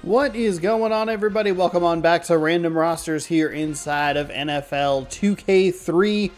What is going on, everybody? Welcome on back to Random Rosters here inside of NFL 2K3.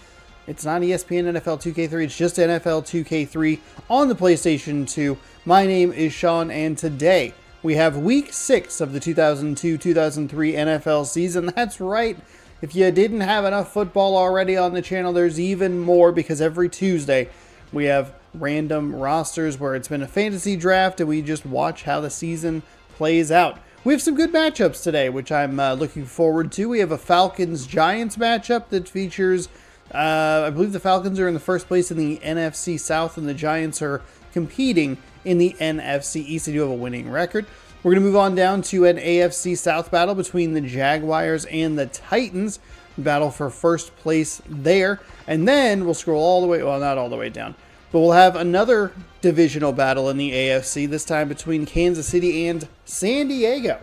It's not ESPN NFL 2K3, it's just NFL 2K3 on the PlayStation 2. My name is Sean, and today we have Week 6 of the 2002-2003 NFL season. That's right. If you didn't have enough football already on the channel, there's even more, because every Tuesday we have Random Rosters where it's been a fantasy draft and we just watch how the season plays out. We have some good matchups today, which I'm looking forward to. We have a Falcons-Giants matchup that features, I believe the Falcons are in the first place in the NFC South, and the Giants are competing in the NFC East. They do have a winning record. We're going to move on down to an AFC South battle between the Jaguars and the Titans. Battle for first place there. And then we'll scroll all the way, well, not all the way down, but we'll have another divisional battle in the AFC, this time between Kansas City and San Diego,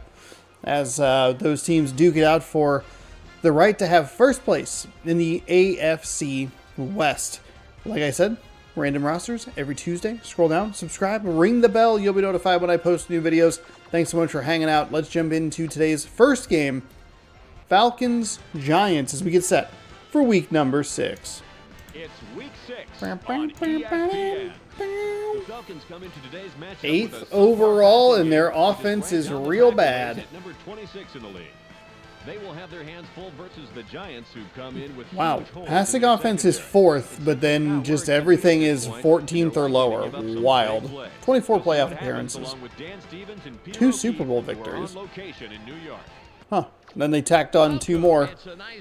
as those teams duke it out for the right to have first place in the AFC West. Like I said, Random Rosters every Tuesday. Scroll down, subscribe, ring the bell. You'll be notified when I post new videos. Thanks so much for hanging out. Let's jump into today's first game, Falcons-Giants, as we get set for week number 6. It's week 6 on ESPN. The Falcons come into today's matchup 8th overall, and their offense is real bad. At number 26 in the league. They will have their hands full versus the Giants, who come in with wow, passing offense is 4th, but then just everything is 14th or lower. Wild. 24 playoff appearances. 2 Super Bowl victories. Huh. Then they tacked on 2 more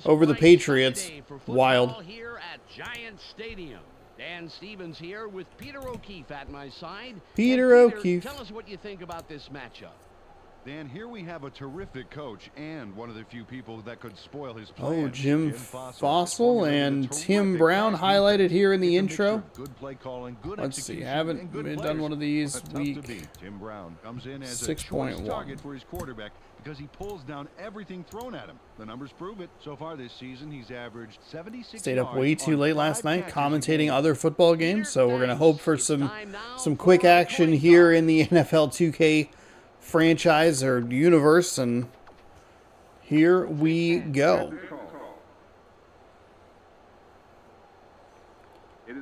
over the Patriots. Wild. Here at Giant Stadium. Dan Stevens here with Peter O'Keefe at my side. Peter O'Keefe. Tell us what you think about this matchup. Dan, here we have a terrific coach and one of the few people that could spoil his plans. Oh, Jim Fossil and Tim Brown highlighted here in the intro. Good play calling, good Let's see, execution, haven't and good done players. one of these But tough to week beat. Tim Brown comes in as a choice 6.1. target for his quarterback because he pulls down everything thrown at him. The numbers prove it. So far this season, he's averaged 76 Stayed up yards way too on late 5 last night catches commentating a game. other football games, so we're going to hope for some quick action here in the NFL 2K franchise or universe, and here we go.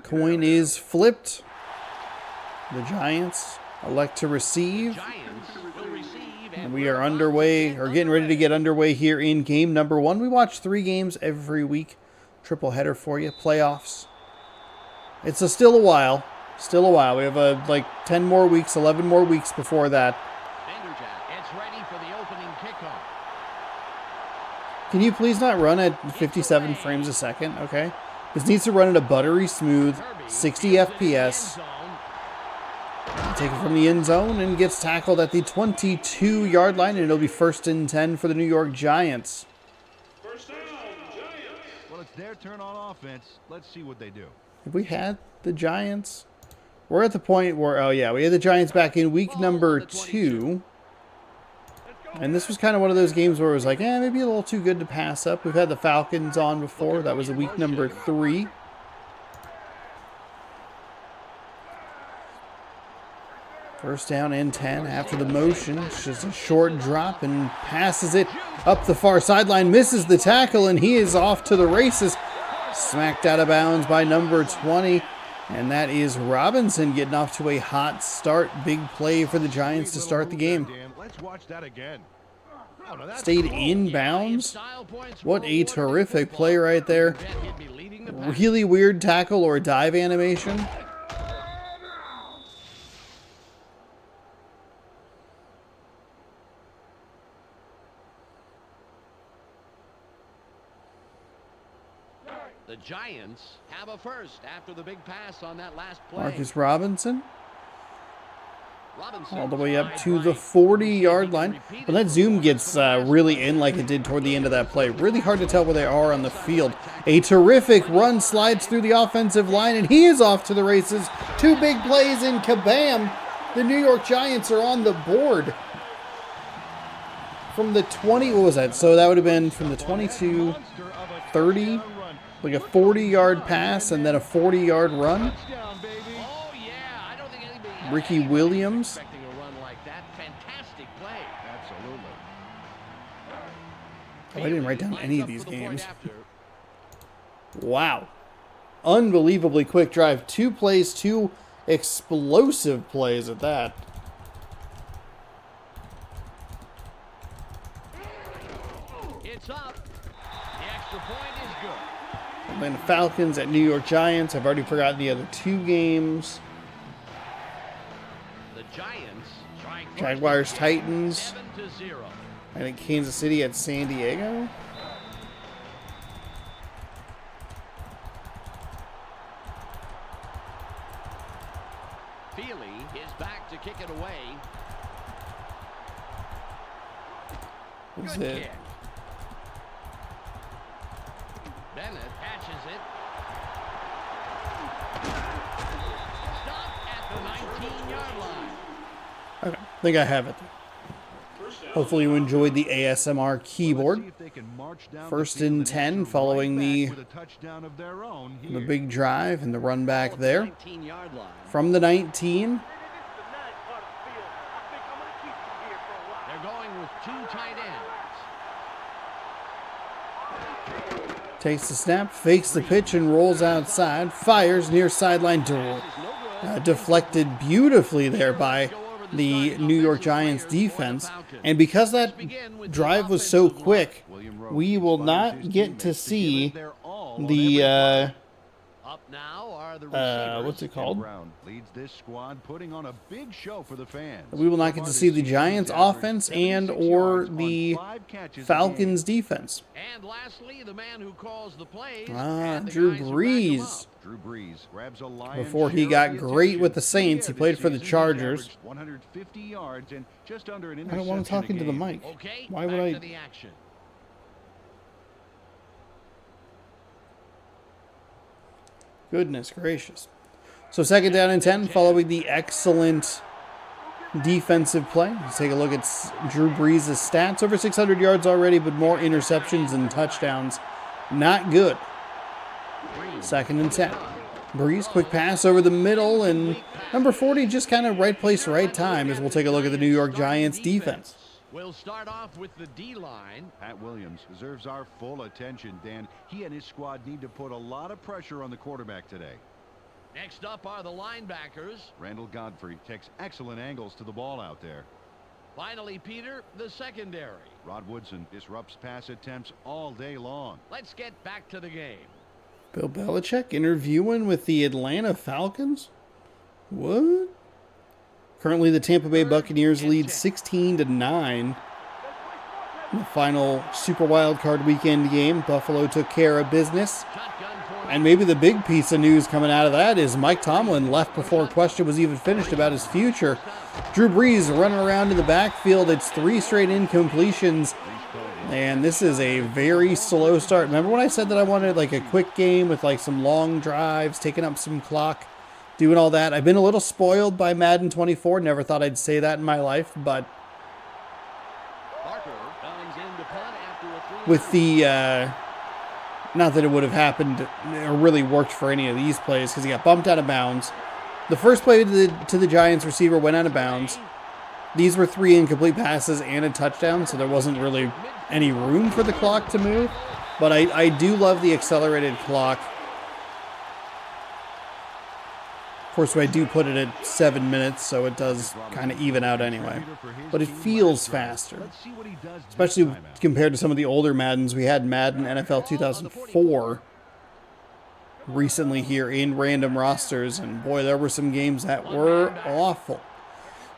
Coin is flipped. The Giants elect to receive. Giants will receive, And we are underway, or getting ready to get underway here in game number 1. We watch 3 games every week. Triple header for you. Playoffs. It's still a while. Still a while. We have like 10 more weeks, 11 more weeks before that. It's ready for the opening kickoff. Can you please not run at 57 frames a second? Okay. This needs to run at a buttery smooth 60 FPS. Take it from the end zone and gets tackled at the 22-yard line, and it'll be 1st and 10 for the New York Giants. Well, it's their turn on offense. Let's see what they do. Have we had the Giants? We're at the point where, oh yeah, we had the Giants back in week number 2. And this was kind of one of those games where it was like, maybe a little too good to pass up. We've had the Falcons on before. That was a week number 3. First down and 10 after the motion. It's just a short drop and passes it up the far sideline. Misses the tackle, and he is off to the races. Smacked out of bounds by number 20. And that is Robinson getting off to a hot start. Big play for the Giants to start the game. Let's watch that again. Stayed in bounds. What a terrific play right there. Really weird tackle or dive animation. The Giants have a first after the big pass on that last play. Marcus Robinson. All the way up to the 40-yard line. But that zoom gets really in like it did toward the end of that play. Really hard to tell where they are on the field. A terrific run slides through the offensive line, and he is off to the races. 2 big plays in kabam. The New York Giants are on the board. From the 20, what was that? So that would have been from the 22, 30, like a 40-yard pass and then a 40-yard run. Oh, yeah. I don't think anybody Ricky Williams. expecting a run like that. fantastic play. Absolutely. Oh, I didn't write down any of these games. Wow. Unbelievably quick drive. 2 plays, 2 explosive plays at that. It's up. The extra point is good. Atlanta Falcons at New York Giants. I've already forgotten the other 2 games. The Giants trying Jaguars, Titans. 7-0. I think Kansas City at San Diego. Feely is back to kick it away. That's Good it. kick. Bennett catches it. Stop at the 19-yard line. Okay, I think I have it. Hopefully you enjoyed the ASMR keyboard. First and 10 following the big drive and the run back there. 19-yard line. From the 19. They're going with 2 tight ends. Takes the snap, fakes the pitch, and rolls outside. Fires near sideline door. Deflected beautifully there by the New York Giants defense. And because that drive was so quick, we will not get to see the Up now are the receivers. what's it called? Brown leads this squad, putting on a big show for the fans. We will not get to see the Giants offense and or the Falcons defense. And lastly, the man who calls the plays. Ah, and the Drew guys who back him Brees. up. Drew Brees grabs a lion's Before he share got of the great attention. with the Saints, he played for the This season, Chargers. he's averaged 150 yards and just under an I don't want to interception a talk into the game. mic. Okay, Why would back I? to the action. Goodness gracious. So 2nd down and 10 following the excellent defensive play. Let's take a look at Drew Brees' stats. Over 600 yards already, but more interceptions than touchdowns. Not good. 2nd and 10. Brees, quick pass over the middle, and number 40 just kind of right place, right time as we'll take a look at the New York Giants defense. We'll start off with the D-line. Pat Williams deserves our full attention, Dan. He and his squad need to put a lot of pressure on the quarterback today. Next up are the linebackers. Randall Godfrey takes excellent angles to the ball out there. Finally, Peter, the secondary. Rod Woodson disrupts pass attempts all day long. Let's get back to the game. Bill Belichick interviewing with the Atlanta Falcons? What? Currently, the Tampa Bay Buccaneers lead 16-9. In the final Super Wildcard Weekend game, Buffalo took care of business. Shotgun formation. And maybe the big piece of news coming out of that is Mike Tomlin left before a question was even finished about his future. Drew Brees running around in the backfield. It's 3 straight incompletions. And this is a very slow start. Remember when I said that I wanted like a quick game with like some long drives, taking up some clock, doing all that? I've been a little spoiled by Madden 24. Never thought I'd say that in my life, but Parker comes in to punt after a 3-. with the not that it would have happened or really worked for any of these plays because he got bumped out of bounds. The first play to the Giants receiver went out of bounds. These were 3 incomplete passes and a touchdown, so there wasn't really any room for the clock to move. But I do love the accelerated clock. Of course, I do put it at 7 minutes, so it does kind of even out anyway. But it feels faster, especially compared to some of the older Maddens. We had Madden NFL 2004 recently here in random rosters, and boy, there were some games that were awful.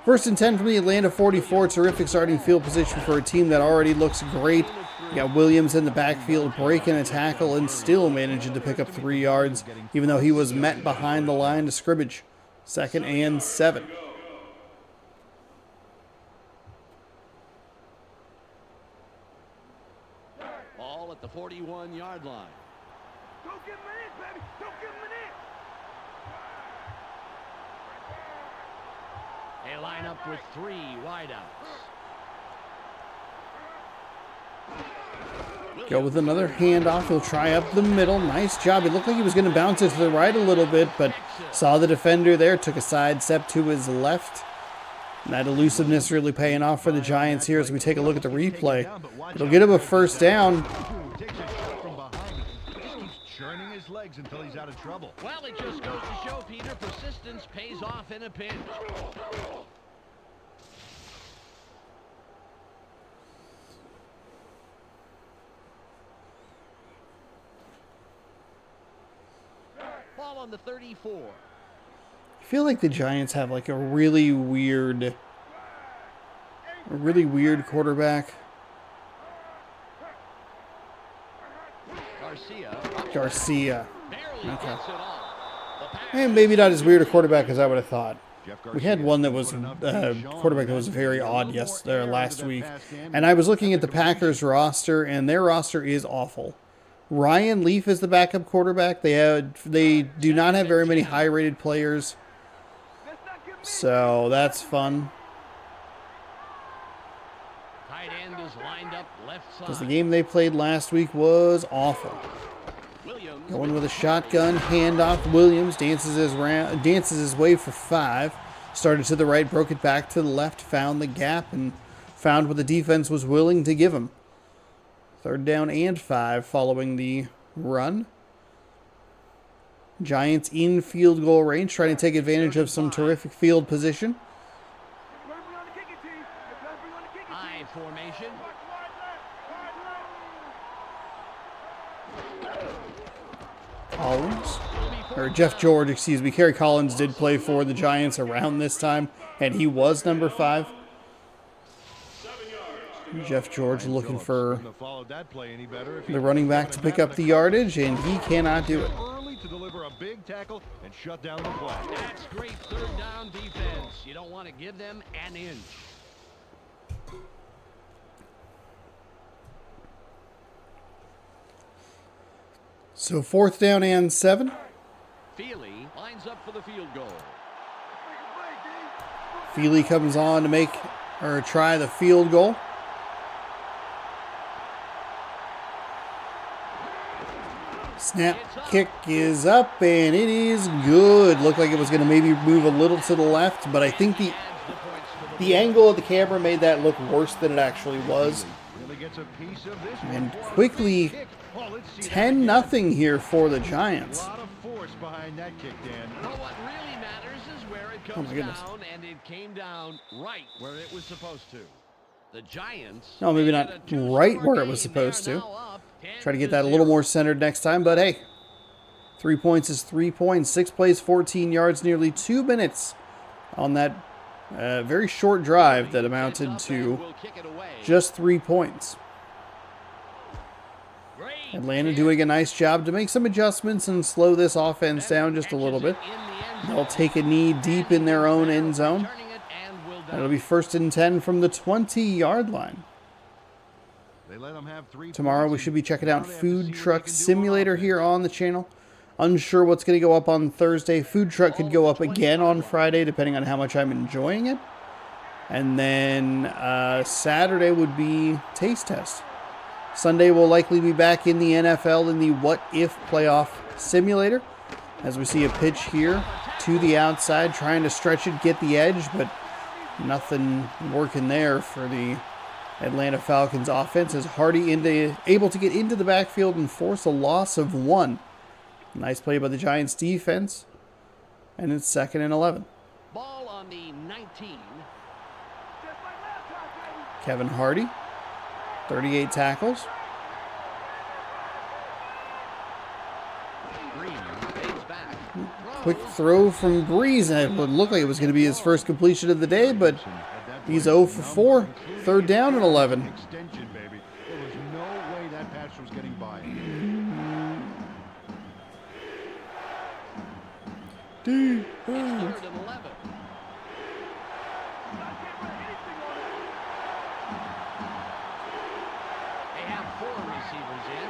1st and 10 from the Atlanta 44. Terrific starting field position for a team that already looks great. You got Williams in the backfield breaking a tackle and still managing to pick up 3 yards, even though he was met behind the line of scrimmage. 2nd and 7. Ball at the 41-yard line. Don't give him an inch, baby. Don't give him an inch. They line up with 3 wideouts. Go with another handoff. He'll try up the middle. Nice job. It looked like he was going to bounce it to the right a little bit, but saw the defender there, took a side step to his left, And that elusiveness really paying off for the Giants here as we take a look at the replay. It'll get him a first down. Takes a shot from behind. Just keeps churning his legs until he's out of trouble. Well, it just goes to show, Peter, persistence pays off in a pinch. Ball on the 34. I feel like the Giants have like a really weird quarterback. Garcia. Okay. And maybe not as weird a quarterback as I would have thought. We had one that was quarterback that was very odd last week. And I was looking at the Packers roster, and their roster is awful. Ryan Leaf is the backup quarterback. They do not have very many high-rated players. So that's fun. Tight end is lined up left side. Because the game they played last week was awful. Going with a shotgun handoff. Williams dances his way for 5. Started to the right, broke it back to the left, found the gap, and found what the defense was willing to give him. 3rd down and 5 following the run. Giants in field goal range, trying to take advantage of some terrific field position. I formation. Jeff George, excuse me. Kerry Collins did play for the Giants around this time, and he was number 5. Jeff George looking for the running back to pick up the yardage, and he cannot do it. To deliver a big tackle and shut down the play. That's great 3rd down defense. You don't want to give them an inch. So 4th down and 7. Feely lines up for the field goal. Feely comes on to try the field goal. Snap, kick is up, and it is good. Looked like it was going to maybe move a little to the left, but I think the angle of the camera made that look worse than it actually was. And quickly, 10-0 here for the Giants. What really matters is where it comes down, and it came down right where it was supposed to. The Giants. No, maybe not right where it was supposed to. Try to get that a little more centered next time, but hey, 3 points is 3 points. 6 plays, 14 yards, nearly 2 minutes on that very short drive that amounted to just 3 points. Atlanta doing a nice job to make some adjustments and slow this offense down just a little bit. They'll take a knee deep in their own end zone. It'll be 1st and 10 from the 20-yard line. Tomorrow we should be checking out Food Truck Simulator here on the channel. Unsure what's going to go up on Thursday. Food Truck could go up again on Friday, depending on how much I'm enjoying it. And then Saturday would be Taste Test. Sunday we'll likely be back in the NFL in the What If Playoff Simulator. As we see a pitch here to the outside, trying to stretch it, get the edge, but nothing working there for the Atlanta Falcons offense, as Hardy able to get into the backfield and force a loss of 1. Nice play by the Giants defense. And it's 2nd and 11. Ball on the 19. Kevin Hardy, 38 tackles. Quick throw from Breeze, and it would look like it was going to be his first completion of the day, but he's 0 for 4. 3rd down and 11. Extension, baby. There was no way that pass was getting by. Third and 11. They have 4 receivers in.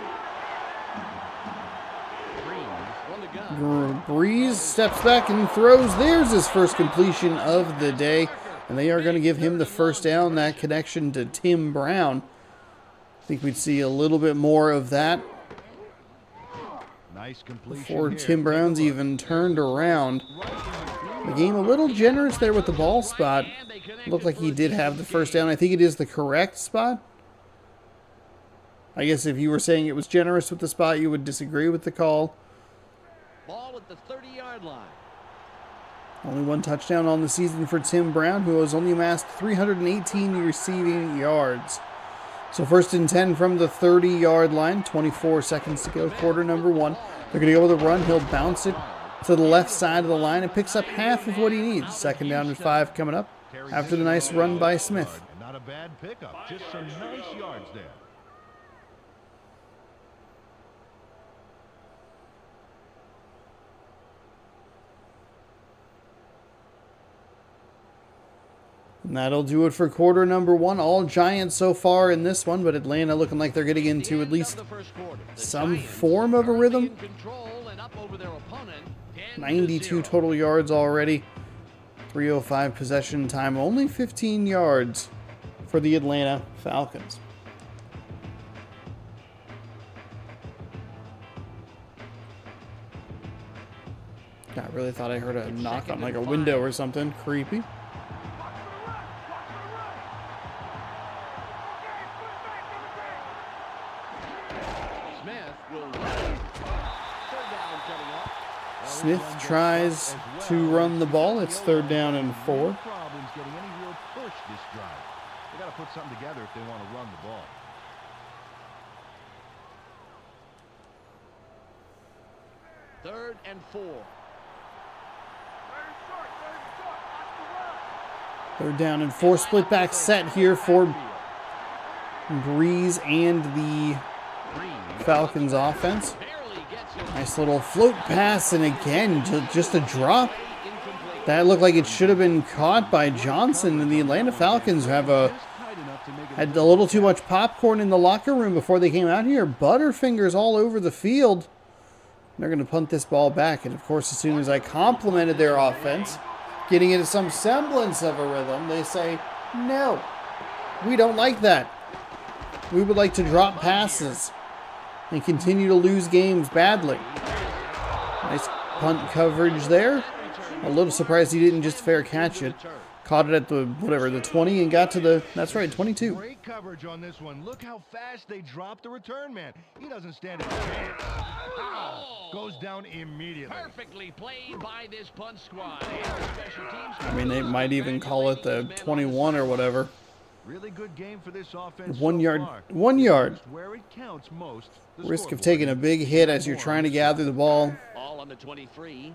Breeze steps back and throws. There's his first completion of the day. And they are going to give him the first down, that connection to Tim Brown. I think we'd see a little bit more of that Nice completion before Tim Brown's even turned around. The game a little generous there with the ball spot. Looked like he did have the first down. I think it is the correct spot. I guess if you were saying it was generous with the spot, you would disagree with the call. Ball at the 30-yard line. Only one touchdown on the season for Tim Brown, who has only amassed 318 receiving yards. So 1st and 10 from the 30-yard line. 24 seconds to go, quarter number 1. They're going to go with a run. He'll bounce it to the left side of the line and picks up half of what he needs. 2nd down and 5 coming up after the nice run by Smith. Not a bad pickup. Just some nice yards there. And that'll do it for quarter number 1. All Giants so far in this one, but Atlanta looking like they're getting into at least some form of a rhythm. 92 total yards already. 3:05 possession time. Only 15 yards for the Atlanta Falcons. I really thought I heard a knock on like a window or something. Creepy. Smith tries to run the ball. It's 3rd down and 4. Problems getting any real push this drive. They got to put something together if they want to run the ball. Third and 4. 3rd down and 4. Split back set here for Breeze and the Falcons offense. Nice little float pass, and again, just a drop. That looked like it should have been caught by Johnson, and the Atlanta Falcons had a little too much popcorn in the locker room before they came out here. Butterfingers all over the field. They're going to punt this ball back, and of course, as soon as I complimented their offense, getting into some semblance of a rhythm, they say, no, we don't like that. We would like to drop passes and continue to lose games badly. Nice punt coverage there. A little surprised he didn't just fair catch it. Caught it at the, the 20 and got to the, that's right, 22. Great coverage on this one. Look how fast they dropped the return man. He doesn't stand a chance. Goes down immediately. Perfectly played by this punt squad. I mean, they might even call it the 21 or whatever. Really good game for this offense. 1 yard. 1 yard. Where it counts most. Risk of taking a big hit as you're trying to gather the ball. All on the 23.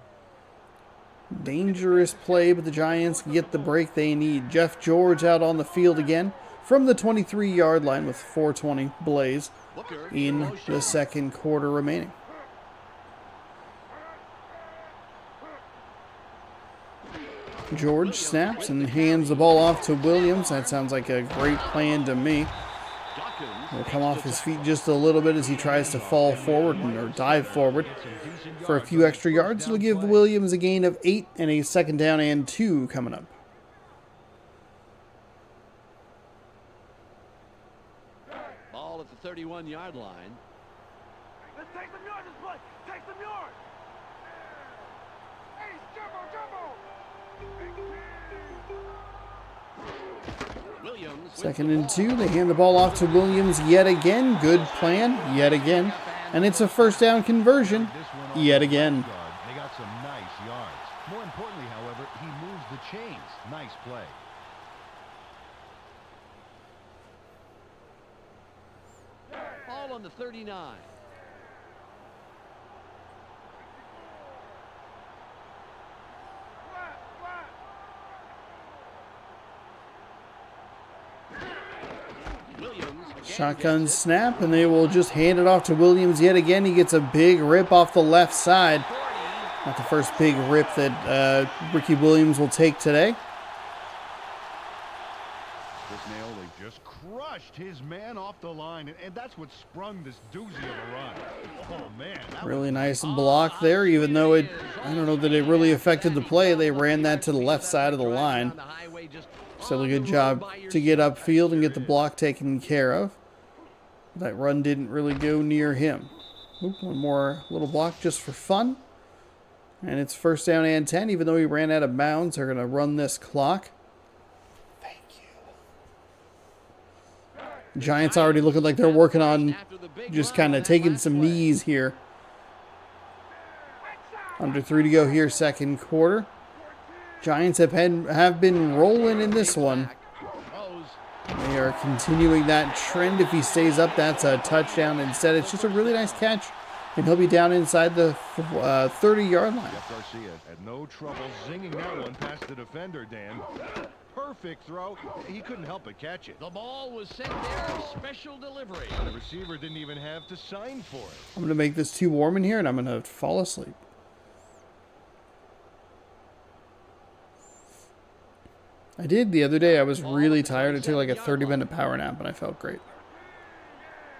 Dangerous play, but the Giants get the break they need. Jeff George out on the field again from the 23-yard line with 4:20 blaze in the 2nd quarter remaining. George snaps and hands the ball off to Williams. That sounds like a great plan to me. He'll come off his feet just a little bit as he tries to fall forward or dive forward for a few extra yards. It'll give Williams a gain of 8 and a 2nd down and 2 coming up. Ball at the 31-yard line. Let's take some yards this play. Take some yards. Hey, jumbo, jumbo. 2nd and 2. They hand the ball off to Williams yet again. Good plan yet again. And it's a 1st down conversion yet again. They got some nice yards. More importantly, however, he moves the chains. Nice play. Ball on the 39. Shotgun snap, and they will just hand it off to Williams yet again. He gets a big rip off the left side. Not the first big rip that Ricky Williams will take today. This nail, they just crushed his man off the line, and that's what sprung this doozy of a run. Oh, man. Really nice block there, even though I don't know that it really affected the play. They ran that to the left side of the line. Still a good job to get upfield and get the block taken care of. That run didn't really go near him. Oop, one more little block just for fun. And it's first down and 10, even though he ran out of bounds. They're going to run this clock. Thank you. Giants already looking like they're working on just kind of taking some knees here. Under 3 to go here, second quarter. Giants have been rolling in this one. They are continuing that trend. If he stays up, that's a touchdown. Instead, it's just a really nice catch. And he'll be down inside the 30-yard line. Jeff Garcia had no trouble zinging that one past the defender, Dan. Perfect throw. He couldn't help but catch it. The ball was sent there, special delivery. The receiver didn't even have to sign for it. I'm going to make this too warm in here, and I'm going to fall asleep. I did the other day. I was really tired. I took like a 30-minute power nap, and I felt great.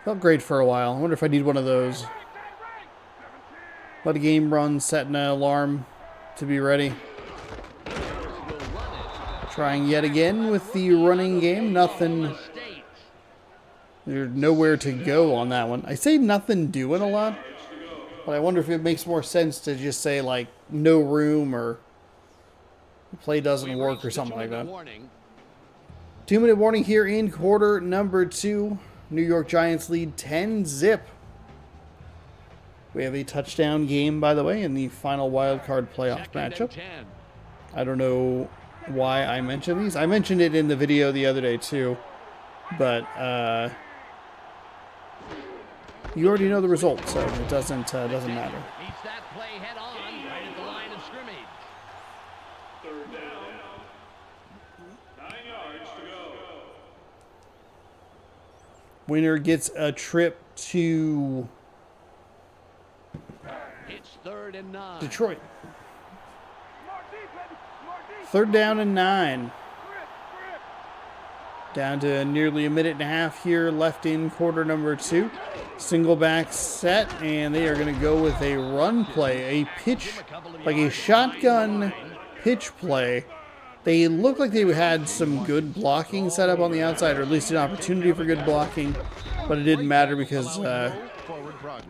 Felt great for a while. I wonder if I need one of those. Let a game run, set an alarm to be ready. Trying yet again with the running game. Nothing. There's nowhere to go on that one. I say nothing doing a lot, but I wonder if it makes more sense to just say like no room or the play doesn't work or something like that. 2-minute warning here in quarter number 2. New York Giants lead 10-zip. We have a touchdown game, by the way, in the final wild card playoff matchup. I don't know why I mentioned these. I mentioned it in the video the other day too, but you already know the result, so it doesn't matter. Meets that play head on, right at the line of scrimmage. Third down. 9 yards to go. Winner gets a trip to It's 3rd and 9. Detroit. Third down and 9. Down to nearly a minute and a half here left in quarter number 2. Single back set, and they are going to go with a run play, a pitch, like a shotgun pitch play. They look like they had some good blocking set up on the outside, or at least an opportunity for good blocking, but it didn't matter because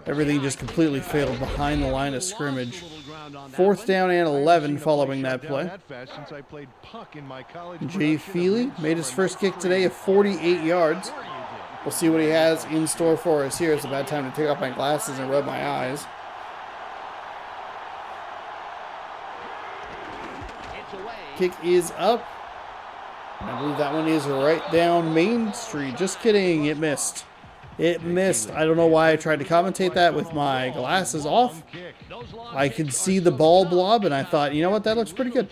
everything just completely failed behind the line of scrimmage. 4th down and 11 following that play. Jay Feely made his first kick today of 48 yards. We'll see what he has in store for us here. It's a bad time to take off my glasses and rub my eyes. Kick is up. I believe that one is right down Main Street. Just kidding, it missed. It missed. I don't know why I tried to commentate that with my glasses off. I could see the ball blob, and I thought, you know what, that looks pretty good.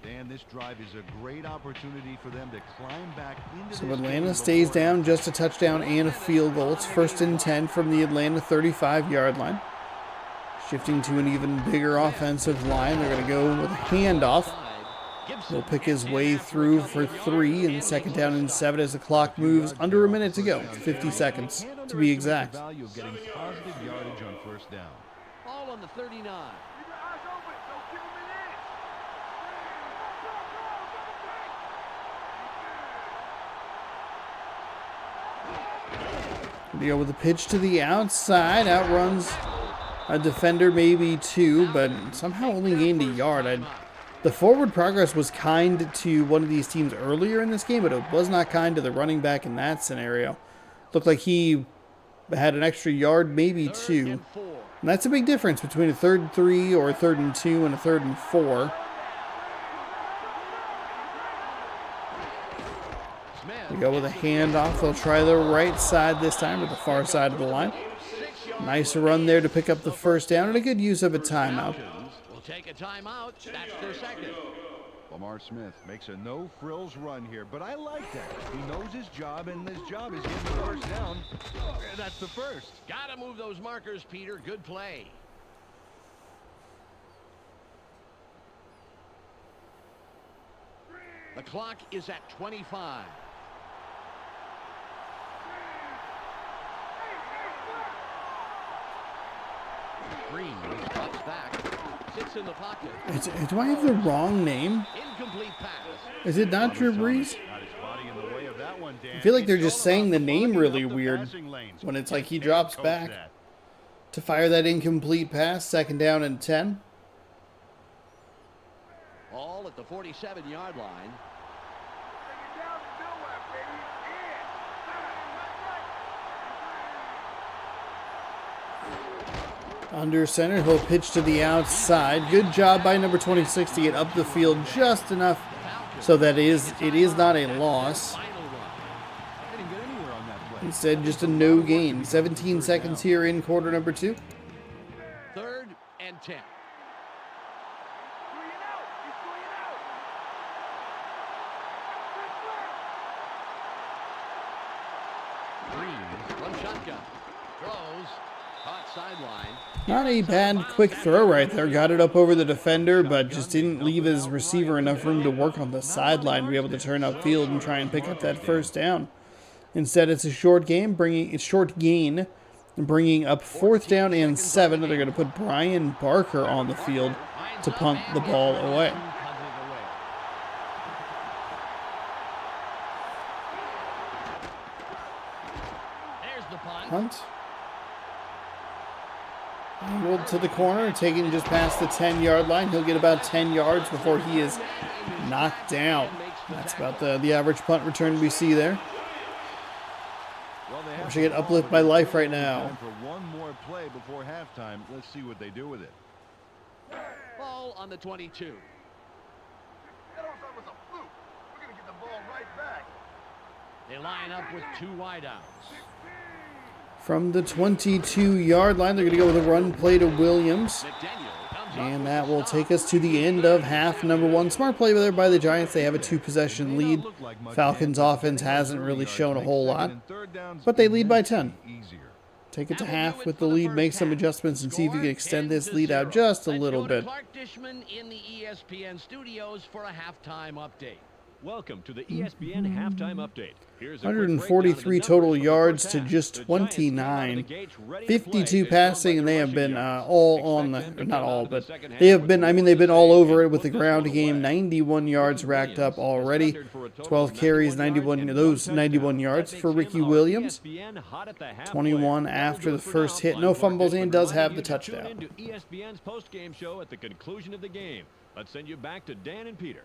Dan, this drive is a great opportunity for them to climb back into So Atlanta stays down just a touchdown and a field goal. It's 1st and 10 from the Atlanta 35-yard line. Shifting to an even bigger offensive line. They're going to go with a handoff. He'll pick his way through for 3 and 2nd down and 7 as the clock moves under a minute to go. 50 seconds to be exact. Value of getting positive yardage on 1st down. Ball on the 39. They go with a pitch to the outside. Outruns a defender, maybe 2, but somehow only gained a yard. The forward progress was kind to one of these teams earlier in this game, but it was not kind to the running back in that scenario. Looked like he had an extra yard, maybe 2. And that's a big difference between a 3rd and 3 or a 3rd and 2 and a 3rd and 4. We go with a handoff. They'll try the right side this time, or the far side of the line. Nice run there to pick up the 1st down, and a good use of a timeout. Will take a timeout. That's their 2nd. Lamar Smith makes a no-frills run here, but I like that. He knows his job, and his job is getting the 1st down. That's the 1st. Gotta move those markers, Peter. Good play. The clock is at 25. Green drops back, sits in the pocket. Do I have the wrong name? Incomplete pass. Is it not Drew Brees? I feel like they're just saying the name really weird when it's like he drops back. to fire that incomplete pass. Second down and 10. All at the 47-yard line. Under center, he'll pitch to the outside. Good job by number 26 to get up the field just enough so that it is not a loss. Instead, just a no gain. 17 seconds here in quarter number 2. 3rd and 10. Green from shotgun. Throws. Caught sideline. Not a bad quick throw right there. Got it up over the defender, but just didn't leave his receiver enough room to work on the sideline to be able to turn upfield and try and pick up that first down. Instead, it's a short gain, bringing up 4th down and 7. They're going to put Brian Barker on the field to punt the ball away. There's the punt. Punt. Angled to the corner, taking just past the 10-yard line. He'll get about 10 yards before he is knocked down. That's about the average punt return we see there. I should get uplift by life right now. For one more play before halftime. Let's see what they do with it. Ball on the 22. That all was a fluke. We're going to get the ball right back. They line up with 2 wideouts. From the 22-yard line, they're going to go with a run play to Williams. And that will take us to the end of half number 1. Smart play there by the Giants. They have a 2-possession lead. Falcons offense hasn't really shown a whole lot, but they lead by 10. Take it to half with the lead, make some adjustments, and see if you can extend this lead out just a little bit. Clark Dishman in the ESPN studios for a halftime update. Welcome to the ESPN halftime update. Here's a 143 total yards to just 29. 52 passing, and they have been all on the, not all, but they have been, they've been all over it with the ground game. 91 yards racked up already. 12 carries, 91 yards for Ricky Williams. 21 after the first hit. No fumbles, and does have the touchdown. ESPN's post-game show at the conclusion of the game. Let's send you back to Dan and Peter.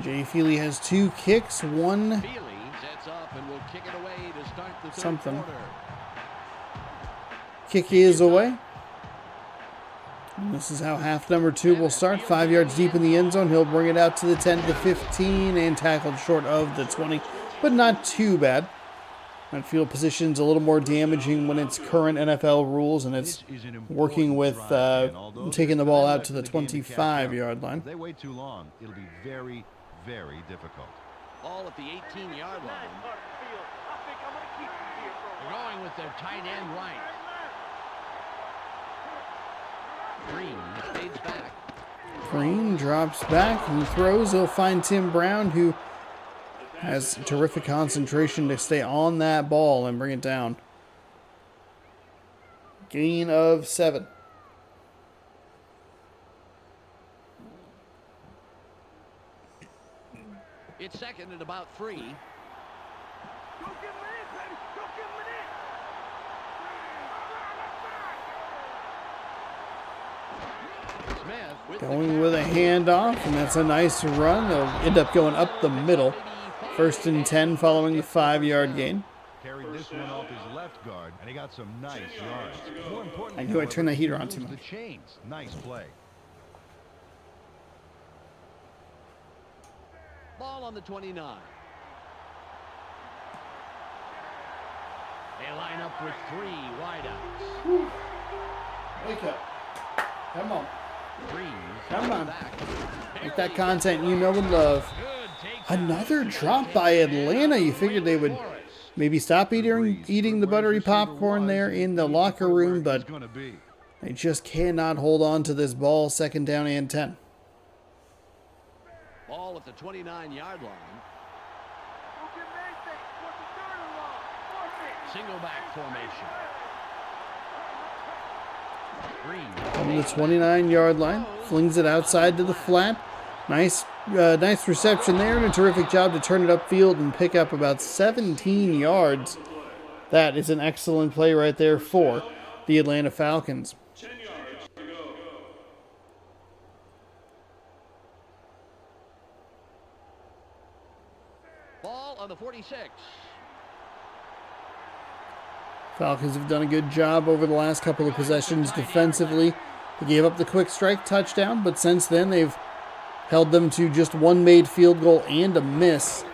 Jay Feely has 2 kicks, 1 Feely sets up and will kick it away to start the third something. quarter. Kick is away. And this is how half number 2 will start. 5 yards deep in the end zone. He'll bring it out to the 10 to 15 and tackled short of the 20, but not too bad. That field position's a little more damaging when it's current NFL rules and it's working with taking the ball out to the 25-yard line. If they wait too long, it'll be very, very difficult. Ball at the 18-yard line. They're going with their tight end right. Green fades back. Green drops back and throws. He'll find Tim Brown, who has terrific concentration to stay on that ball and bring it down. Gain of 7. It's second and about 3. Go give him an inch, baby. Go give him an inch. Smith with Going with a handoff, and that's a nice run. They'll end up going up the middle. 1st and 10 following the 5-yard gain. Carried this one off his left guard, and he got some nice yards. More importantly, I knew I turned that heater on too the much. chains. Nice play. Ball on the 29. They line up with 3 wideouts. Wake up. Come on. Green Come on. back. Get that content you know and love. Another drop by Atlanta. You figured they would maybe stop eating the buttery popcorn there in the locker room, but they just cannot hold on to this ball. 2nd down and 10. Ball at the 29-yard line. Go give him anything. What's the third and long? Force it. Single back formation. On the 29-yard line, flings it outside to the flat. Nice reception there, and a terrific job to turn it upfield and pick up about 17 yards. That is an excellent play right there for the Atlanta Falcons. Ball on the 46. Falcons have done a good job over the last couple of possessions defensively. They gave up the quick strike touchdown, but since then they've held them to just one made field goal and a miss.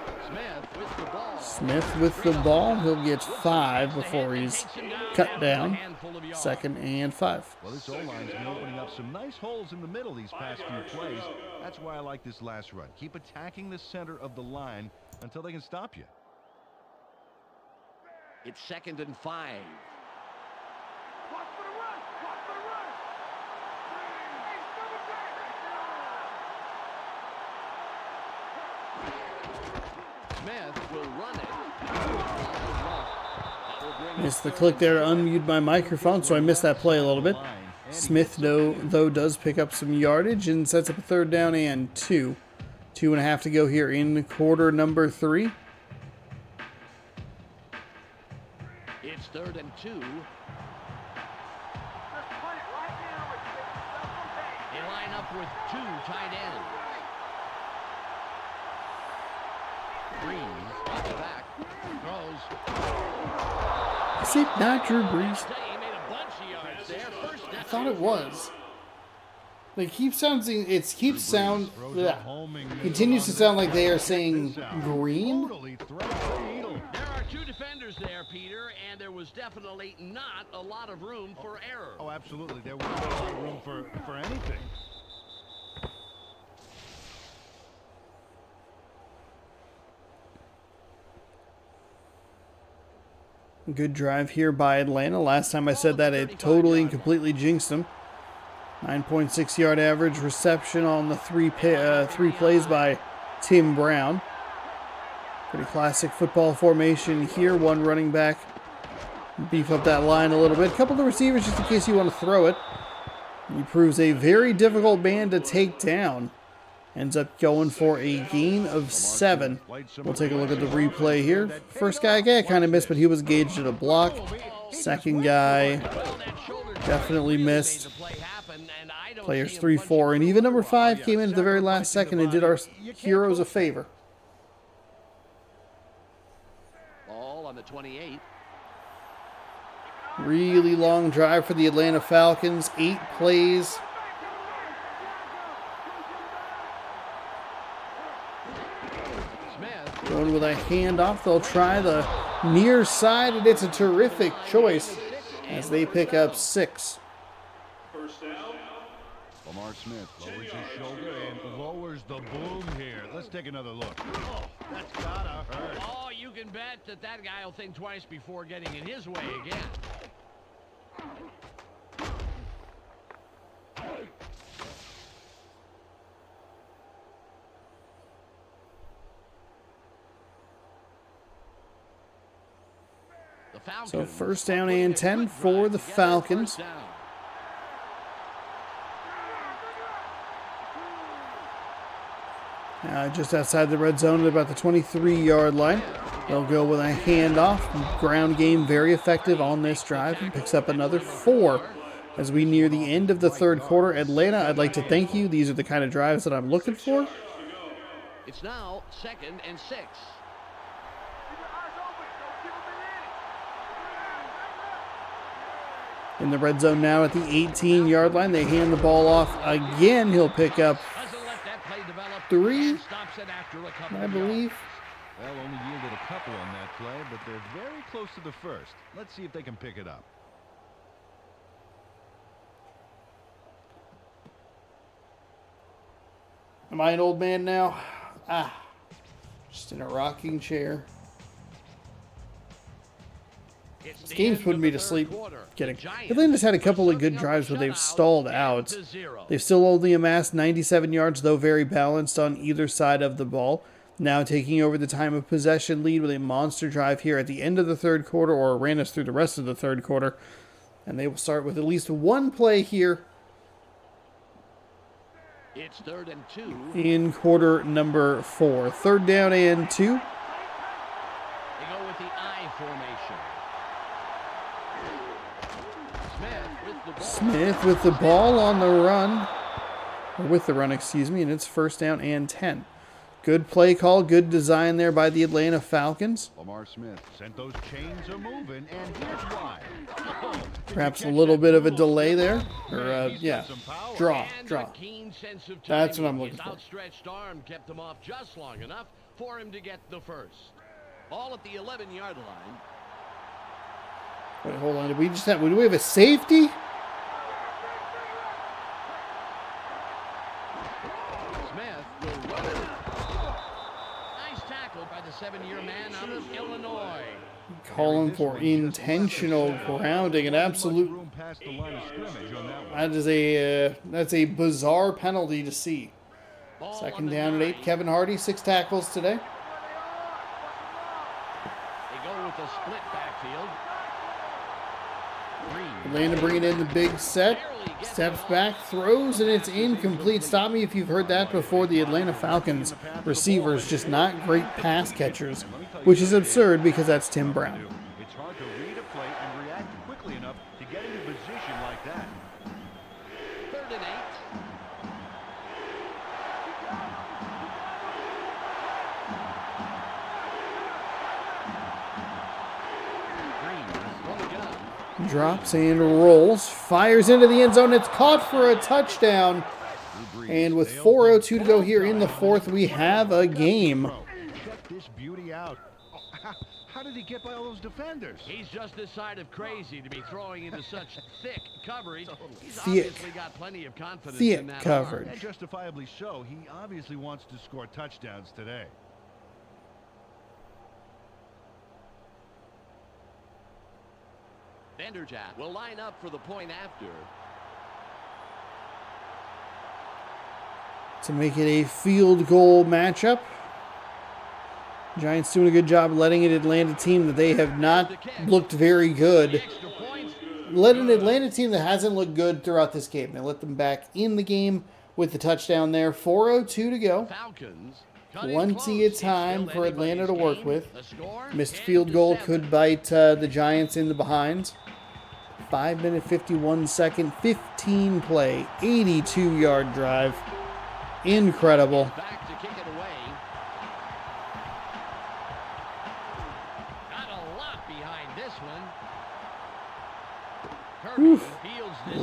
Smith with the ball. He'll get 5 before he's cut down. 2nd and 5. Well, this O-line's been opening up some nice holes in the middle these past few plays. That's why I like this last run. Keep attacking the center of the line until they can stop you. It's 2nd and 5. Watch for the run! Watch for the run! Smith will run it. Missed the click there to unmute my microphone, so I missed that play a little bit. Smith, though, does pick up some yardage and sets up a 3rd down and 2. 2.5 to go here in quarter number 3. It's 3rd and 2. They line up with 2 tight ends. Breeze at the back. Throws. Is it not Drew Brees? He made a bunch of yards there. First down. I thought it was. It continues to sound like they are saying green. There are 2 defenders there, Peter, and there was definitely not a lot of room for error. Oh, absolutely. There wasn't a lot of room for anything. Good drive here by Atlanta. Last time I said that, it totally and completely jinxed them. 9.6 yard average reception on the 3 plays by Tim Brown. Pretty classic football formation here. 1 running back. Beef up that line a little bit. A couple of the receivers just in case you want to throw it. He proves a very difficult man to take down. Ends up going for a gain of 7. We'll take a look at the replay here. First guy kind of missed, but he was gauged at a block. Second guy definitely missed. Players 3, 4, and even number 5 came in at the very last second and did our heroes a favor. Ball on the 28. Really long drive for the Atlanta Falcons. 8 plays. Going with a handoff. They'll try the near side, and it's a terrific choice as they pick up 6. Lamar Smith lowers his shoulder and lowers the boom here. Let's take another look. Oh, that's gotta hurt. Oh, you can bet that guy will think twice before getting in his way again. So 1st down and 10 for the Falcons. Just outside the red zone at about the 23-yard line. They'll go with a handoff. Ground game very effective on this drive and picks up another 4 as we near the end of the 3rd quarter. Atlanta, I'd like to thank you. These are the kind of drives that I'm looking for. It's now 2nd and 6. In the red zone now at the 18-yard line. They hand the ball off again. He'll pick up 3, I believe. Well, only yielded a couple on that play, but they're very close to the first. Let's see if they can pick it up. Am I an old man now? Just in a rocking chair. This game's putting me to sleep. Kidding. Atlanta's had a couple of good drives where they've stalled out. They've still only amassed 97 yards, though very balanced on either side of the ball. Now taking over the time of possession lead with a monster drive here at the end of the 3rd quarter, or ran us through the rest of the 3rd quarter. And they will start with at least one play here It's 3rd and 2. in quarter number 4. 3rd down and 2. They go with the I formation. Smith with the ball on the run. Or with the run, excuse me. And it's 1st down and 10. Good play call. Good design there by the Atlanta Falcons. Lamar Smith sent those chains a moving, and here's why. Perhaps a little bit of a delay there. Or, yeah, draw. That's what I'm looking for. His outstretched arm kept him off just long enough for him to get the first. Ball at the 11-yard line. Wait, hold on. Do we have a safety? Smith will run it. Nice tackle by the 7-year man out of Illinois. Calling for intentional grounding, an absolute. That's a bizarre penalty to see. 2nd down and 8. Kevin Hardy, 6 tackles today. They go with a split backfield. Atlanta bringing in the big set. Steps back, throws, and it's incomplete. Stop me if you've heard that before. The Atlanta Falcons receivers just not great pass catchers, which is absurd because that's Tim Brown. It's hard to read a play and react quickly enough to get into position like that. 3rd and 8. Drops and rolls, fires into the end zone. It's caught for a touchdown. And with 4:02 to go here in the 4th, we have a game. Check this beauty out. How did he get by all those defenders? He's just this side of crazy to be throwing into such thick coverage. He's Thick. obviously got plenty of confidence Thick in that coverage. And justifiably so. He obviously wants to score touchdowns today. Vanderjagt will line up for the point after. To make it a field goal matchup. Giants doing a good job letting an Atlanta team that they have not looked very good. Let an Atlanta team that hasn't looked good throughout this game. They let them back in the game with the touchdown there. 4:02 to go. Falcons. Plenty of time for Atlanta to work with. Missed field goal could bite the Giants in the behind. 5 minute 51 second 15 play 82-yard drive. Incredible. Back to kick it away. Got a lot behind this one. Oof.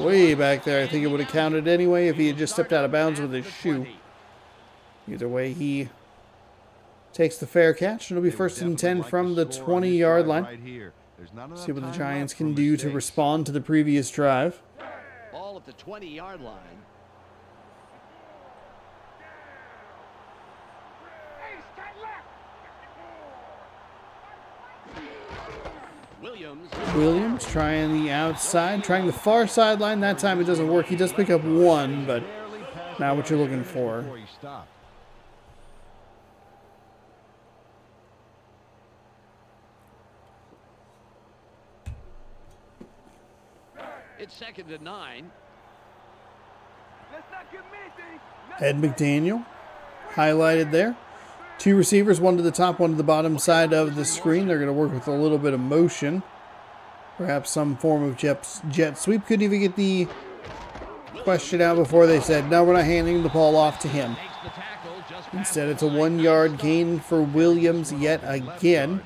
Way back there. I think it would have counted anyway if he had just stepped out of bounds with his shoe. Either way, he takes the fair catch. It'll be 1st and 10 from the 20-yard line. See what the Giants can do to respond to the previous drive. Ball at the 20-yard line. Williams trying the outside, trying the far sideline. That time it doesn't work. He does pick up 1, but not what you're looking for. It's 2nd and 9. Ed McDaniel highlighted there. 2 receivers, 1 to the top, 1 to the bottom side of the screen. They're going to work with a little bit of motion. Perhaps some form of jet sweep. Couldn't even get the question out before they said, no, we're not handing the ball off to him. Instead, it's a 1-yard gain for Williams yet again.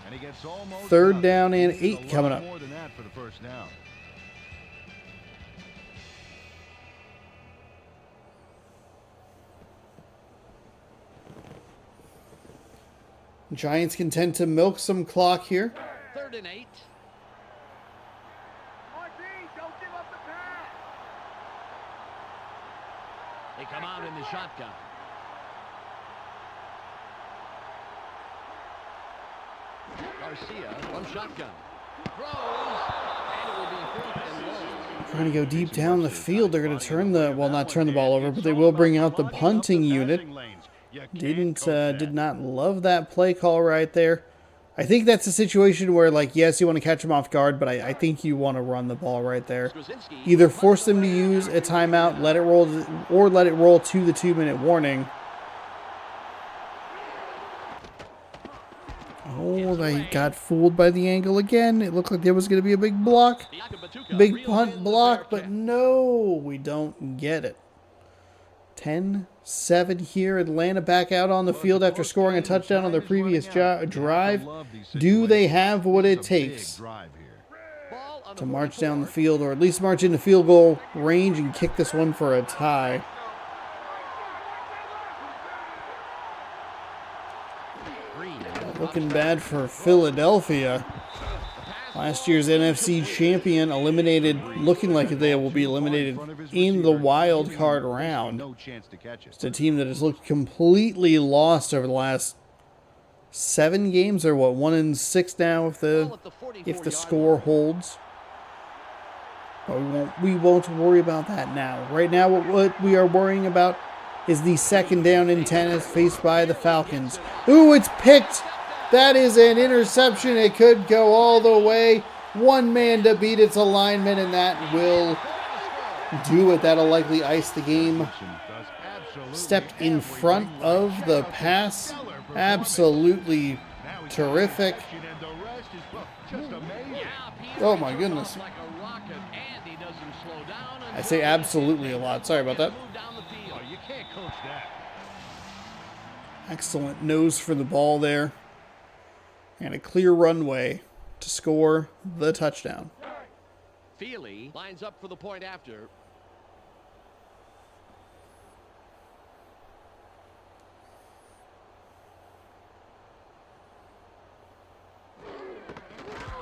3rd down and 8 coming up. Giants can tend to milk some clock here. 3rd and 8. Don't give up the pass. They come out in the shotgun. Garcia from shotgun. Throws, and it will be 4th and long. Trying to go deep down the field. They're going to turn the, well, not turn the ball over, but they will bring out the punting unit. Did not love that play call right there. I think that's a situation where, like, yes, you want to catch them off guard, but I think you want to run the ball right there. Either force them to use a timeout, let it roll, or let it roll to the 2-minute warning. Oh, they got fooled by the angle again. It looked like there was going to be a big block. Big punt block, but no, we don't get it. 10-7 here. Atlanta back out on the field after scoring a touchdown on their previous drive. Do they have what it takes to march down the field, or at least march into field goal range and kick this one for a tie? Looking bad for Philadelphia. Last year's NFC champion eliminated, looking like they will be eliminated in the wild card round. It's a team that has looked completely lost over the last 7 games, or what, 1-6 now if the score holds. But we won't worry about that now. Right now, what we are worrying about is the 2nd down and 10 as faced by the Falcons. Ooh, it's picked. That is an interception. It could go all the way. One man to beat its alignment, and that will do it. That'll likely ice the game. Stepped in front of the pass. Absolutely terrific. Oh my goodness. I say absolutely a lot. Sorry about that. Excellent nose for the ball there. And a clear runway to score the touchdown. Feely lines up for the point after.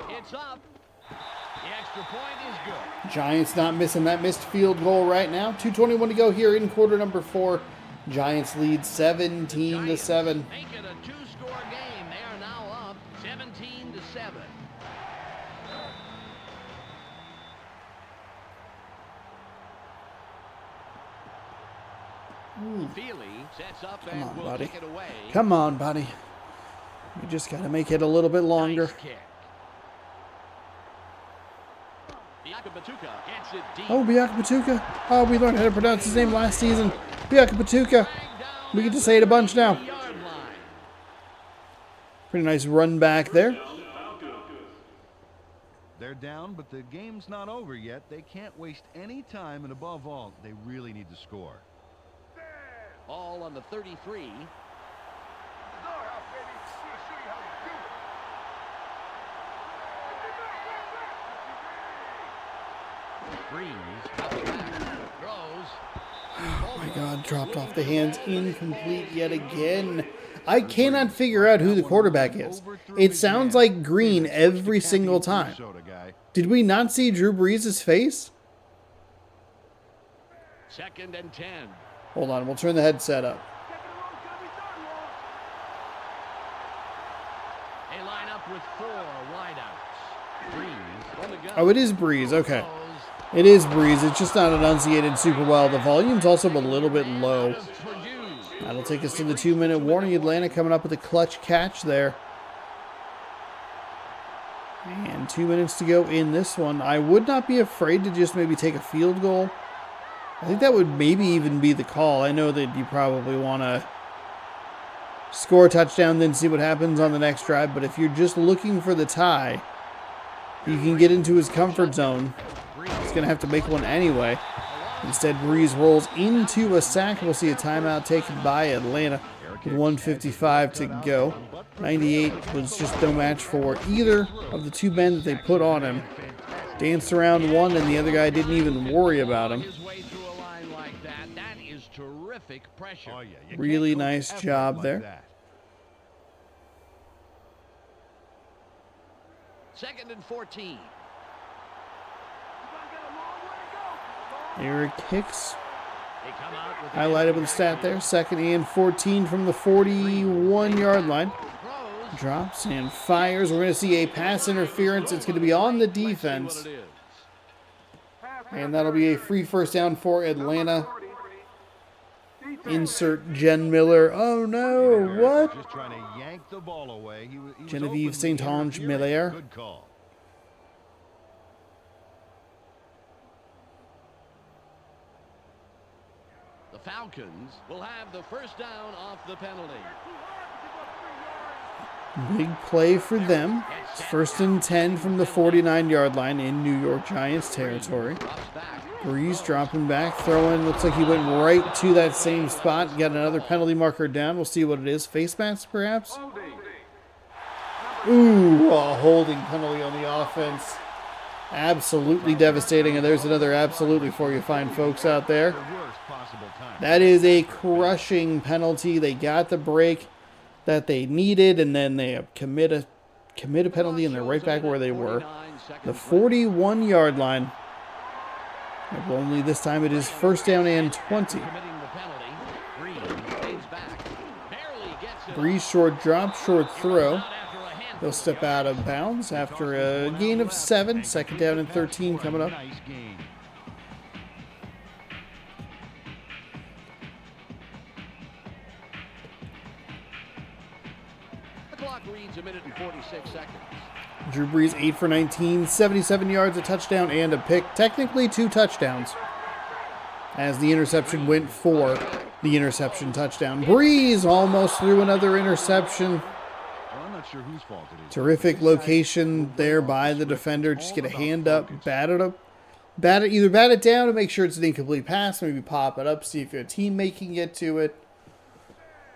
It's up. The extra point is good. Giants not missing that missed field goal right now. 2:21 to go here in quarter number 4. Giants lead 17-7. Make it a 2-score game. They are now up 17-7. Feely sets up and will kick it away. Come on, buddy. You just got to make it a little bit longer. Nice kick. Gets it deep. Oh, Biakabatuka. Oh, we learned how to pronounce his name last season. Biakabatuka. We get to say it a bunch now. Pretty nice run back there. They're down, but the game's not over yet. They can't waste any time, and above all, they really need to score. All on the 33. Oh my God, dropped off the hands, incomplete yet again. I cannot figure out who the quarterback is. It sounds like Green every single time. Did we not see Drew Brees' face? 2nd and 10. Hold on, we'll turn the headset up. They line up with 4 wideouts. Brees on the go. Oh, it is Brees, okay. It is Brees. It's just not enunciated super well. The volume's also a little bit low. That'll take us to the 2-minute warning. Atlanta coming up with a clutch catch there. And 2 minutes to go in this one. I would not be afraid to just maybe take a field goal. I think that would maybe even be the call. I know that you probably want to score a touchdown, then see what happens on the next drive. But if you're just looking for the tie, you can get into his comfort zone. He's going to have to make one anyway. Instead, Brees rolls into a sack. We'll see a timeout taken by Atlanta with 1:55 to go. 98 was just no match for either of the two men that they put on him. Danced around one, and the other guy didn't even worry about him. Really nice job there. 2nd and 14. Eric Hicks highlighted with a stat there. 2nd and 14 from the 41-yard line. Drops and fires. We're going to see a pass interference. It's going to be on the defense. And that'll be a free first down for Atlanta. Insert Jen Miller. Oh no, what? Just trying to yank the ball away. He was Genevieve open, St. Ange Miller. Good call. The Falcons will have the first down off the penalty. Big play for them. It's 1st and 10 from the 49-yard line in New York Giants territory. Breeze dropping back, throwing. Looks like he went right to that same spot. Got another penalty marker down. We'll see what it is. Face mask, perhaps? Ooh, a holding penalty on the offense. Absolutely devastating. And there's another absolutely for you fine folks out there. That is a crushing penalty. They got the break that they needed, and then they commit a penalty, and they're right back where they were. The 41-yard line. Only this time it is 1st down and 20. Breeze short drop, short throw. They'll step out of bounds after a gain of 7. 2nd down and 13 coming up. The clock reads 1 minute and 46 seconds. Drew Brees 8 for 19, 77 yards, a touchdown, and a pick. Technically 2 touchdowns, as the interception went for the interception touchdown. Brees almost threw another interception. Well, I'm not sure whose fault it is. Terrific location there by the defender. Just get a hand up, either bat it down to make sure it's an incomplete pass, maybe pop it up, see if your teammate can get to it.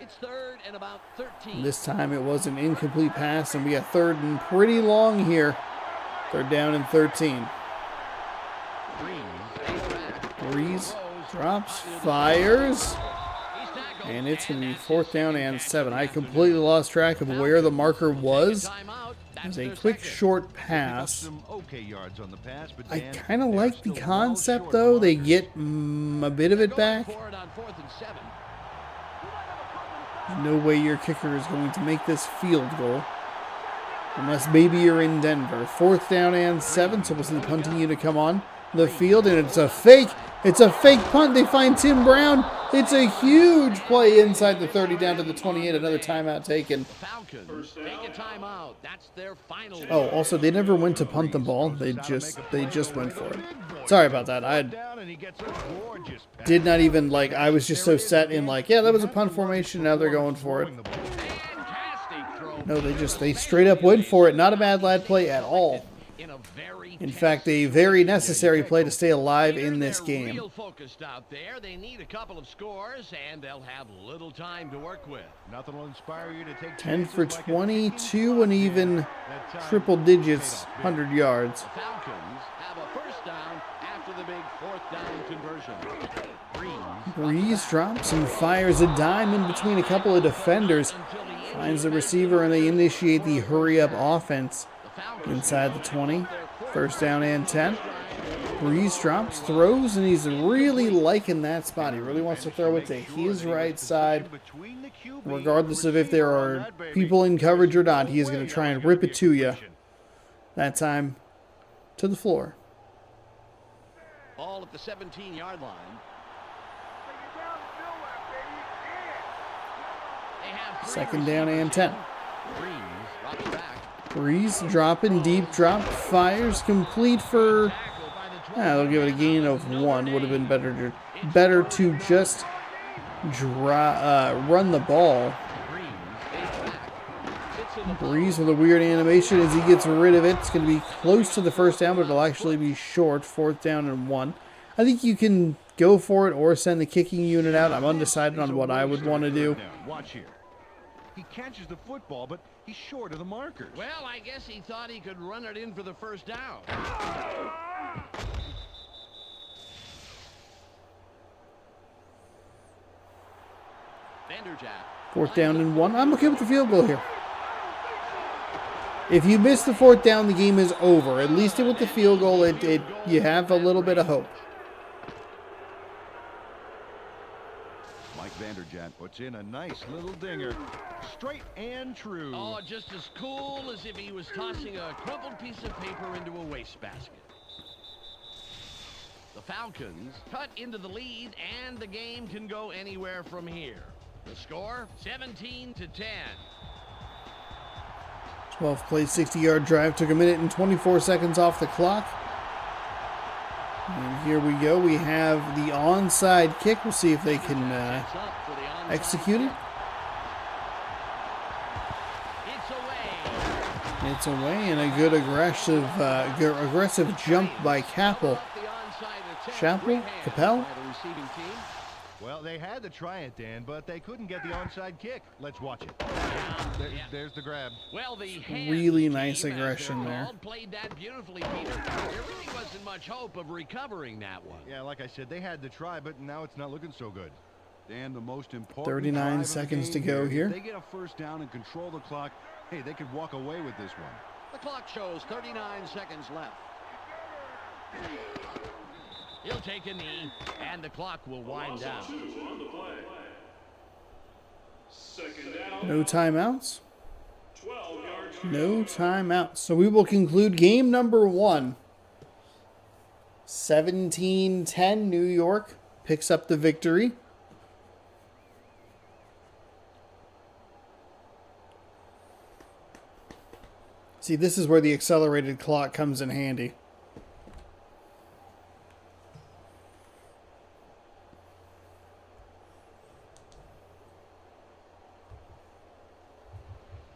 It's 3rd and about 13. This time it was an incomplete pass, and we got 3rd and pretty long here. 3rd down and 13. Breeze drops, fires, and it's going to be 4th down and 7. I completely lost track of where the marker was. It was a quick short pass. I kind of like the concept, though. They get a bit of it back. No way your kicker is going to make this field goal. Unless maybe you're in Denver. 4th down and 7, so we'll see the punting unit come on the field, and it's a fake. It's a fake punt. They find Tim Brown. It's a huge play inside the 30 down to the 28. Another timeout taken. Falcons take a timeout. That's their final. Oh, also, they never went to punt the ball. They just went for it. Sorry about that. I did not even, I was just so set in, yeah, that was a punt formation. Now they're going for it. No, they straight up went for it. Not a bad lad play at all. In fact, a very necessary play to stay alive in this game. Real focused out there. They need a couple of scores, and they'll have little time to work with. Nothing will inspire you to take 10 for 22 and even triple digits, 100 yards. The Falcons have a first down after the big 4th down conversion. Breeze drops and fires a dime in between a couple of defenders. Finds the receiver, and they initiate the hurry-up offense inside the 20. 1st down and 10. Breeze drops, throws, and he's really liking that spot. He really wants to throw it to his right side. Regardless of if there are people in coverage or not, he is going to try and rip it to you. That time to the floor. Ball at the 17-yard line. 2nd down and 10. Breeze dropping, deep drop, fires, complete for, they'll give it a gain of 1. Would have been better to just run the ball. Breeze with a weird animation as he gets rid of it. It's going to be close to the 1st down, but it'll actually be short. 4th down and 1. I think you can go for it or send the kicking unit out. I'm undecided on what I would want to do. Watch here. He catches the football, but he's short of the markers. Well, I guess he thought he could run it in for the 1st down. Vanderjagt. 4th down and 1. I'm okay with the field goal here. If you miss the 4th down, the game is over. At least with the field goal, you have a little bit of hope. Vanderjagt puts in a nice little dinger. Straight and true. Oh, just as cool as if he was tossing a crumpled piece of paper into a wastebasket. The Falcons cut into the lead, and the game can go anywhere from here. The score, 17-10. 12th play, 60-yard drive. Took a minute and 24 seconds off the clock. And here we go. We have the onside kick. We'll see if they can execute it. It's away, and a good aggressive jump by Capel. Capel? Well, they had to try it, Dan, but they couldn't get the onside kick. Let's watch it. There's the grab. Well, the really nice aggression there. Played that beautifully, Peter. There really wasn't much hope of recovering that one. Yeah, like I said, they had to try, but now it's not looking so good. Dan, the most important 39 seconds to go here. If they get a first down and control the clock, hey, they could walk away with this one. The clock shows 39 seconds left. He'll take a knee, and the clock will wind down. No timeouts. No timeouts. So we will conclude game number 1. 17-10, New York picks up the victory. See, this is where the accelerated clock comes in handy.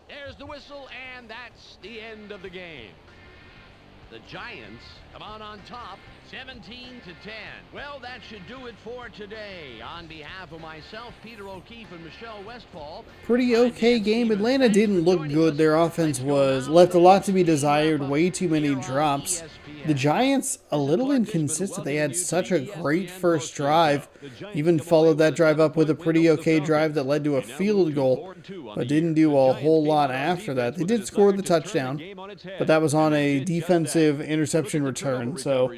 There's the whistle, and that's the end of the game. The Giants come on top, 17-10. Well, that should do it for today. On behalf of myself, Peter O'Keefe, and Michelle Westfall. Pretty okay game. Atlanta didn't look good. Their offense left a lot to be desired. Way too many drops. The Giants, a little inconsistent. They had such a great first drive. Even followed that drive up with a pretty okay drive that led to a field goal, but didn't do a whole lot after that. They did score the touchdown, but that was on a defensive interception return. So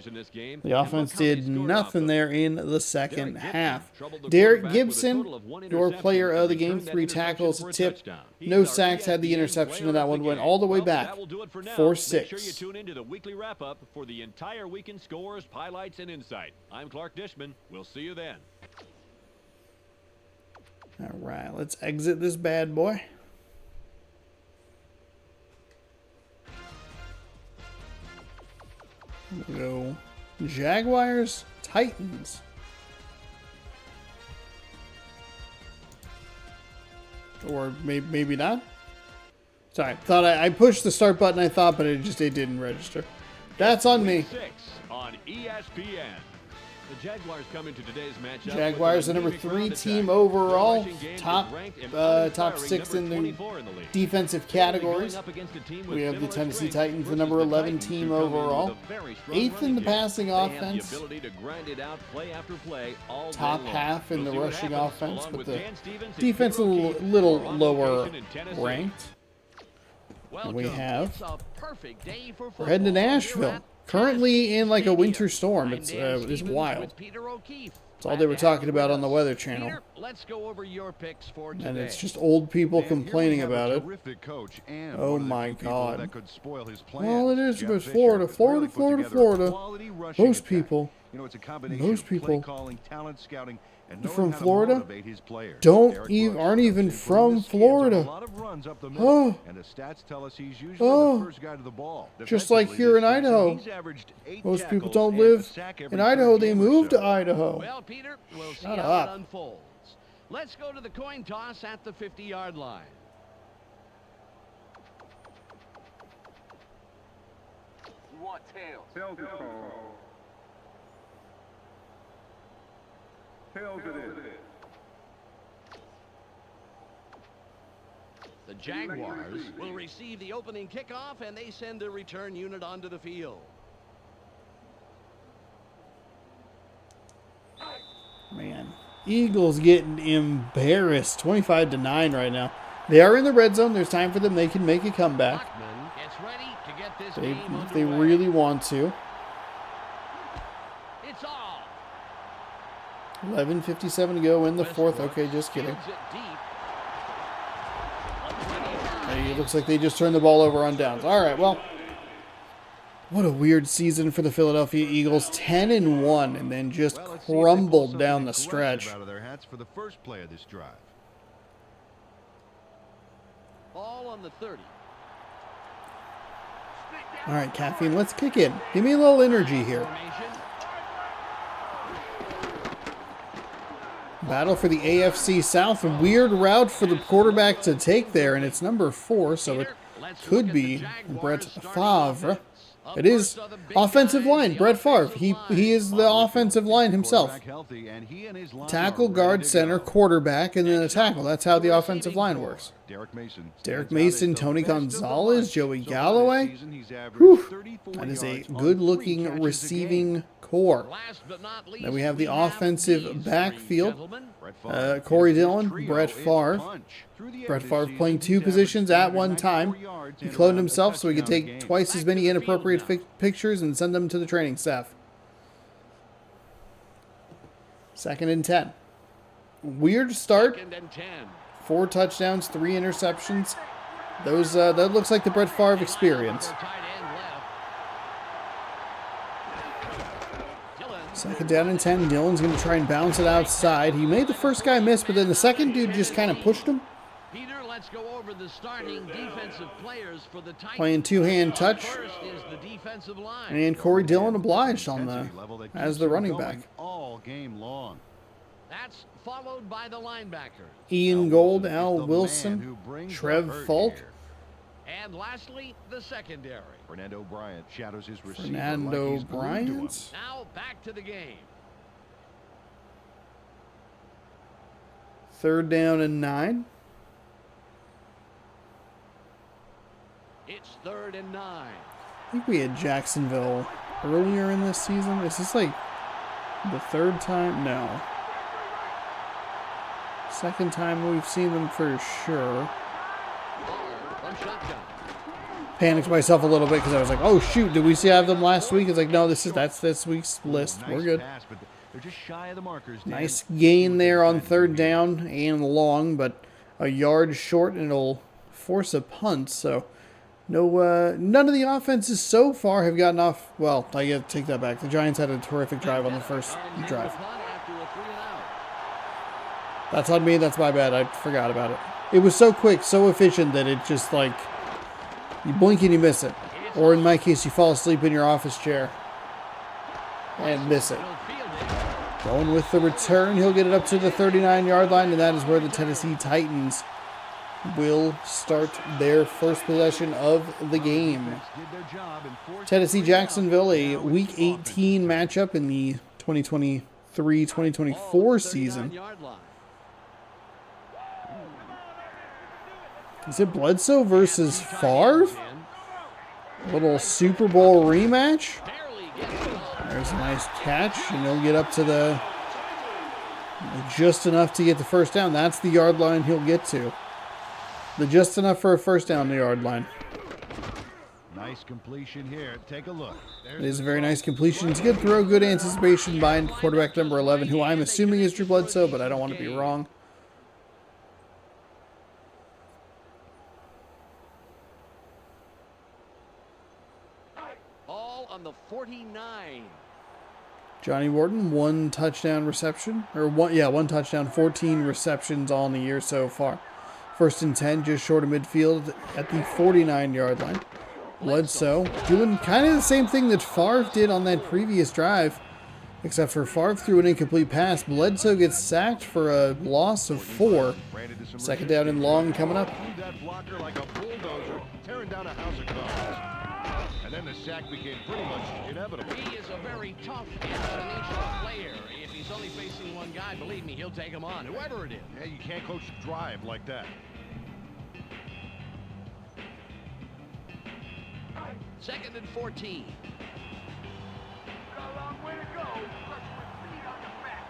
the offense did nothing there in the second half. Derek Gibson, your player of the game, 3 tackles, a tip, no sacks, had the interception, and that one went all the way back, 4-6. Tune into the weekly wrap-up for the entire weekend scores, highlights, and insight. I'm Clark Dishman. We'll see you then. All right, let's exit this bad boy. We'll go Jaguars, Titans. Or maybe not. Sorry, thought I pushed the start button, I thought, but it didn't register. That's on me. 6 on ESPN. The Jaguars come into today's matchup. Jaguars, the number 3 team overall, top 6 in the defensive categories. We have the Tennessee Titans, the number 11 team overall, 8th in the passing offense, top half in the rushing offense, but the defense a little lower ranked. We have, we're heading to Nashville. Currently in like a winter storm. It's wild. It's all they were talking about on the Weather Channel. And it's just old people complaining about it. Oh my God. Well, it is because Florida. Most people from Florida aren't even from Florida. Just like here in Idaho. Most people don't live in Idaho. They moved to Idaho. Well, Peter, we'll see Shut how up. it unfolds. Let's go to the coin toss at the 50-yard line. You want tails? Tails is called. Tails it is. The Jaguars will receive the opening kickoff, and they send a return unit onto the field. Man, Eagles getting embarrassed, 25-9 right now. They are in the red zone. There's time for them. They can make a comeback. Bachman gets ready to get this If they really want to. It's all. 11:57 to go in the fourth. Okay, just kidding. Hey, it looks like they just turned the ball over on downs. All right, well, What a weird season for the Philadelphia Eagles. 10-1, and then just crumbled down the stretch. Out of their hats for the first play of this drive. Ball on the 30. All right, Caffeine, let's kick in. Give me a little energy here. Battle for the AFC South. A weird route for the quarterback to take there, and it's number 4, so it could be Brett Favre. It is offensive line, Brett Favre. He is the offensive line himself. Tackle, guard, center, quarterback, and then a tackle. That's how the offensive line works. Derek Mason, Tony Gonzalez, Joey Galloway. Whew. That is a good-looking receiving core. Then we have the offensive backfield. Corey Dillon, Brett Favre. Brett Favre playing 2 positions at one time. He cloned himself so he could take twice as many inappropriate pictures and send them to the training staff. 2nd and 10. Weird start. 4 touchdowns, 3 interceptions. That looks like the Brett Favre experience. 2nd down and 10. Dillon's going to try and bounce it outside. He made the first guy miss, but then the second dude just kind of pushed him. Peter, let's go over the starting defensive players for the Titans. Playing 2-hand touch. First is the defensive line. And Corey Dillon obliged on as the running back. All game long. That's followed by the linebacker. Ian Gold, Al Wilson, Trev Falk. And lastly, the secondary. Fernando Bryant shadows his receiver. Fernando Bryant. Now back to the game. 3rd down and 9. It's 3rd and 9. I think we had Jacksonville earlier in this season. Is this like the 3rd time? No. 2nd time we've seen them for sure. Panicked myself a little bit because I was like, oh shoot, did we have them last week? It's like, no, that's this week's list. We're good. Nice gain there on 3rd down and long, but a yard short, and it'll force a punt. So none of the offenses so far have gotten off. Well, I got to take that back. The Giants had a terrific drive on the first drive. That's on me. That's my bad. I forgot about it. It was so quick, so efficient that it just like, you blink and you miss it. Or in my case, you fall asleep in your office chair and miss it. Going with the return, he'll get it up to the 39-yard line, and that is where the Tennessee Titans will start their first possession of the game. Tennessee-Jacksonville, a Week 18 matchup in the 2023-2024 season. Is it Bledsoe versus Favre? Little Super Bowl rematch. There's a nice catch, and he'll get up to the just enough to get the first down. That's the yard line he'll get to. The just enough for a first down, the yard line. Nice completion here. Take a look. It is a very nice completion. It's a good throw, good anticipation by quarterback number 11, who I'm assuming is Drew Bledsoe, but I don't want to be wrong. On the 49. Johnny Wharton, 1 touchdown reception, or one touchdown, 14 receptions all in the year so far. 1st and 10, just short of midfield at the 49-yard line. Bledsoe doing kind of the same thing that Favre did on that previous drive, except for Favre threw an incomplete pass. Bledsoe gets sacked for a loss of 4. 2nd down and long coming up. And then the sack became pretty much inevitable. He is a very tough and tenacious player. If he's only facing one guy, believe me, he'll take him on, whoever it is. Yeah, you can't coach a drive like that. 2nd and 14. Got a long way to go. Rush with speed on your back.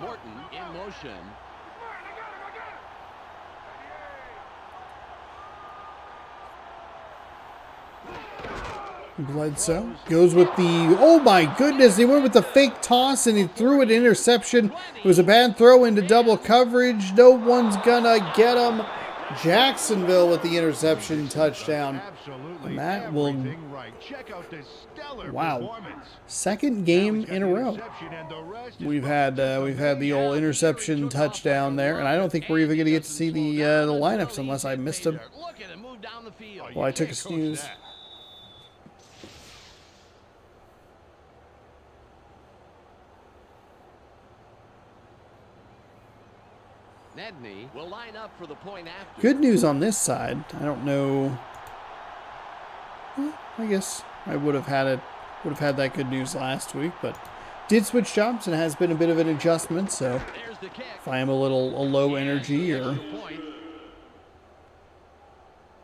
Morton in motion. Martin, I got him. Bledsoe goes with the, oh my goodness, he went with the fake toss and he threw it interception. It was a bad throw into double coverage. No one's gonna get him. Jacksonville with the interception touchdown. Absolutely. And that will... Everything right. Check out this stellar Wow. performance. Second game in a row. We've had the old interception touchdown there, and I don't think we're even going to get to see the lineups unless I missed them. Look at him move down the field. Well, I took a snooze. Nedney will line up for the point after. Good news on this side. I don't know. Well, I guess I would have had that good news last week, but did switch jobs and has been a bit of an adjustment. So There's the kick. if I am a low energy or Point.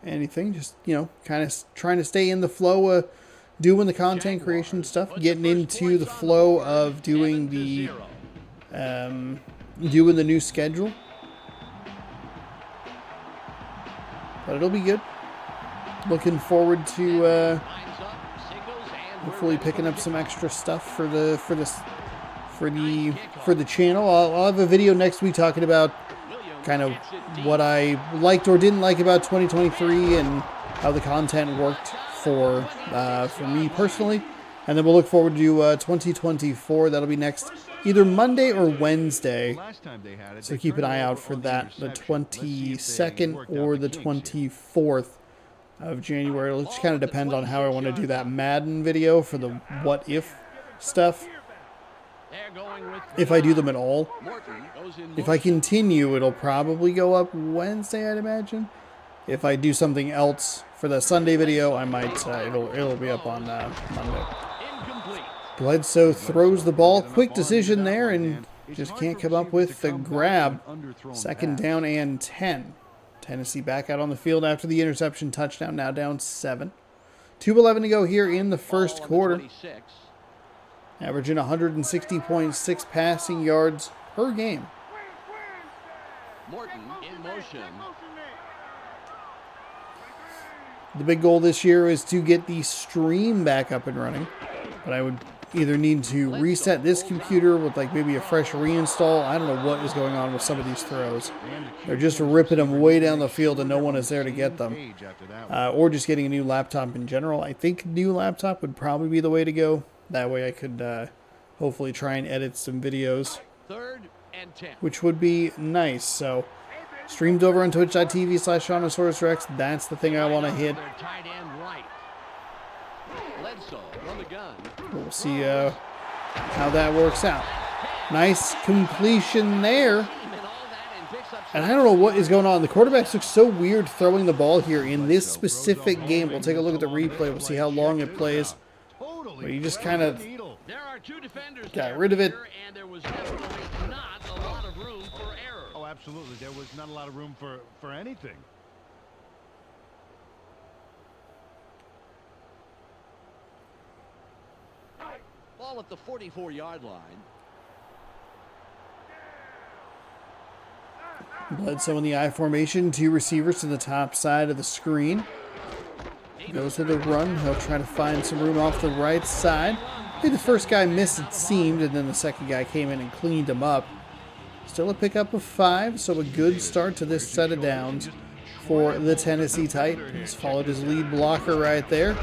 anything, just kind of trying to stay in the flow, doing the content creation stuff, getting into the flow of doing the new schedule. But it'll be good. Looking forward to hopefully picking up some extra stuff for the channel. I'll have a video next week talking about kind of what I liked or didn't like about 2023 and how the content worked for me personally. And then we'll look forward to 2024. That'll be next either Monday or Wednesday. So keep an eye out for that, the 22nd or the 24th of January. It'll just kind of depend on how I want to do that Madden video for the what if stuff. If I do them at all. If I continue, it'll probably go up Wednesday, I'd imagine. If I do something else for the Sunday video, I might it'll be up on Monday. Bledsoe throws the ball. Quick decision there and just can't come up with the grab. Second down and 10. Tennessee back out on the field after the interception touchdown. Now down 7. 2:11 to go here in the first quarter. Averaging 160.6 passing yards per game. Morton in motion. The big goal this year is to get the stream back up and running. But I would either need to reset this computer with like maybe a fresh reinstall. I don't know what is going on with some of these throws. They're just ripping them way down the field and no one is there to get them. Or just getting a new laptop in general. I think new laptop would probably be the way to go. That way I could hopefully try and edit some videos. 3rd and 10. Which would be nice. So streamed over on twitch.tv/Seannosaurus Rex. That's the thing I want to hit. Tight end right. Bledsoe from the gun. We'll see how that works out. Nice completion there. And I don't know what is going on. The quarterbacks look so weird throwing the ball here in this specific game. We'll take a look at the replay. We'll see how long it plays. But you just kind of got rid of it. And there was definitely not a lot of room for error. Oh, absolutely. There was not a lot of room for anything. Ball at the 44-yard line. Bledsoe in the I formation. 2 receivers to the top side of the screen. Goes to the run. He'll try to find some room off the right side. I think the first guy missed, it seemed, and then the second guy came in and cleaned him up. Still a pickup of 5, so a good start to this set of downs for the Tennessee Titans. Followed his lead blocker right there.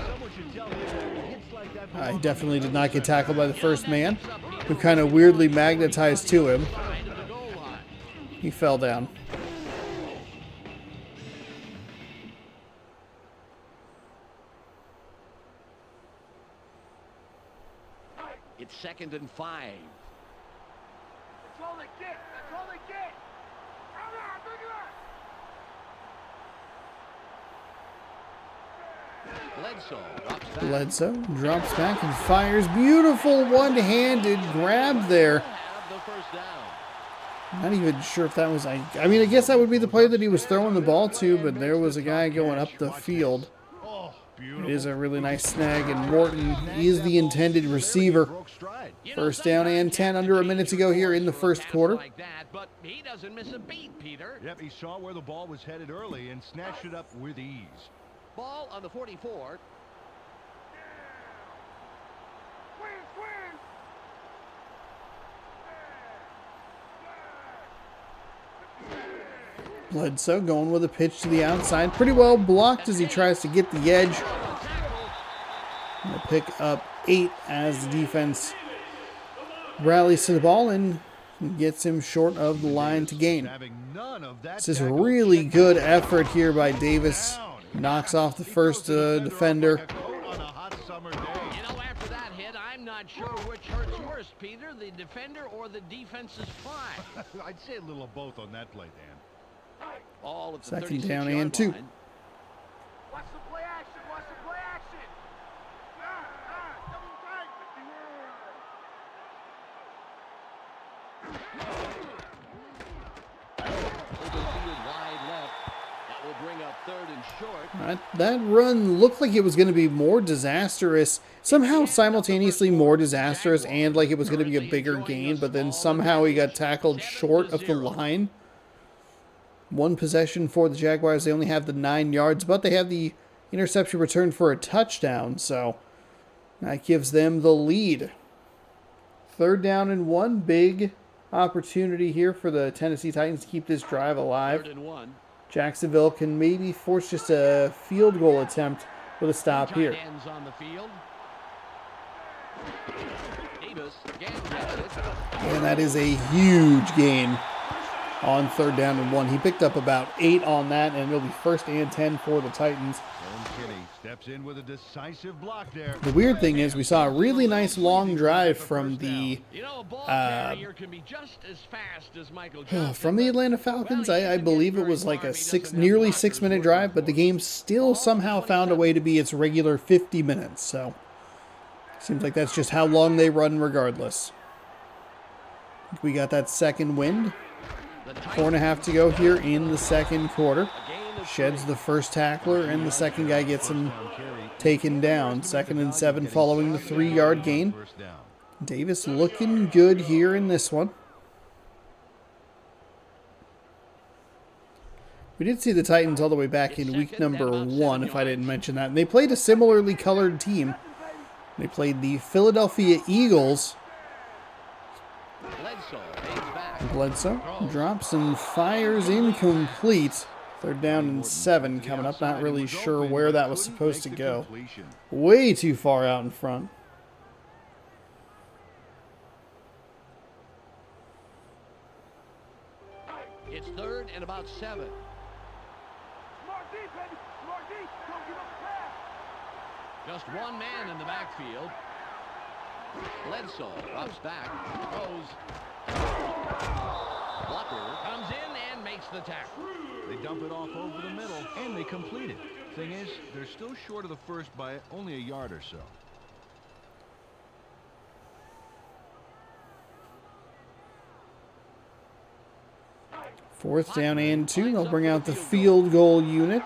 He definitely did not get tackled by the first man, who kind of weirdly magnetized to him. He fell down. It's 2nd and 5. That's all they get. That's all they get. Come on, bring it up. Bledsoe Drops back and fires. Beautiful one-handed grab there. Not even sure if that was... I mean, I guess that would be the player that he was throwing the ball to, but there was a guy going up the field. It is a really nice snag, and Morton is the intended receiver. First down and 10, under a minute to go here in the first quarter. But he doesn't miss a beat, Peter. Yep, he saw where the ball was headed early and snatched it up with ease. Ball on the 44. Bledsoe going with a pitch to the outside. Pretty well blocked as he tries to get the edge. He'll pick up 8 as the defense rallies to the ball and gets him short of the line to gain. This is a really good effort here by Davis. Knocks off the first defender. After that hit, I'm not sure which hurts worse, Peter, the defender or the defense's fly. I'd say a little of both on that play, Dan. All at the Second down 36-yard and 2. line. Watch the play action. Watch the play action. Double tight. Open field wide left. That will bring up 3rd and short. That run looked like it was going to be more disastrous. Somehow simultaneously more disastrous and like it was going to be a bigger gain, but then somehow he got tackled short of the line. 1 possession for the Jaguars. They only have the 9 yards, but they have the interception return for a touchdown, so that gives them the lead. 3rd down and 1. Big opportunity here for the Tennessee Titans to keep this drive alive. 3rd and 1. Jacksonville can maybe force just a field goal attempt with a stop here. Tight ends on the field. Davis again gets it. And that is a huge gain on 3rd down and 1. He picked up about 8 on that, and it'll be 1st and 10 for the Titans. Kitty steps in with a decisive block there. The weird thing is we saw a really nice long drive from the A ball carrier can be just as fast as Michael Johnson. from the Atlanta Falcons. I believe it was like a nearly 6-minute drive, but the game still somehow found a way to be its regular 50 minutes. So seems like that's just how long they run regardless. We got that second wind. 4.5 to go here in the second quarter. Sheds the first tackler, and the second guy gets him taken down. 2nd and 7 following the 3-yard gain. Davis looking good here in this one. We did see the Titans all the way back in week number 1, if I didn't mention that. And they played a similarly colored team. They played the Philadelphia Eagles. Bledsoe drops and fires incomplete. 3rd down and 7 coming up. Not really sure where that was supposed to go. Way too far out in front. It's 3rd and about 7. Smart deep, baby. Smart deep. Don't give up the pass. Just one man in the backfield. Bledsoe drops back, throws. Blocker comes in and makes the tackle. They dump it off over the middle, and they complete it. Thing is, they're still short of the first by only a yard or so. Fourth down and 2. They'll bring out the field goal unit.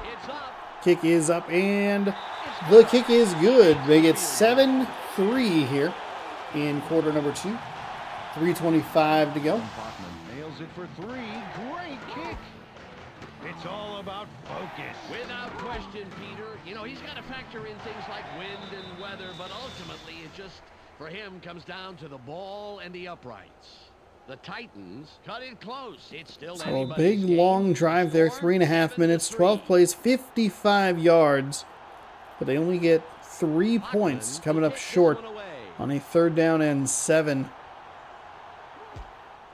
It's up. Kick is up, and the kick is good. They get 7-3 here in quarter number 2. 3:25 to go. Bachman nails it for 3. Great kick. It's all about focus. Without question, Peter. You know, he's got to factor in things like wind and weather, but ultimately it just, for him, comes down to the ball and the uprights. The Titans cut it close. It's still So a big, long drive there, 3.5 minutes, 12 plays, 55 yards. But they only get 3 points, coming up short on a 3rd down and 7.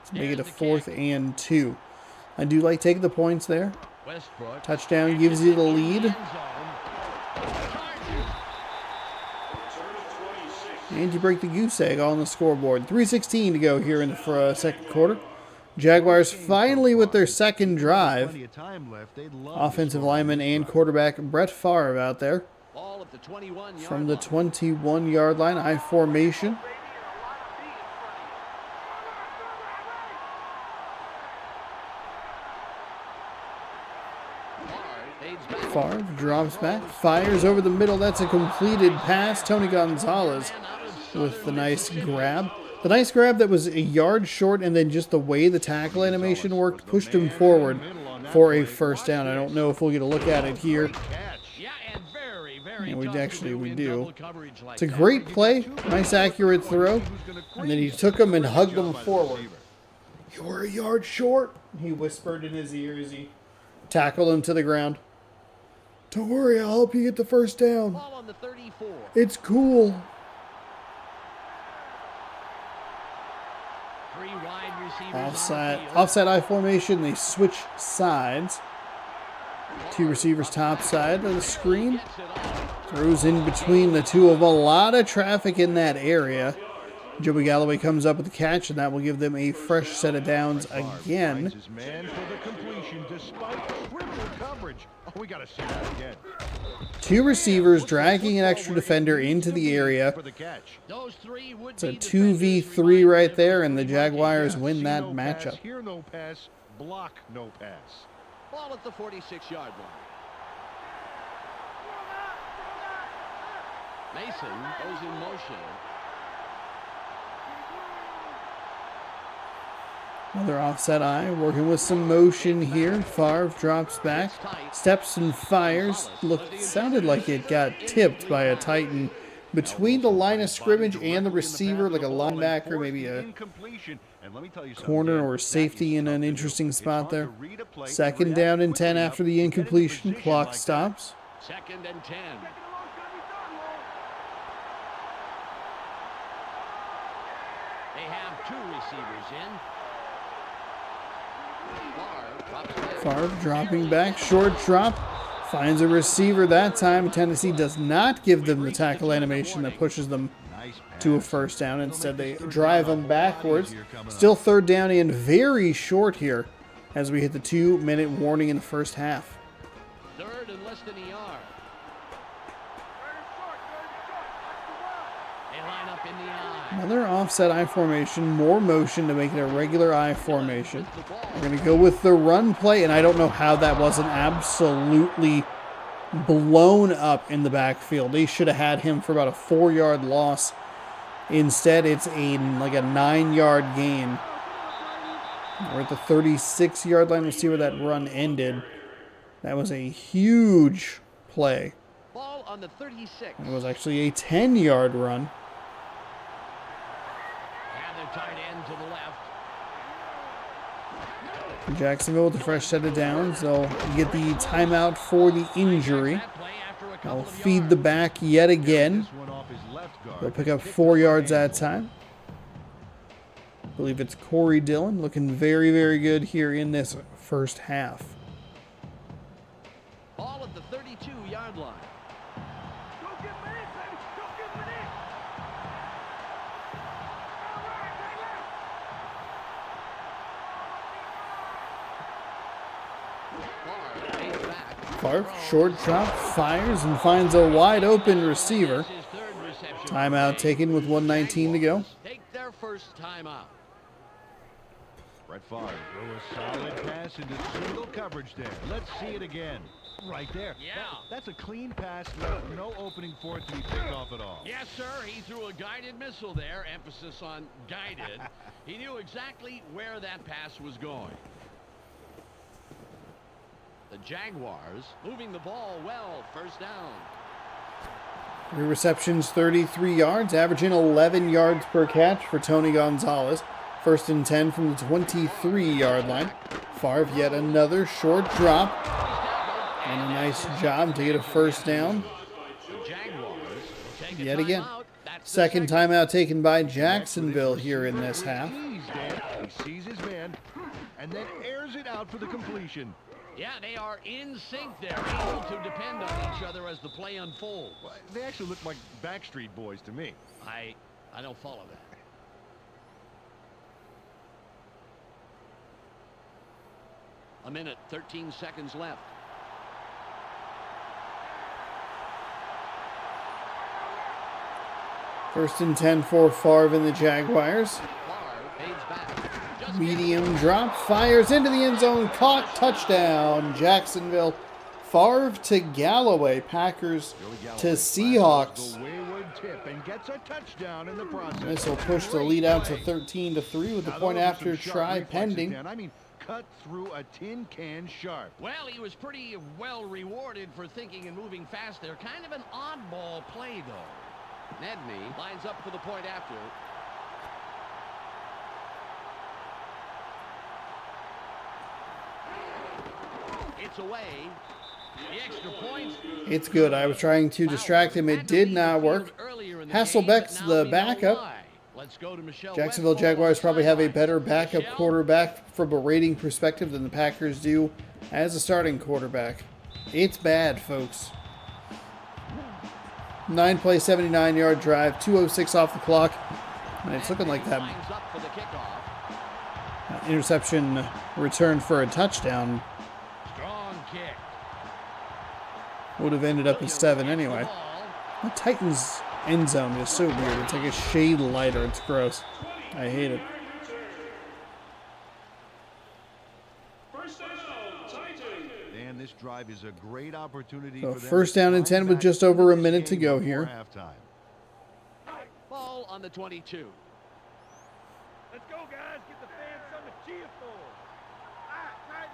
Let's make it a 4th and 2. I do like taking the points there. Westbrook. Touchdown gives you the lead. And you break the goose egg on the scoreboard. 3:16 to go here in the second quarter. Jaguars finally with their second drive. Plenty of time left. They'd love Offensive lineman and quarterback Brett Favre out there. Ball at the 21-yard From the line. 21-yard line, I formation. Favre drops back, fires over the middle. That's a completed pass. Tony Gonzalez with the nice grab. The nice grab that was a yard short, and then just the way the tackle animation worked pushed him forward for a first down. I don't know if we'll get a look at it here. Yeah, and very And we do. It's a great play. Nice accurate throw. And then he took him and hugged him forward. "You were a yard short," he whispered in his ear as he tackled him to the ground. "Don't worry, I'll help you get the first down. Ball on the 34. It's cool." Three wide receivers. Offside I formation. They switch sides. Two receivers top side of the screen. Throws in between the two of them. A lot of traffic in that area. Joey Galloway comes up with the catch, and that will give them a fresh set of downs again. His man for the completion despite triple coverage. Oh, we got to see that again. Two receivers dragging an extra defender into the area. For the catch. Those three would It's a be 2v3 right there, and the Jaguars win that See no matchup. Pass, hear no pass, block no pass. Ball at the 46-yard line. Mason goes in motion. Another offset eye, working with some motion here. Favre drops back, steps and fires. Sounded like it got tipped by a Titan between the line of scrimmage and the receiver, like a linebacker, maybe a corner or safety in an interesting spot there. Second down and 10 after the incompletion. Clock stops. 2nd and 10. They have two receivers in. Favre dropping back, short drop, finds a receiver that time. Tennessee does not give them the tackle animation that pushes them to a first down. Instead, they drive them backwards. Still third down and very short here as we hit the 2-minute warning in the first half. Third and less than a yard. They line up in the eye. Another offset I formation, more motion to make it a regular I formation. We're going to go with the run play, and I don't know how that wasn't absolutely blown up in the backfield. They should have had him for about a 4-yard loss. Instead, it's like a 9-yard gain. We're at the 36-yard line. We'll see where that run ended. That was a huge play. Ball on the 36. It was actually a 10-yard run. And their tight end to the left. Jacksonville with a fresh set of downs. They'll get the timeout for the injury. They'll feed the back yet again. They'll pick up 4 yards that time. I believe it's Corey Dillon looking very, very good here in this first half. Ball at the 32-yard line. Don't give me it, baby. Don't give me it. Favre takes back. Favre, short drop, fires and finds a wide open receiver. His third reception. Timeout taken with 1:19 to go. Take their first timeout. Brett Favre threw a solid pass into single coverage there. Let's see it again. Right there. Yeah. That's a clean pass. No opening for it to be picked off at all. Yes, sir. He threw a guided missile there. Emphasis on guided. He knew exactly where that pass was going. The Jaguars moving the ball well. First down. 3 receptions, 33 yards, averaging 11 yards per catch for Tony Gonzalez. First and 10 from the 23-yard line. Favre, yet another short drop. And a nice job to get a first down. The Jaguars will take a Yet again. timeout. That's the Second timeout taken by Jacksonville here in this half. He sees his man and then airs it out for the completion. Yeah, they are in sync there, able to depend on each other as the play unfolds. They actually look like Backstreet Boys to me. I don't follow that. A minute, 13 seconds left. First and 10 for Favre and the Jaguars. Favre fades back. Just Medium drop, fires into the end zone, caught, touchdown, Jacksonville. Favre to Galloway, Packers to Seahawks. The wayward tip and gets a touchdown in the process. This will push the lead out to 13-3 with the point after try pending. cut through a tin can sharp. Well, he was pretty well rewarded for thinking and moving fast there. Kind of an oddball play, though. Nedney lines up for the point after. It's away. The extra point. It's good. I was trying to distract him. It did not work. Hasselbeck's the backup. Jacksonville Jaguars probably have a better backup quarterback from a rating perspective than the Packers do as a starting quarterback. It's bad, folks. 9-play, 79-yard drive, 2:06 off the clock. And it's looking like that interception returned for a touchdown would have ended up as 7 anyway. The Titans end zone is so weird. It's like a shade lighter. It's gross. I hate it. And this drive is a great opportunity So for them first to down and climb 10 with back just into over a this minute to game go before here. halftime. Ball on the 22. Let's go, guys. Get the fans something to cheer for. Right,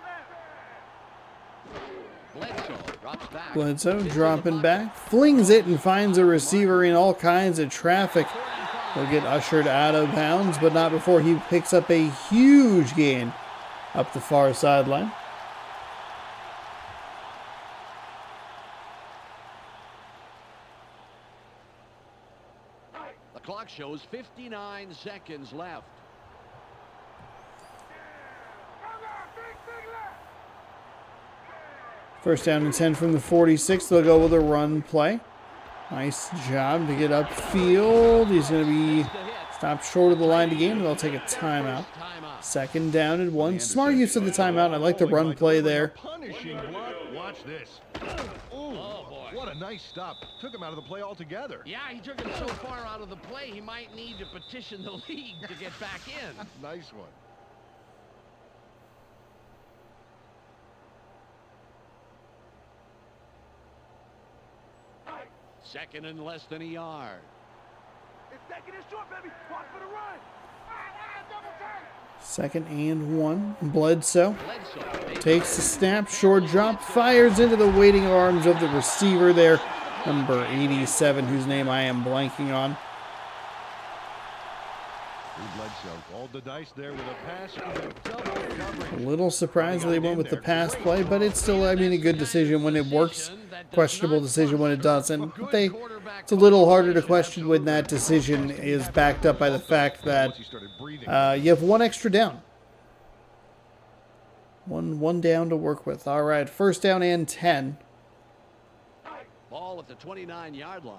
Bledsoe drops back. Bledsoe dropping back, flings it and finds a receiver in all kinds of traffic. He'll get ushered out of bounds, but not before he picks up a huge gain up the far sideline. The clock shows 59 seconds left. First down and 10 from the 46. They'll go with a run play. Nice job to get upfield. He's going to be stopped short of the line to gain. They'll take a timeout. Second down and 1. Smart use of the timeout. I like the run play there. Punishing block. Watch this. Ooh, what a nice stop. Took him out of the play altogether. Yeah, he took him so far out of the play, he might need to petition the league to get back in. Nice one. Second and less than a yard. it's second and short, baby. Watch for the run. Double time. Second and 1. Bledsoe Bledsoe takes the snap. Short drop. Fires into the waiting arms of the receiver there. Number 87, whose name I am blanking on. Bledsoe called the dice there with a pass into double coverage. A little surprised that they went with the pass play, but it's still, I mean, a good decision when it works. Questionable decision when it doesn't. But it's a little harder to question when that decision is backed up by the fact that you have one extra down. One down to work with. All right, first down and 10. Ball at the 29-yard line.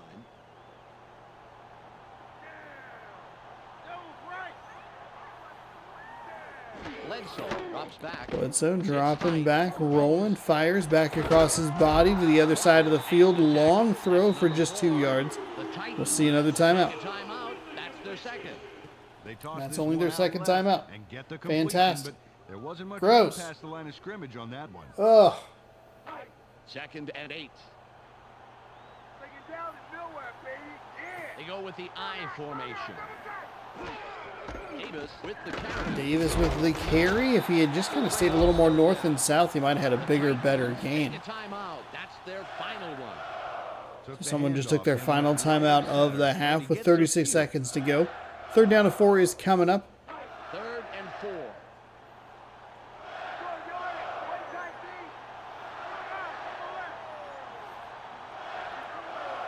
Bledsoe drops back. Bledsoe dropping back, rolling, fires back across his body to the other side of the field. Long throw for just 2 yards. We'll see another timeout. That's their second. That's only their second timeout. And get the Fantastic. but there wasn't much Gross. room past the line of scrimmage on that one. Ugh. Second and 8. Second down is nowhere, baby. Yeah. They go with the I formation. Davis with the carry. Davis with the carry. If he had just kind of stayed a little more north and south, he might have had a bigger, better gain. Timeout. That's their final one. Someone just took their final timeout of the half with 36 seconds to go. Third down and 4 is coming up. Third and 4.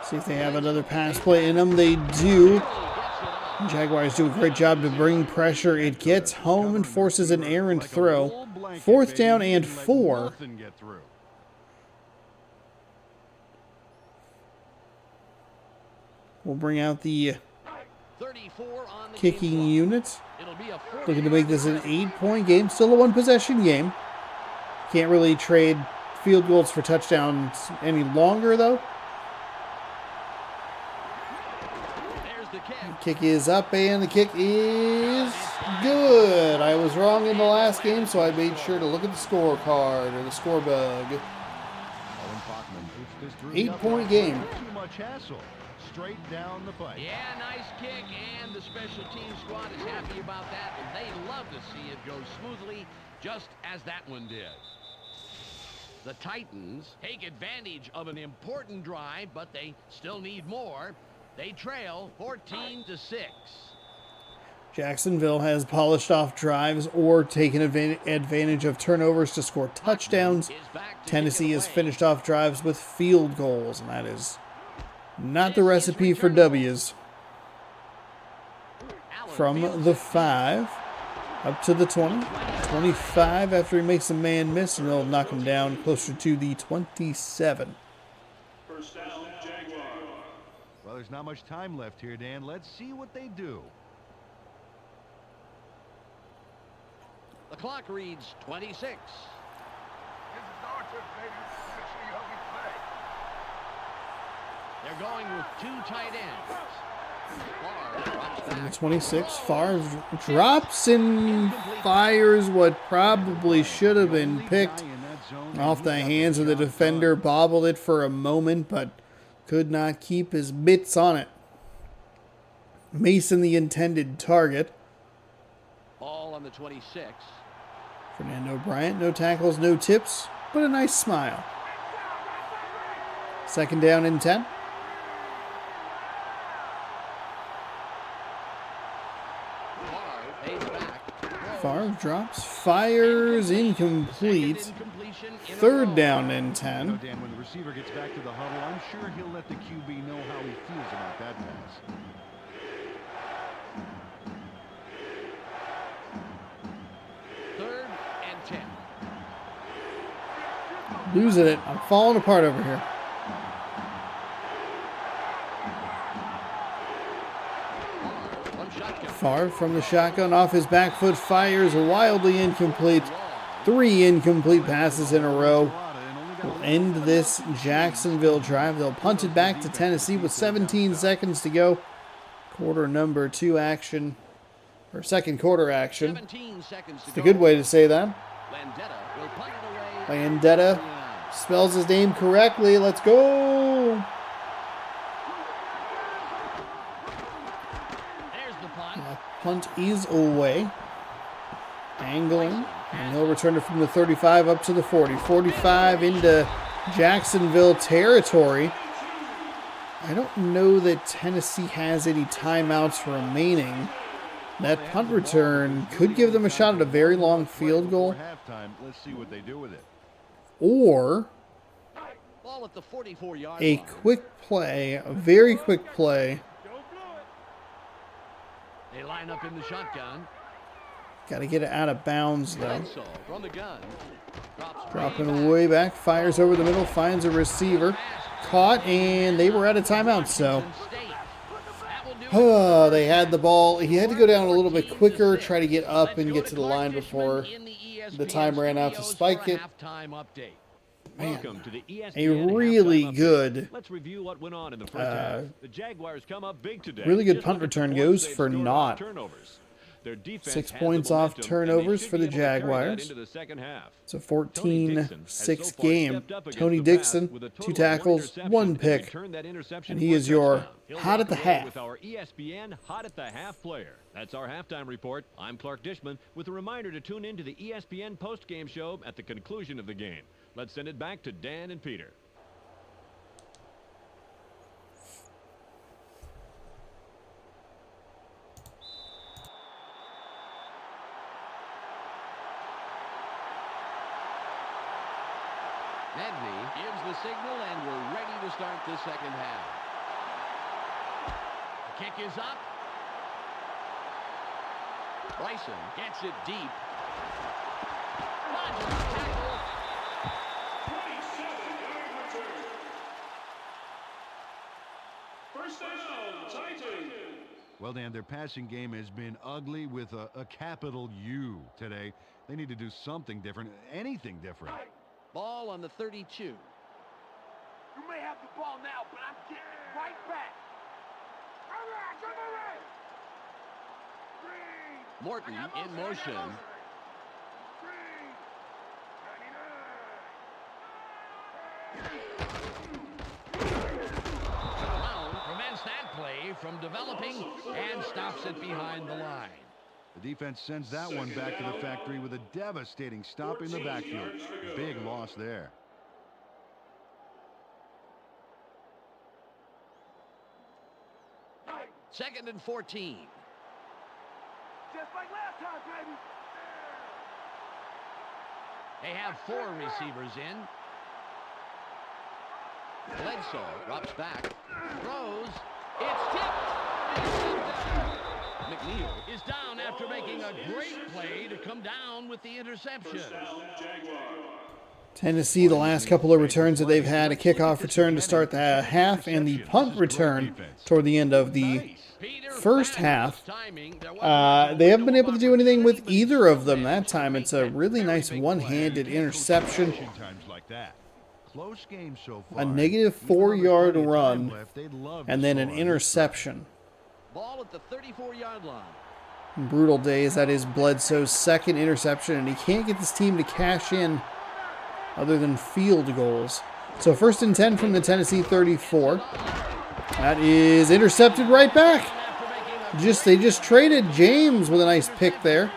See if they have another pass play in them. They do. Jaguars do a great job to bring pressure. It gets home and forces an errant throw. Fourth down and 4. Nothing get through. We'll bring out the 34 on the kicking game unit. It'll be a Looking to make this an 8-point game. Still a one-possession game. Can't really trade field goals for touchdowns any longer, though. There's the kick. Kick is up, and the kick is good. I was wrong in the last game, so I made sure to look at the scorecard or the score bug. 8-point game. Too much hassle. Straight down the pipe. Yeah, nice kick, and the special team squad is happy about that, and they love to see it go smoothly. just as that one did. The Titans take advantage of an important drive, but they still need more. They trail 14-6. Jacksonville has polished off drives or taken advantage of turnovers to score touchdowns. Tennessee has finished off drives with field goals, and that is not the recipe for W's. From the 5 up to the 20. 25 after he makes a man miss, and they'll knock him down closer to the 27. First down, Jaguars. Well, there's not much time left here, Dan. Let's see what they do. The clock reads 26. This is our turn, baby. I'm gonna show you how we play. They're going with 2 tight ends. From the 26, Favre drops and fires what probably should have been picked off the hands of the defender. Bobbled it for a moment, but could not keep his mitts on it. Mason, the intended target. Ball on the 26. Fernando Bryant, no tackles, no tips, but a nice smile. Second down and 10. Favre drops, fires, incomplete. Third down and 10. Dan, when the receiver gets back to the huddle, I'm sure he'll let the QB know how he feels about that pass. Third and 10. Losing it. I'm falling apart over here. Favre from the shotgun off his back foot fires wildly incomplete. 3 incomplete passes in a row will end this Jacksonville drive. They'll punt it back to Tennessee with 17 seconds to go. Quarter number 2 action, or second quarter action. It's a good way to say that. Landetta spells his name correctly. Let's go. Punt is away. Angling. And he'll return it from the 35 up to the 40. 45 into Jacksonville territory. I don't know that Tennessee has any timeouts remaining. That punt return could give them a shot at a very long field goal. Let's see what they do with it. Or Ball at the 44-yard a line. quick play, a very quick play. They line up in the shotgun. Got to get it out of bounds, though. From the gun. Dropping way back, fires over the middle, finds a receiver. Caught, and they were out of timeout, so they had the ball. He had to go down a little bit quicker, try to get up and get to the line before the time ran out to spike it. Man, a really good, Let's review what went on in the first half. The Jaguars come up big today. really good Just punt look at the return points goes they've for scored naught. on turnovers. Their defense 6 has points the off momentum, and they turnovers should for be the able to carry that Jaguars. into the second half. It's a Tony Dixon has 14-6 so far game. stepped up against Tony the pass Dixon, with a 2 total of tackles, 1 interception, pick, and returned that interception and he for a is your touchdown. He'll hot at the walk away half. with our ESPN Hot at the Half player. That's our halftime report. I'm Clark Dishman with a reminder to tune in to the ESPN post-game show at the conclusion of the game. Let's send it back to Dan and Peter. Nedney gives the signal, and we're ready to start the second half. The kick is up. Bryson gets it deep. Rodgers tackle. 27-yard return. First down, Titans. Well, Dan, their passing game has been ugly with a capital U today. They need to do something different, anything different. Ball on the 32. You may have the ball now, but I'm getting it right back. All right, come on. Green. Morton in motion. Green. 99. Brown prevents that play from developing and stops it behind the line. The defense sends that one back to the factory with a devastating stop in the backfield. Big loss there. Second and 14. Just like last time, baby. They have 4 receivers in. Bledsoe drops back, throws. It's tipped. McNeil is down after making a great play to come down with the interception. Tennessee, the last couple of returns that they've had, a kickoff return to start the half and the punt return toward the end of the first half. They haven't been able to do anything with either of them that time. It's a really nice one-handed interception. A negative 4-yard run, and then an interception. Ball at the 34-yard line. Brutal days. That is Bledsoe's second interception, and he can't get this team to cash in other than field goals. So 1st and 10 from the Tennessee 34. That is intercepted right back. They just traded James with a nice pick there.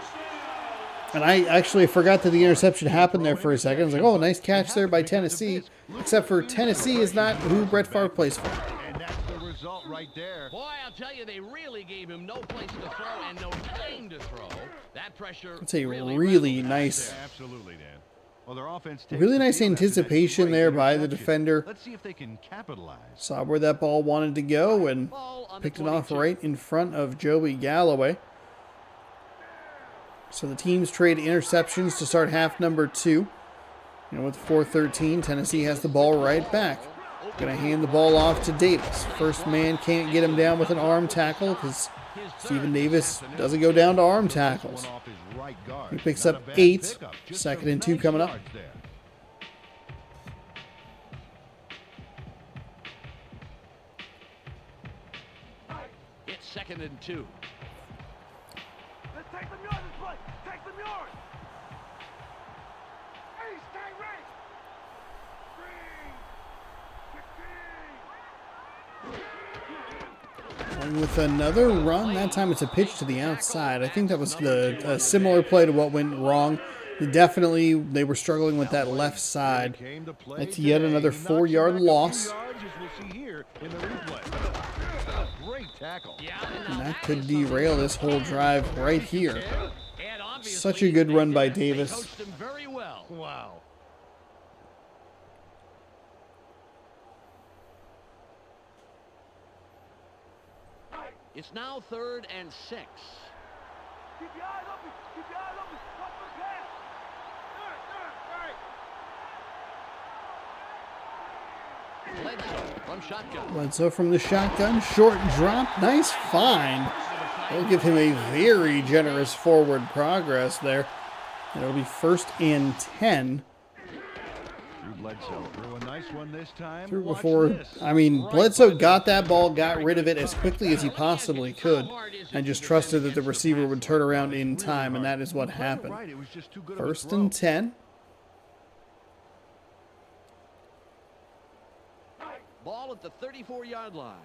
And I actually forgot that the interception happened there for a second. I was like, oh, nice catch there by Tennessee. Except for Tennessee is not who Brett Favre plays for. And that's the result right there. Boy, I'll tell you, they really gave him no place to throw and no time to throw. That pressure. It's a really nice. Yeah, absolutely, Dan. Well, their offense Really nice anticipation there by the defender. Let's see if they can capitalize. Saw where that ball wanted to go and picked it off right in front of Joey Galloway. So the teams trade interceptions to start half number 2. With 4:13, Tennessee has the ball right back. Going to hand the ball off to Davis. First man can't get him down with an arm tackle because Stephen Davis doesn't go down to arm tackles. He picks up 8. 2nd and 2 coming up. It's 2nd and 2. Let's take some yards this play. Take some yards. Hey, stay ready. And with another run, that time it's a pitch to the outside. I think that was a similar play to what went wrong. Definitely, they were struggling with that left side. That's yet another 4-yard loss. And that could derail this whole drive right here. Such a good run by Davis. Wow. It's now 3rd and 6. Keep your eyes open. Keep your eyes open. Watch for the pass. Bledsoe from shotgun. Bledsoe from the shotgun. Short drop. Nice find. They'll give him a very generous forward progress there. And it'll be 1st and 10. Bledsoe threw a nice one this time. Through before, Bledsoe got that ball, got rid of it as quickly as he possibly could, and just trusted that the receiver would turn around in time, and that is what happened. 1st and 10. Ball at the 34-yard line.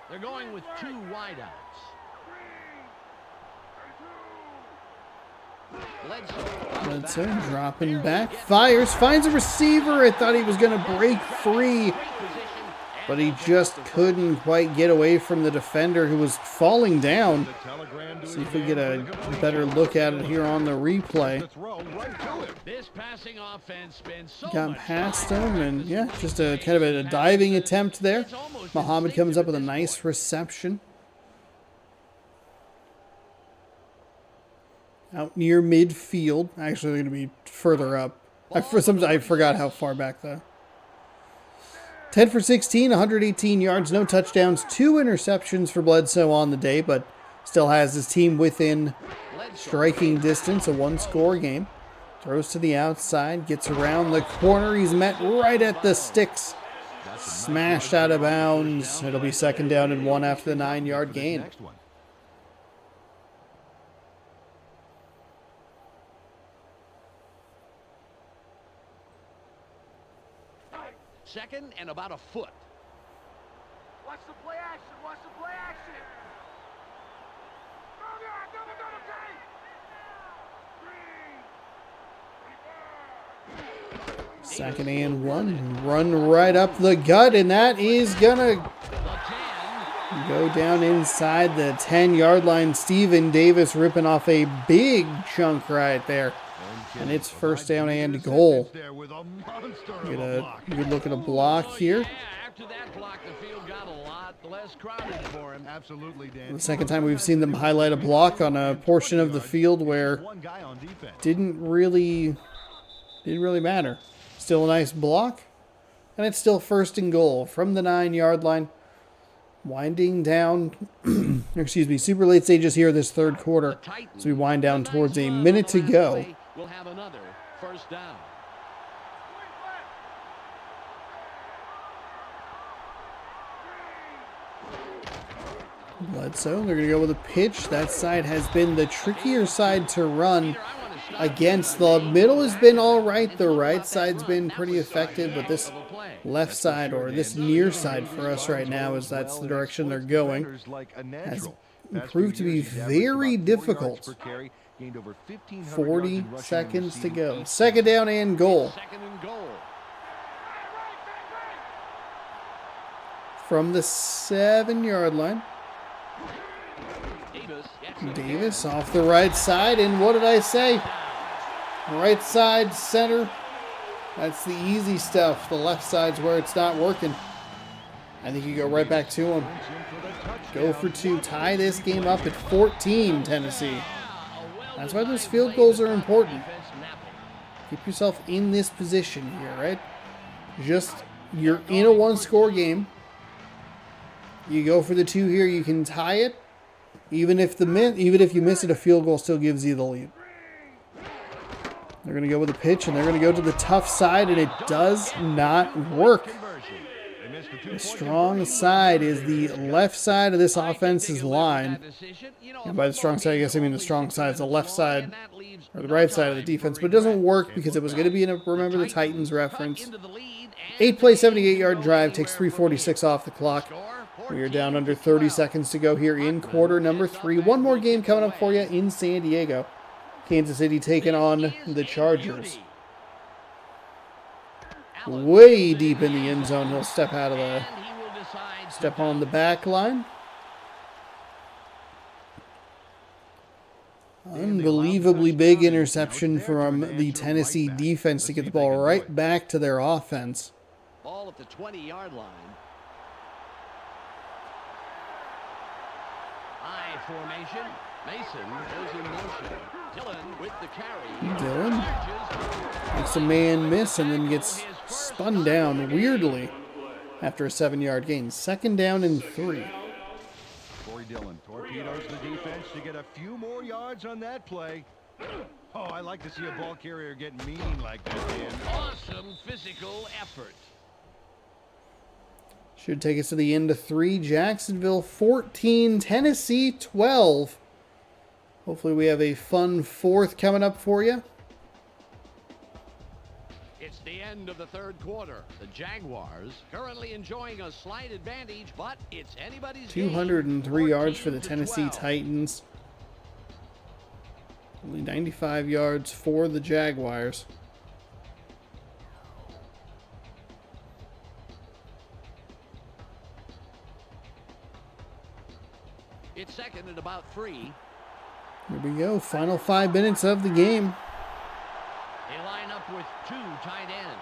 They're going with 2 wideouts. Bledsoe dropping back, fires, finds a receiver. I thought he was going to break free, but he just couldn't quite get away from the defender who was falling down. See if we get a better look at it here on the replay. Got past him, and yeah, just a kind of a diving attempt there. Muhammad comes up with a nice reception. Out near midfield. Actually, they're going to be further up. I forgot how far back though. 10 for 16, 118 yards, no touchdowns, 2 interceptions for Bledsoe on the day, but still has his team within striking distance, a 1-score game. Throws to the outside, gets around the corner. He's met right at the sticks. Smashed out of bounds. It'll be 2nd down and 1 after the 9-yard gain. 2nd and about a foot. Watch the play action. Watch the play action. Second and 1. Run right up the gut, and that is going to go down inside the 10-yard line. Steven Davis ripping off a big chunk right there. And it's first down and goal. Get a good look at a block here. After that block, the field got a lot less crowded for him. Absolutely, Dan. The second time we've seen them highlight a block on a portion of the field where didn't really matter. Still a nice block, and it's still first and goal from the 9-yard line. Winding down, excuse me, super late stages here this third quarter. As we wind down towards a minute to go. We'll have another first down. Bledsoe, they're going to go with a pitch. That side has been the trickier side to run against. The middle has been all right. The right side's been pretty effective, but this left side, or this near side for us right now, is that's the direction they're going, has proved to be very difficult. 40 seconds to go. Second down and goal. From the 7-yard line. Davis off the right side, and what did I say? Right side, center. That's the easy stuff. The left side's where it's not working. I think you go right back to him. Go for 2. Tie this game up at 14, Tennessee. That's why those field goals are important. Keep yourself in this position here, right? You're in a 1-score game. You go for the 2 here, you can tie it. Even if you miss it, a field goal still gives you the lead. They're going to go with a pitch, and they're going to go to the tough side, and it does not work. The strong side is the left side of this offense's line. And by the strong side, I guess I mean the strong side is the left side, or the right side of the defense. But it doesn't work because it was going to be in a Remember the Titans reference. 8-play, 78-yard drive, takes 3:46 off the clock. We are down under 30 seconds to go here in quarter number 3. One more game coming up for you in San Diego. Kansas City taking on the Chargers. Way deep in the end zone. He'll step on the back line. Unbelievably big interception from the Tennessee defense to get the ball right back to their offense. Ball at the 20-yard line. High formation. Mason goes in motion. Dillon with the carry. Dillon makes a man miss and then gets spun down weirdly after a 7-yard gain. Second down and 3. Corey Dillon torpedoes the defense to get a few more yards on that play. Oh, I like to see a ball carrier get mean like that, man. Awesome physical effort. Should take us to the end of 3. Jacksonville 14, Tennessee 12. Hopefully we have a fun 4th coming up for you. It's the end of the third quarter. The Jaguars currently enjoying a slight advantage, but it's anybody's 203 yards for the Tennessee Titans. Only 95 yards for the Jaguars. It's second and about 3. Here we go. Final 5 minutes of the game. They line up with 2 tight ends.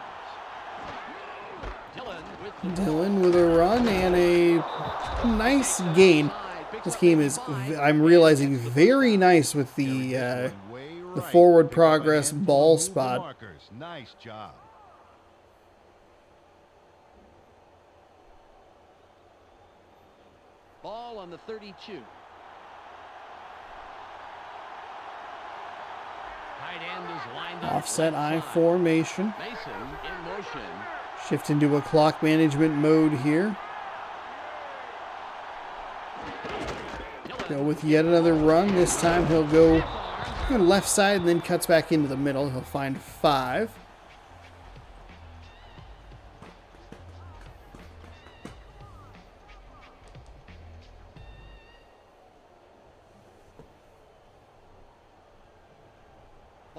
Dillon with a run and a nice gain. This game is, I'm realizing, very nice with the forward progress ball spot. Nice job. Ball on the 32. Tight end is lined up. Offset I formation. Mason in motion. Shift into a clock management mode here. Go with yet another run. This time he'll go left side and then cuts back into the middle. He'll find 5.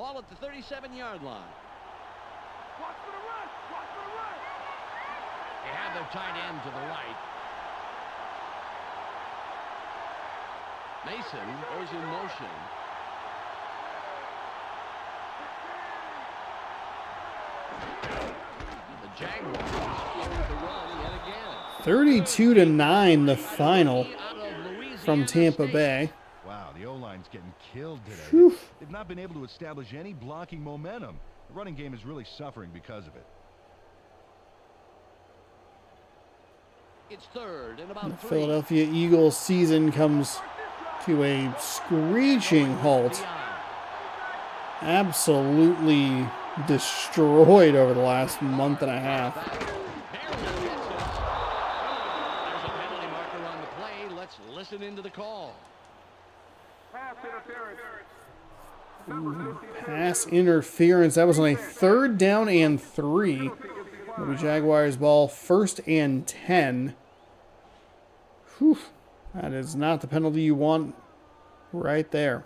Ball at the 37-yard line. Watch for the run! Watch for the run! They have their tight end to the right. Mason goes in motion. The Jaguars going to run yet again. 32-9 the final from Tampa Bay. Wow, the O-line's getting killed today. Whew. They've not been able to establish any blocking momentum. The running game is really suffering because of it. It's third and about The 3. Philadelphia Eagles season comes to a screeching halt. Absolutely destroyed over the last month and a half. There's a penalty marker on the play. Let's listen into the call. Pass interference. Pass interference. That was on a 3rd down and 3. The Jaguars ball, 1st and 10. Whew. That is not the penalty you want right there.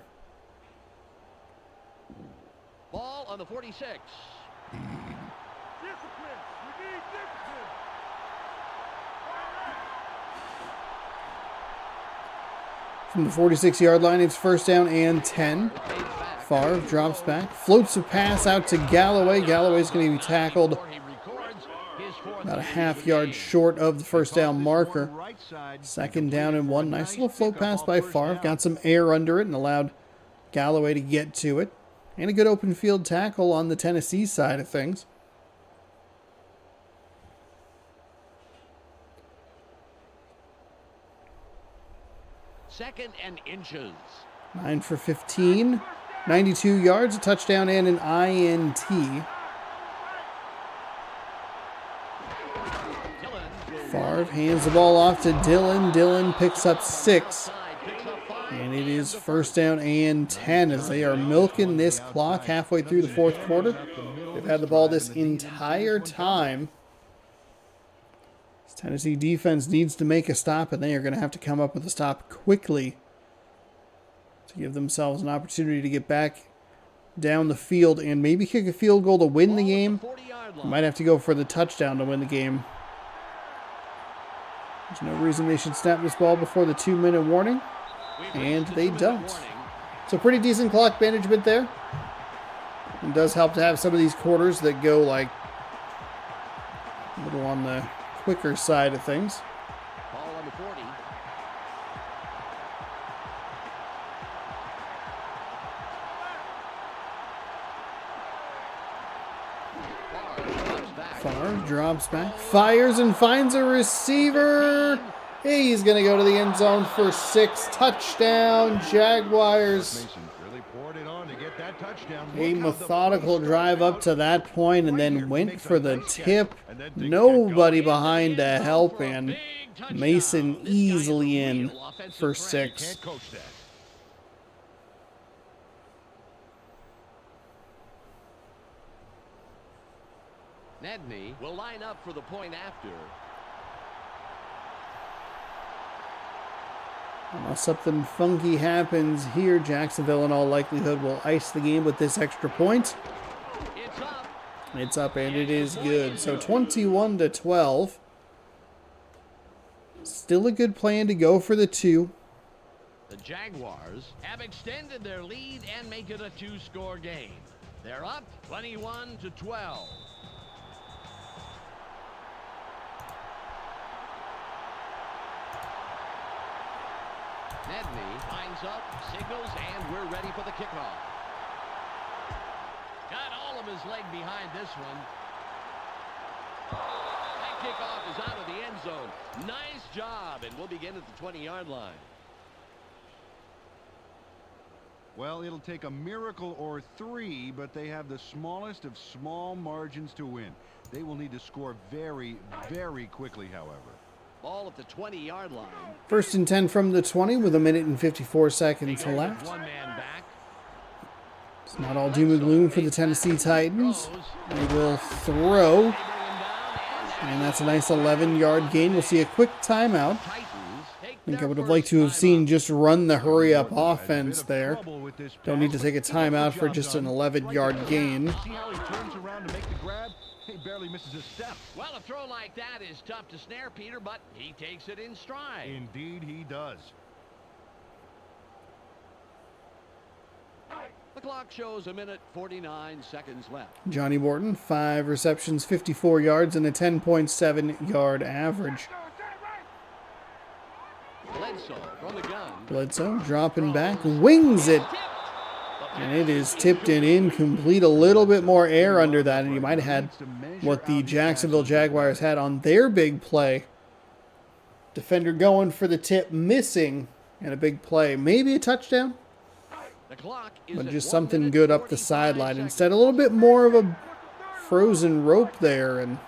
Ball on the 46. Discipline! We need discipline! From the 46-yard line, it's 1st down and 10. Favre drops back, floats a pass out to Galloway. Galloway's going to be tackled about a half-yard short of the 1st down marker. 2nd down and 1. Nice little float pass by Favre. Got some air under it and allowed Galloway to get to it. And a good open field tackle on the Tennessee side of things. Second and inches. 9 for 15. 92 yards, a touchdown, and an INT. Favre hands the ball off to Dillon. Dillon picks up 6. And it is 1st down and 10 as they are milking this clock halfway through the 4th quarter. They've had the ball this entire time. This Tennessee defense needs to make a stop, and they are going to have to come up with a stop quickly to give themselves an opportunity to get back down the field and maybe kick a field goal to win the game. Might have to go for the touchdown to win the game. There's no reason they should snap this ball before the 2-minute warning. And they don't. So pretty decent clock management there. It does help to have some of these quarters that go like a little on the quicker side of things. Ball on the 40. Favre drops back, fires and finds a receiver. He's going to go to the end zone for 6. Touchdown, Jaguars. A methodical drive up to that point and then went for the tip. Nobody behind to help, and Mason easily in for 6. Nedney will line up for the point after. Unless something funky happens here, Jacksonville in all likelihood will ice the game with this extra point. It's up. It's up, and it is good. So 21-12. Still a good plan to go for the 2. The Jaguars have extended their lead and make it a 2-score game. They're up 21-12. Nedney lines up, signals, and we're ready for the kickoff. Got all of his leg behind this one. That kickoff is out of the end zone. Nice job, and we'll begin at the 20-yard line. Well, it'll take a miracle or 3, but they have the smallest of small margins to win. They will need to score very, very quickly, however. Ball at the 20-yard line. 1st and 10 from the 20 with 1 minute and 54 seconds left. One man back. It's not all doom and gloom for the Tennessee Titans. They will throw, and that's a nice 11-yard gain. We'll see a quick timeout. think I would have liked to have seen just run the hurry-up offense there. Don't need to take a timeout for just an 11-yard gain. See how he turns around to make the grab? He barely misses a step. Well, a throw like that is tough to snare, Peter, but he takes it in stride. Indeed he does. The clock shows 1:49 seconds left. Johnny Morton, 5 receptions, 54 yards, and a 10.7-yard average. Bledsoe from the gun. Bledsoe dropping back, wings it, and it is tipped and incomplete. A little bit more air under that, and you might have had what the Jacksonville Jaguars had on their big play. Defender going for the tip, missing, and a big play. Maybe a touchdown, The clock is but at just 1 something minute, good up the 45 sideline. seconds. Instead, a little bit more of a frozen rope there, and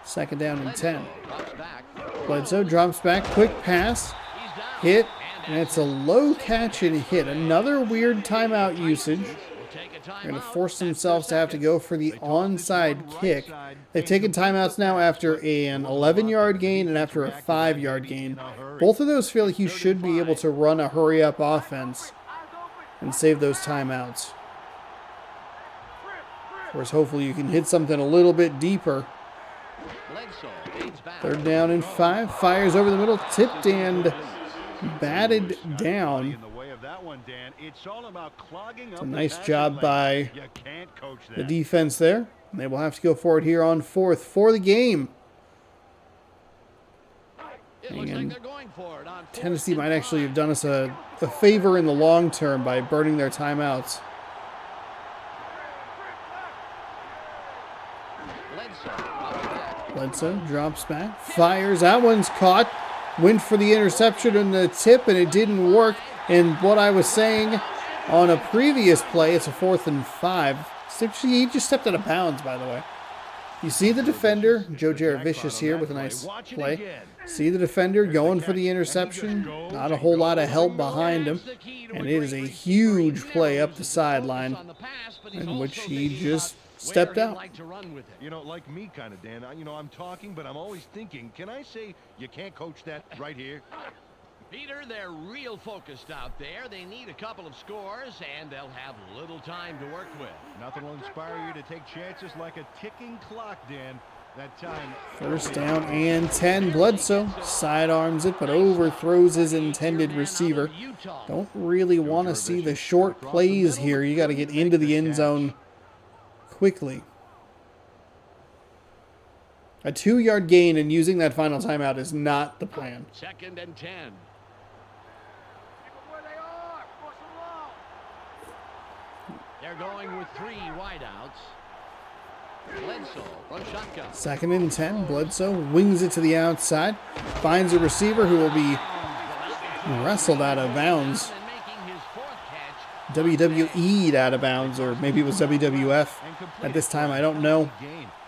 second down and 10. Drops back. Bledsoe drops back, quick pass, He's down. hit, and it's a low catch and hit. Another weird timeout usage. We'll take a They're going to timeout force after themselves to have to go for the onside kick. They've taken timeouts now after an 11-yard gain and after a 5-yard gain. Both of those feel like you should be able to run a hurry-up offense and save those timeouts. Of course, hopefully you can hit something a little bit deeper. Bledsoe fades back. Third down and 5. Fires over the middle, tipped and batted down. In the way of that one, Dan. It's all about clogging up A the nice passing job lane. by You can't coach the that. defense there. They will have to go forward here on 4th for the game. It looks And like they're going for it on 4th Tennessee and might actually have 5. done us a favor in the long term by burning their timeouts. Bledsoe drops back. Bledsoe drops back, fires. That one's caught. Went for the interception and the tip, and it didn't work. And what I was saying on a previous play, it's a 4th and 5. He just stepped out of bounds, by the way. You see the defender, Joe Jaravicius here with a nice play. See the defender going for the interception. Not a whole lot of help behind him. And it is a huge play up the sideline in which he just stepped out. You know, like me kind of, Dan. I'm talking, but I'm always thinking, can I say you can't coach that right here? Peter, they're real focused out there. They need a couple of scores, and they'll have little time to work with. Nothing will inspire you to take chances like a ticking clock, Dan. That time. First down and 10. Bledsoe sidearms it, but overthrows his intended receiver. Don't really want to see the short plays here. You got to get into the end zone quickly. A 2-yard gain and using that final timeout is not the plan. 2nd and 10. Where they are. Force them long. They're going with 3 wideouts. Bledsoe from shotgun. 2nd and 10. Bledsoe wings it to the outside. Finds a receiver who will be wrestled out of bounds. And making his 4th catch. WWE'd out of bounds, or maybe it was WWF at this time. I don't know.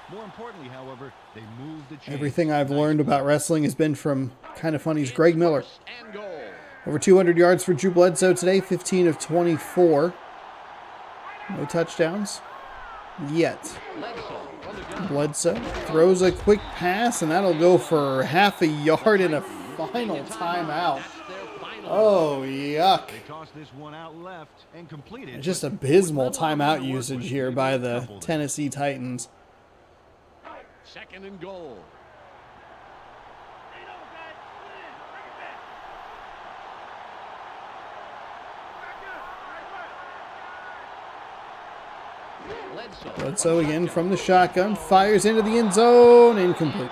More importantly, however, they moved the chains. Everything I've learned about wrestling has been from Kind of Funny's Greg Miller. And goal. Over 200 yards for Drew Bledsoe today, 15 of 24. No touchdowns yet. Bledsoe from the gun. Bledsoe throws a quick pass, and that'll go for half a yard in a final timeout. That's their final. Oh, yuck. They tossed this one out left and completed. Just abysmal timeout usage here by the Tennessee Titans. 2nd and goal. Bledsoe again from the shotgun, fires into the end zone, incomplete.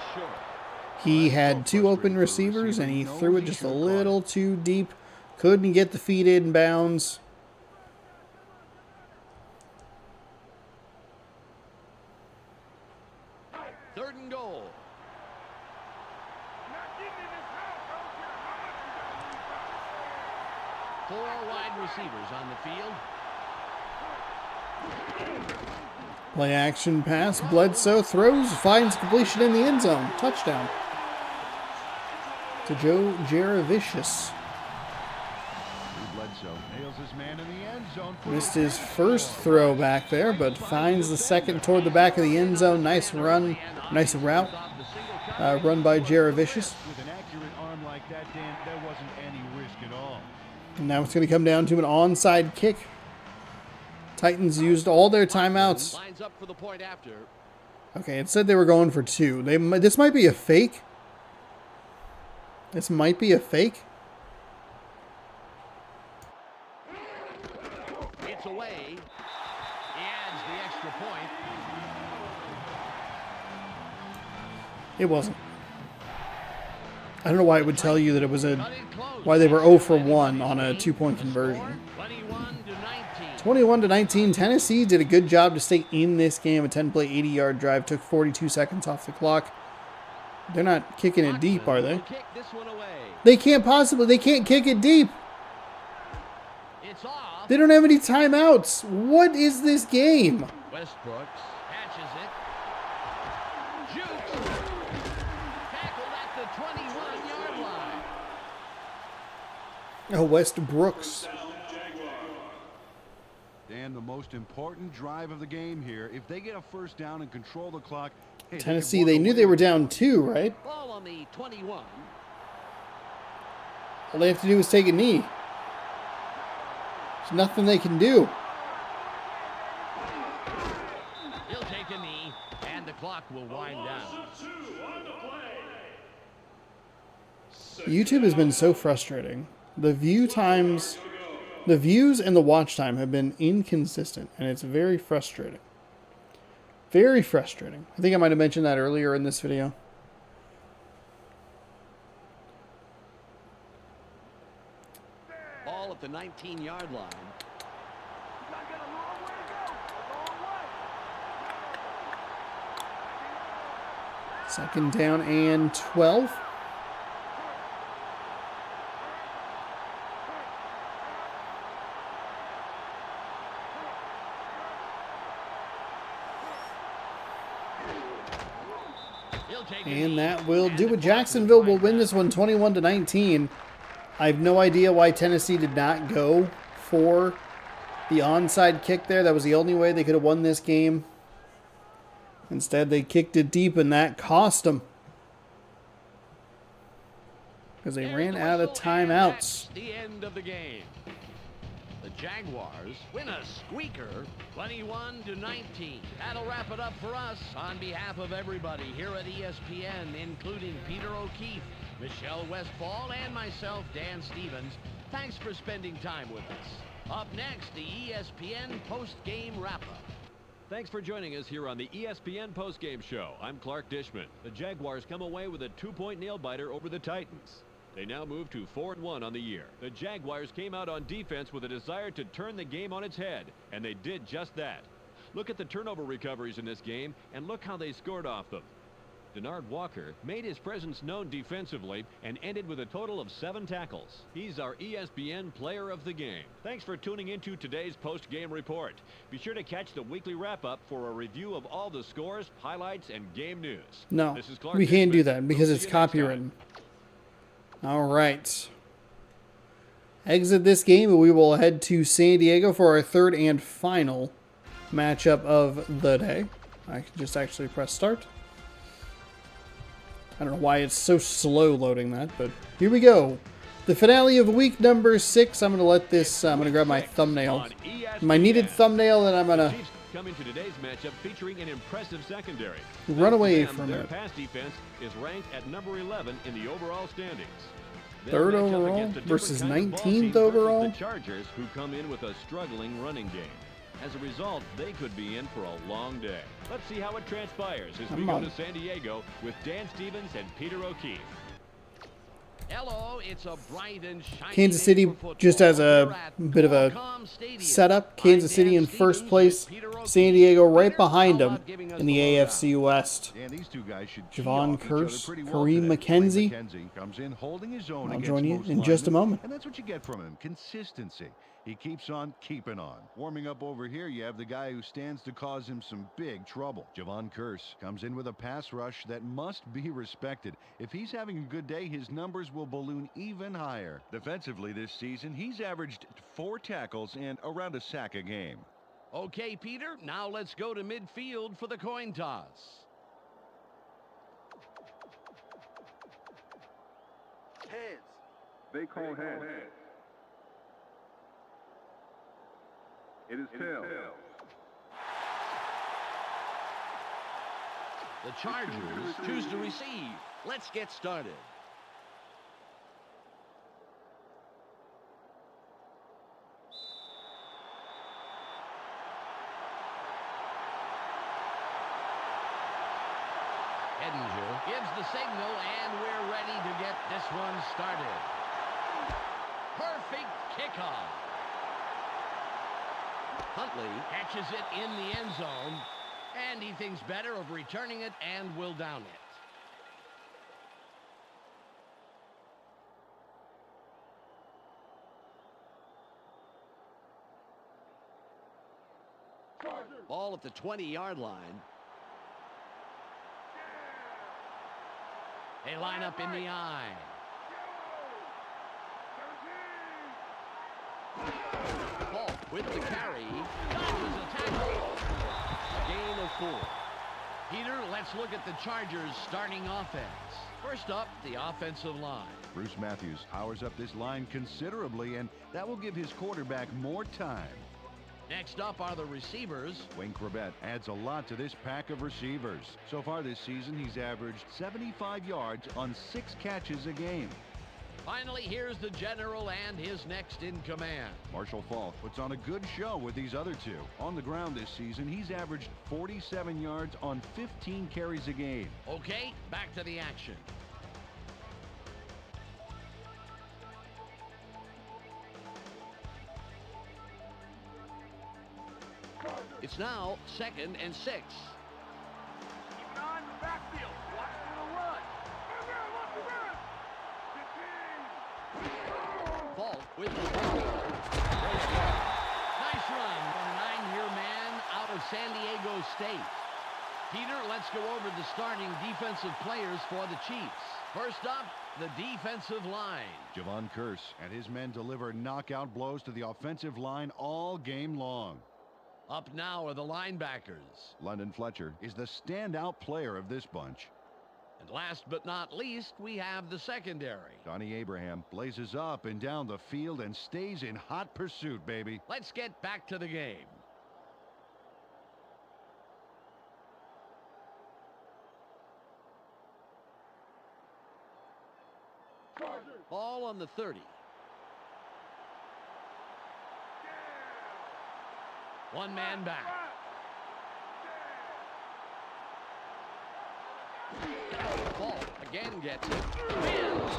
He had 2 open receivers, and he threw it just a little too deep. Couldn't get the feet in bounds. Third and goal. Four wide receivers on the field. Play action pass. Bledsoe throws, finds completion in the end zone. Touchdown to Joe Jaravicius. Bledsoe nails his man in the end zone. Missed his first throw back there, but finds the second toward the back of the end zone. Nice run, nice route. Run by Jaravicious. With an accurate arm like that, Dan, there wasn't any risk at all. And now it's going to come down to an onside kick. Titans used all their timeouts. Lines up for the point after. Okay, it said they were going for 2. This might be a fake. This might be a fake. It's away. He adds the extra point. It wasn't. I don't know why it would tell you that it was why they were 0 for 1 on a 2-point conversion. 21-19. Tennessee did a good job to stay in this game. A 10-play, 80-yard drive took 42 seconds off the clock. They're not kicking it deep, are they? They can't kick it deep. They don't have any timeouts. What is this game? Westbrook catches it. Jukes. Tackled at the 21-yard line. Oh, Westbrooks. Dan, the most important drive of the game here. If they get a first down and control the clock, hey, Tennessee, they knew they were down 2, right? Ball on the 21. All they have to do is take a knee. There's nothing they can do. He'll take a knee, and the clock will wind down. YouTube has been so frustrating. The views and the watch time have been inconsistent, and it's very frustrating. Very frustrating. I think I might have mentioned that earlier in this video. Ball at the 19-yard line. Second down and 12. And that will do it. Jacksonville will win this one 21-19. I have no idea why Tennessee did not go for the onside kick there. That was the only way they could have won this game. Instead, they kicked it deep, and that cost them. Because they ran out of timeouts. The end of the game. The Jaguars win a squeaker, 21-19. That'll wrap it up for us. On behalf of everybody here at ESPN, including Peter O'Keefe, Michelle Westfall, and myself, Dan Stevens, thanks for spending time with us. Up next, the ESPN post-game wrap-up. Thanks for joining us here on the ESPN postgame show. I'm Clark Dishman. The Jaguars come away with a 2-point nail-biter over the Titans. They now move to 4-1 on the year. The Jaguars came out on defense with a desire to turn the game on its head, and they did just that. Look at the turnover recoveries in this game, and look how they scored off them. Denard Walker made his presence known defensively and ended with a total of 7 tackles. He's our ESPN Player of the Game. Thanks for tuning into today's post-game report. Be sure to catch the weekly wrap-up for a review of all the scores, highlights, and game news. No, this is Clark we can't Dishman. do that because We'll it's see you next time. copywritten. All right. Exit this game, and we will head to San Diego for our third and final matchup of the day. I can just actually press start. I don't know why it's so slow loading that, but here we go. The finale of week number 6. I'm going to let this, I'm going to grab my thumbnail. My needed thumbnail, and I'm going to come into today's matchup featuring an impressive secondary. run away Thanks to from them, it. Their pass defense is ranked at number 11 in the overall standings. They'll Third match up overall against a different versus kind of ball team 19th versus overall. The Chargers, who come in with a struggling running game. As a result, they could be in for a long day. Let's see how it transpires as we go to San Diego with Dan Stevens and Peter O'Keefe. Hello, it's a bright and shiny Kansas day City, for football. just as a We're at bit of a Qualcomm Stadium. setup. Kansas I'm City Dan in first Stevens place, with Peter San Diego right behind How him about giving us in the the lowdown? AFC West. And these two guys should Javon key off each other Kearse, pretty well Kareem today. McKenzie. McKenzie comes in holding his own I'll against join you most in just a linemen, moment. and that's what you get from him, consistency. He keeps on keeping on. Warming up over here, you have the guy who stands to cause him some big trouble. Javon Kearse comes in with a pass rush that must be respected. If he's having a good day, his numbers will balloon even higher. Defensively this season, he's averaged 4 tackles and around a sack a game. Okay, Peter, now let's go to midfield for the coin toss. Heads. They call heads. It is tails. The Chargers choose to receive. Let's get started. Edinger gives the signal, and we're ready to get this one started. Perfect kickoff. Huntley catches it in the end zone, and he thinks better of returning it and will down it. Ball at the 20-yard line. They line up in the I. Paul with the carry. Dodges a tackle. A gain of 4. Peter, let's look at the Chargers' starting offense. First up, the offensive line. Bruce Matthews powers up this line considerably, and that will give his quarterback more time. Next up are the receivers. Wayne Corbett adds a lot to this pack of receivers. So far this season, he's averaged 75 yards on 6 catches a game. Finally, here's the general and his next in command. Marshall Faulk puts on a good show with these other two. On the ground this season, he's averaged 47 yards on 15 carries a game. Okay, back to the action. It's now 2nd and 6. Keep an eye on the backfield. Watch for the run. Falk with the ball. Nice run from a 9-year man out of San Diego State. Peter, let's go over the starting defensive players for the Chiefs. First up, the defensive line. Javon Kearse and his men deliver knockout blows to the offensive line all game long. Up now are the linebackers. London Fletcher is the standout player of this bunch. And last but not least, we have the secondary. Donnie Abraham blazes up and down the field and stays in hot pursuit, baby. Let's get back to the game. Ball on the 30. One man back. Ball again gets it. Wins.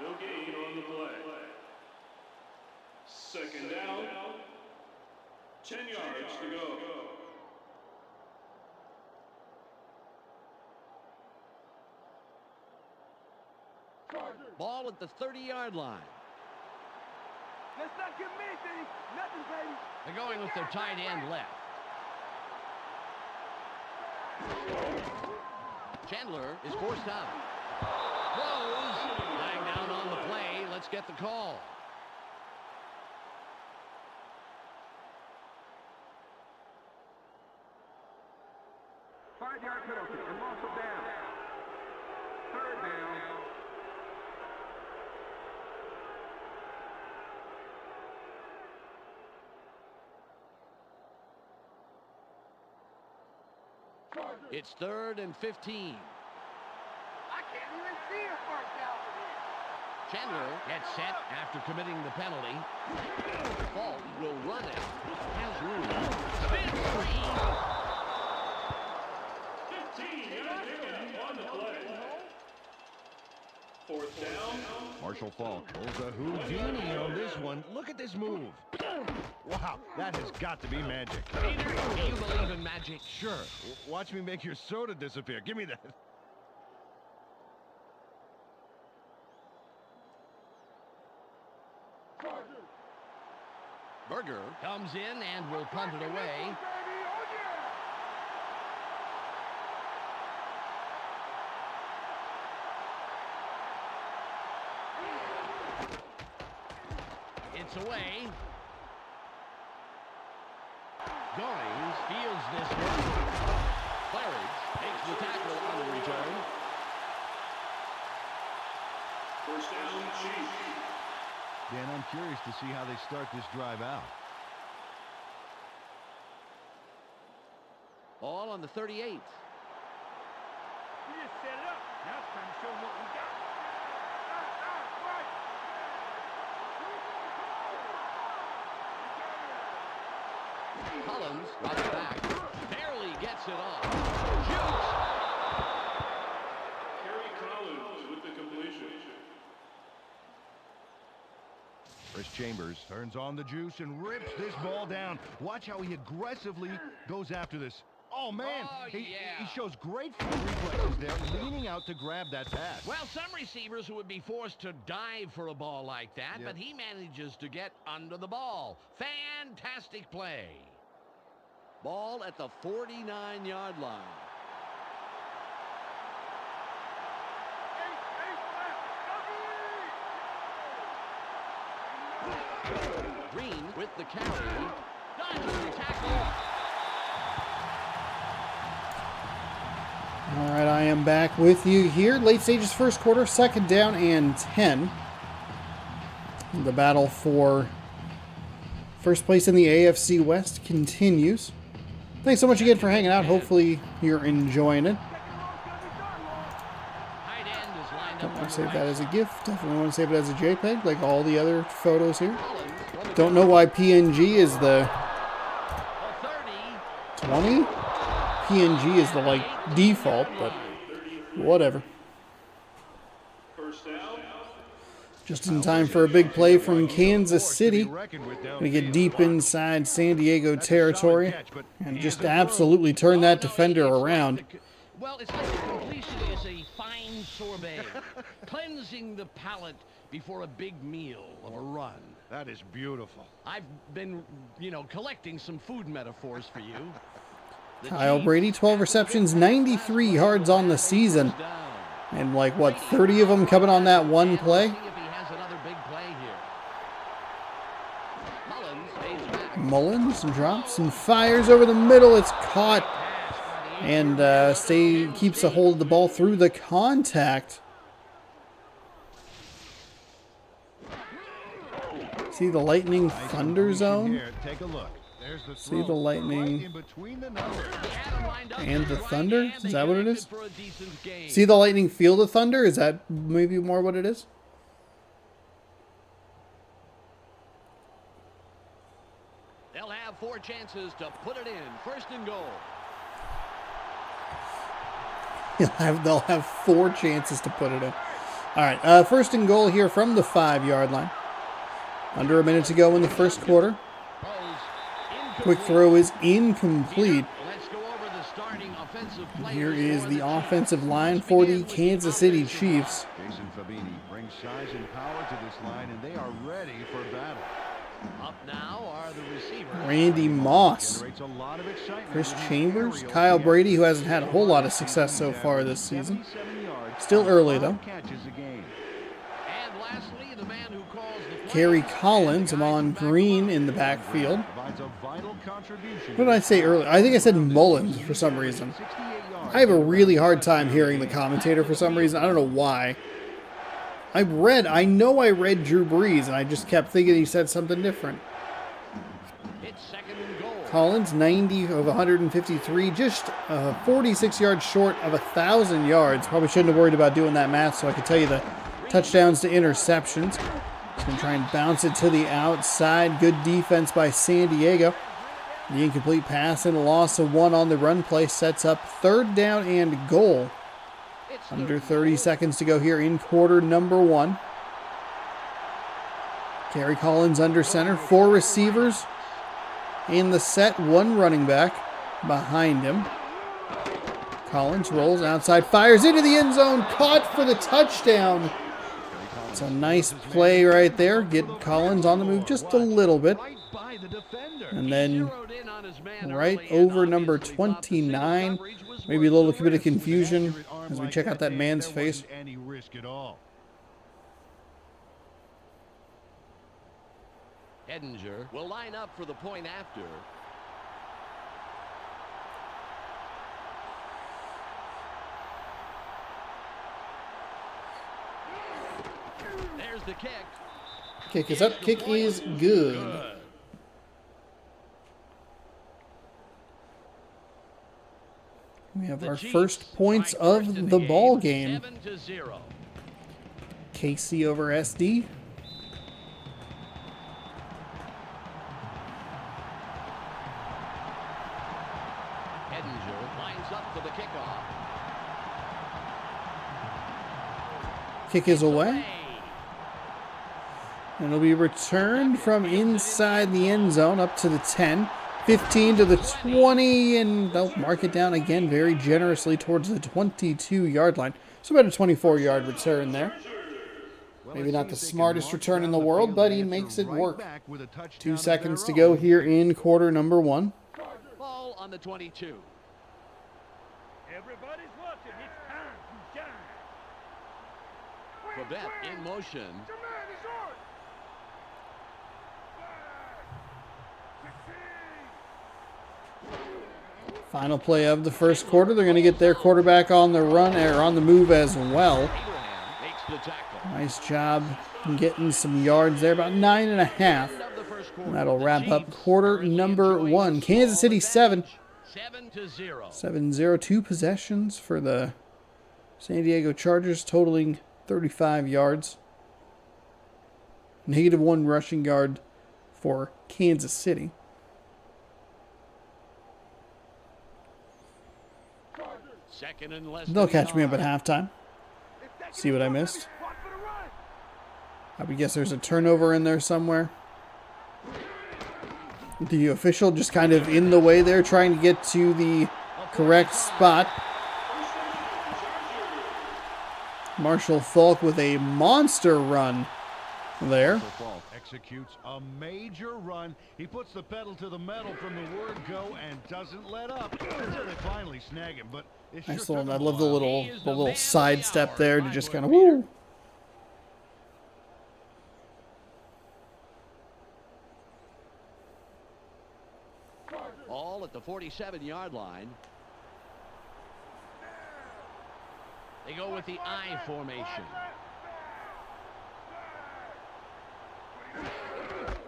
No gain on the play. Second down. 10 yards to go. Ball at the 30-yard line. Let's not give them anything. Nothing, baby. They're going with their tight end left. Chandler is forced out. Throws. Lying down on the play. Let's get the call. Five-yard penalty and loss of down. Third down. It's 3rd and 15. I can't even see a first down from here. Chandler gets set after committing the penalty. Falk will run it. Has room. Spin 15 yards pickup on the play. Fourth down. Marshall Faulk pulls a Houdini on this one. Look at this move. Wow, that has got to be magic. Peter, do you believe in magic? Sure. Watch me make your soda disappear. Give me that. Berger comes in and will punt it away. It's away. Goings fields this one. Claridge takes the tackle on the return. First down, Chiefs. Dan, I'm curious to see how they start this drive out. All on the 38. We just set it up. Now it's time to show them what we got. Collins drops back. Barely gets it off. Kerry Collins with the completion. Chris Chambers turns on the juice and rips this ball down. Watch how he aggressively goes after this. Oh, man. Oh, he yeah. shows great foot reflexes there, leaning out to grab that pass. Well, some receivers would be forced to dive for a ball like that, Yep. but he manages to get under the ball. Fantastic play. Ball at the 49-yard line. Green with the carry. Dodges the tackle. All right, I am back with you here. Late stages, first quarter, second down and 10. The battle for first place in the AFC West continues. Thanks so much again for hanging out. Hopefully you're enjoying it. Tight end is lined Don't up. want to save that as a GIF. Definitely want to save it as a JPEG, like all the other photos here. Don't know why PNG is the 20. PNG is the like default, but whatever. First down. Just in time for a big play from Kansas City. Gonna get deep inside San Diego territory and just absolutely turn that defender around. Well, it's like the completion is a fine sorbet, cleansing the palate before a big meal of a run. That is beautiful. I've been, collecting some food metaphors for you. The Kyle Chiefs Brady, 12 receptions, 93 yards on the season. down. And like, what, 30 of them coming on that one play? See if he has another big play here. Mullins stays back. Mullins drops and fires over the middle. It's caught and keeps a hold of the ball through the contact. See the lightning thunder zone? Take a look. There's the See the throw lightning right in between the numbers. He had him lined up and the right, thunder? and Is they that what it connected is? for a decent gain. See the lightning field of thunder? Is that maybe more what it is? They'll have 4 chances to put it in. First and goal. They'll have 4 chances to put it in. All right, first and goal here from the 5-yard line. Under a minute to go in the first quarter. Quick throw is incomplete. Let's go over the starting offensive players Here is for the Chiefs. offensive line for the Kansas City Chiefs. Jason Fabini brings size and power to this line, and they are ready for battle. Up now are the receivers. Randy Moss, Generates a lot of excitement. Chris with his Chambers, aerial Kyle game. Brady, who hasn't had a whole lot of success so far this season. 77 yards Still on early, 5 though. catches a game. And lastly, the man who calls the play. Kerry Collins, Amon Green in the backfield. Provides a vital contribution. What did I say earlier? I think I said Mullins for some reason. 68 yards. I have a really hard time hearing the commentator for some reason. I don't know why. I know I read Drew Brees, and I just kept thinking he said something different. It's second and goal. Collins, 90 of 153, just 46 yards short of 1,000 yards. Probably shouldn't have worried about doing that math, so I could tell you the touchdowns to interceptions. He's going to try and bounce it to the outside. Good defense by San Diego. The incomplete pass and a loss of 1 on the run play sets up third down and goal. It's Under 30 seconds to go here in quarter number 1. Gary Collins under center, 4 receivers in the set, 1 running back behind him. Collins rolls outside, fires into the end zone, caught for the touchdown. It's a nice play right there. Get Collins on the move just a little bit. And then right over number 29. Maybe a little bit of confusion as we check out that man's face. Edinger will line up for the point after. There's the kick. Kick is up. Kick is good. We have our first points of the ball game. 7-0. KC over SD. Edinger lines up for the kickoff. Kick is away. And it'll be returned from inside the end zone up to the 10. 15 to the 20, and they'll mark it down again very generously towards the 22-yard line. So about a 24-yard return there. Maybe not the smartest return in the world, but he makes it work. 2 seconds to go here in quarter number 1. Ball on the 22. Everybody's watching. It's time to shine. Quebec in motion. Final play of the first quarter. They're going to get their quarterback on the run, or on the move as well. Abraham makes the tackle. Nice job getting some yards there, about 9.5. End of the first quarter. And that'll The wrap up Chiefs quarter are in number control. 1. Kansas City 7. 7-0. 7-0. 2 possessions for the San Diego Chargers, totaling 35 yards. -1 rushing yard for Kansas City. Second and less They'll than catch me up at yard. halftime. See what I missed. I would guess there's a turnover in there somewhere. The official just kind of in the way there, trying to get to the correct spot. Marshall Falk with a monster run there. Falk executes a major run. He puts the pedal to the metal from the word go and doesn't let up until they finally snag him. But it Nice sure little, took I him a love the while. little sidestep there to just kind of woo. All at the 47-yard line. They go with the I formation.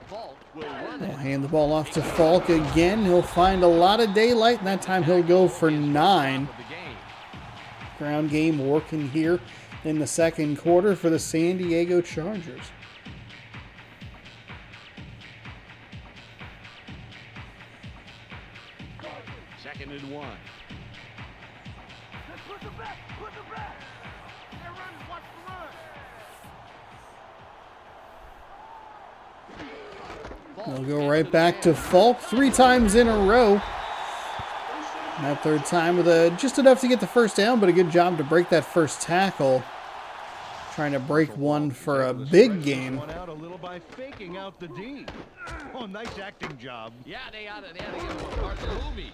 Falk will run They'll it. hand the ball off to Falk again. He'll find a lot of daylight, and that time he'll go for 9. Of the game. Ground game working here in the second quarter for the San Diego Chargers. Second and 1. Put the back. Put the back. Hey, runners, watch the run. They'll go right back to Falk 3 times in a row. That third time with just enough to get the first down, but a good job to break that first tackle. Trying to break one for a big game. One out a little by faking out the D. Oh, nice acting job. Yeah, they ought to get him a part of the movie.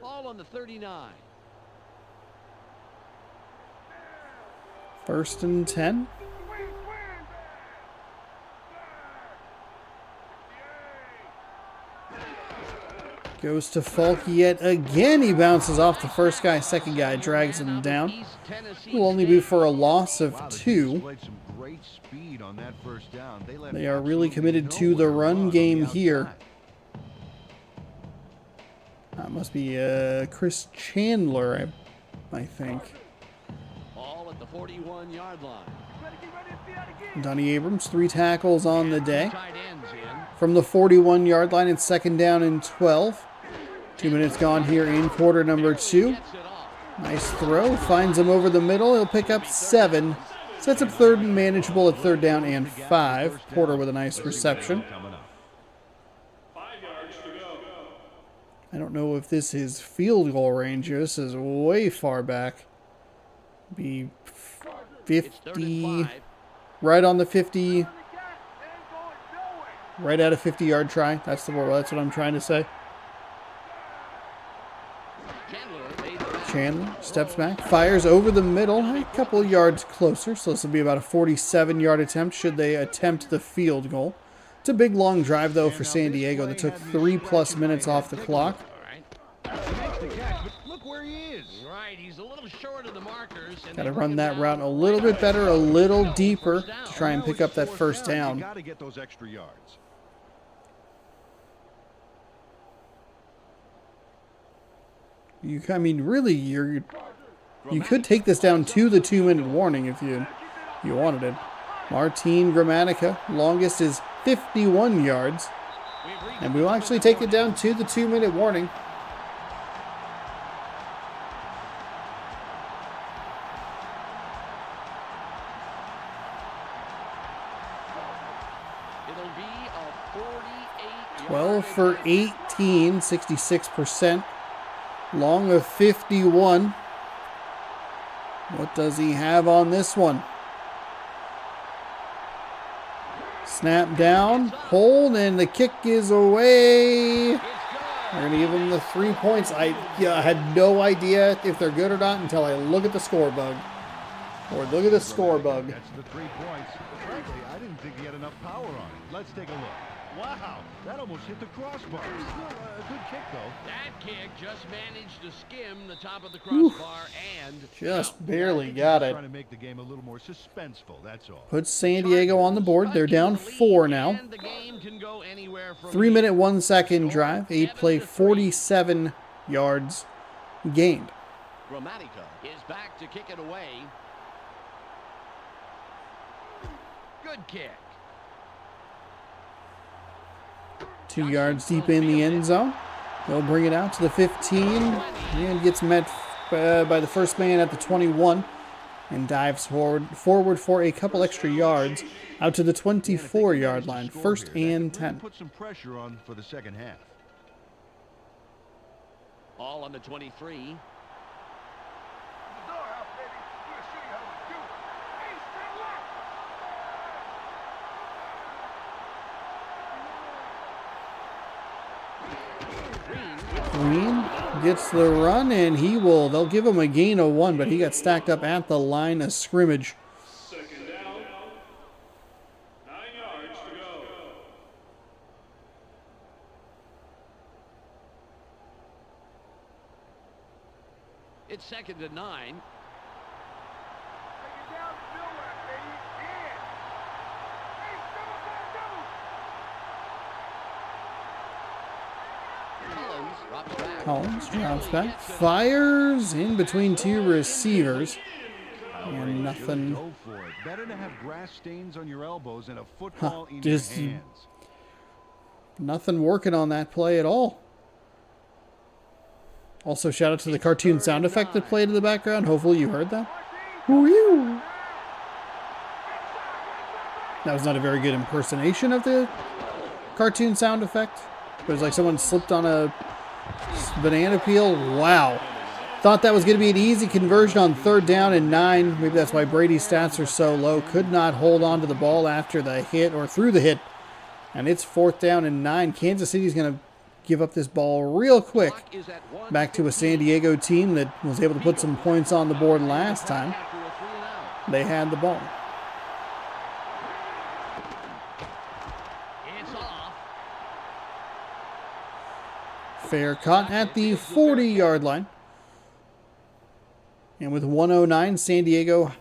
Ball on the 39. 1st and 10. Goes to Falk yet again. He bounces off the first guy. Second guy drags him down. East Tennessee Will only be State. for a loss of Wow, they 2. displayed some great speed on that first down. left They are really absolutely committed to the nowhere to run run on game the here. outside. That must be Chris Chandler, I think. Ball at the 41-yard line. Donnie Abrams, 3 tackles on the day. Tight ends in. From the 41-yard line, it's 2nd down and 12. 2 minutes gone here in quarter number 2. Nice throw. Finds him over the middle. He'll pick up 7. Sets up third and manageable at 3rd down and 5. Porter with a nice reception. 5 yards to go. I don't know if this is field goal range here. This is way far back. Be 50, right on the 50, right at a 50-yard try. That's what I'm trying to say. Chandler steps back, fires over the middle, a couple of yards closer. So this will be about a 47-yard attempt should they attempt the field goal. It's a big, long drive, though, for San Diego that took 3+ minutes off the clock. Look where he is. Right, he's a little short of the markers. Got to run that route a little bit better, a little deeper to try and pick up that first down. You got to get those extra yards. I mean, really, you could take this down to the 2-minute warning if you wanted it. Martin Gramatica, longest is 51 yards. And we will actually take it down to the 2-minute warning. It'll be a 48. 12 for 18, 66%. Long of 51. What does he have on this one? Snap down, hold, and the kick is away. They're going to give him the 3 points. I had no idea if they're good or not until I look at the score bug. Or look at the score bug. That's the 3 points. Frankly, I didn't think he had enough power on it. Let's take a look. Wow, that almost hit the crossbar. Still a good kick, though. That kick just managed to skim the top of the crossbar and Just barely got it. Trying to make the game a little more suspenseful, that's all. Puts San Diego on the board. They're down 4 now. And the game can go anywhere from 3-minute, 1-second drive. 8-play, 47 yards gained. Gramatica is back to kick it away. Good kick. 2 yards deep in the end zone. They'll bring it out to the 15 and gets met by the first man at the 21 and dives forward for a couple extra yards out to the 24-yard line. 1st and 10. Put some pressure on for the second half. All on the 23. Green gets the run, and they'll give him a gain of 1, but he got stacked up at the line of scrimmage. 2nd down. 9 yards to go. It's 2nd and 9. Collins drops back, fires in between 2 receivers, and nothing. Go for it. Better to have grass stains on your elbows and a football in just your hands. Nothing working on that play at all. Also, shout out to the cartoon sound effect that played in the background. Hopefully you heard that. Woo-wee. That was not a very good impersonation of the cartoon sound effect. It was like someone slipped on a banana peel. Wow. Thought that was going to be an easy conversion on 3rd down and 9. Maybe that's why Brady's stats are so low. Could not hold on to the ball after the hit or through the hit. And it's 4th down and 9. Kansas City's going to give up this ball real quick back to a San Diego team that was able to put some points on the board last time they had the ball. Fair caught at the 40-yard line. And with 1:09, San Diego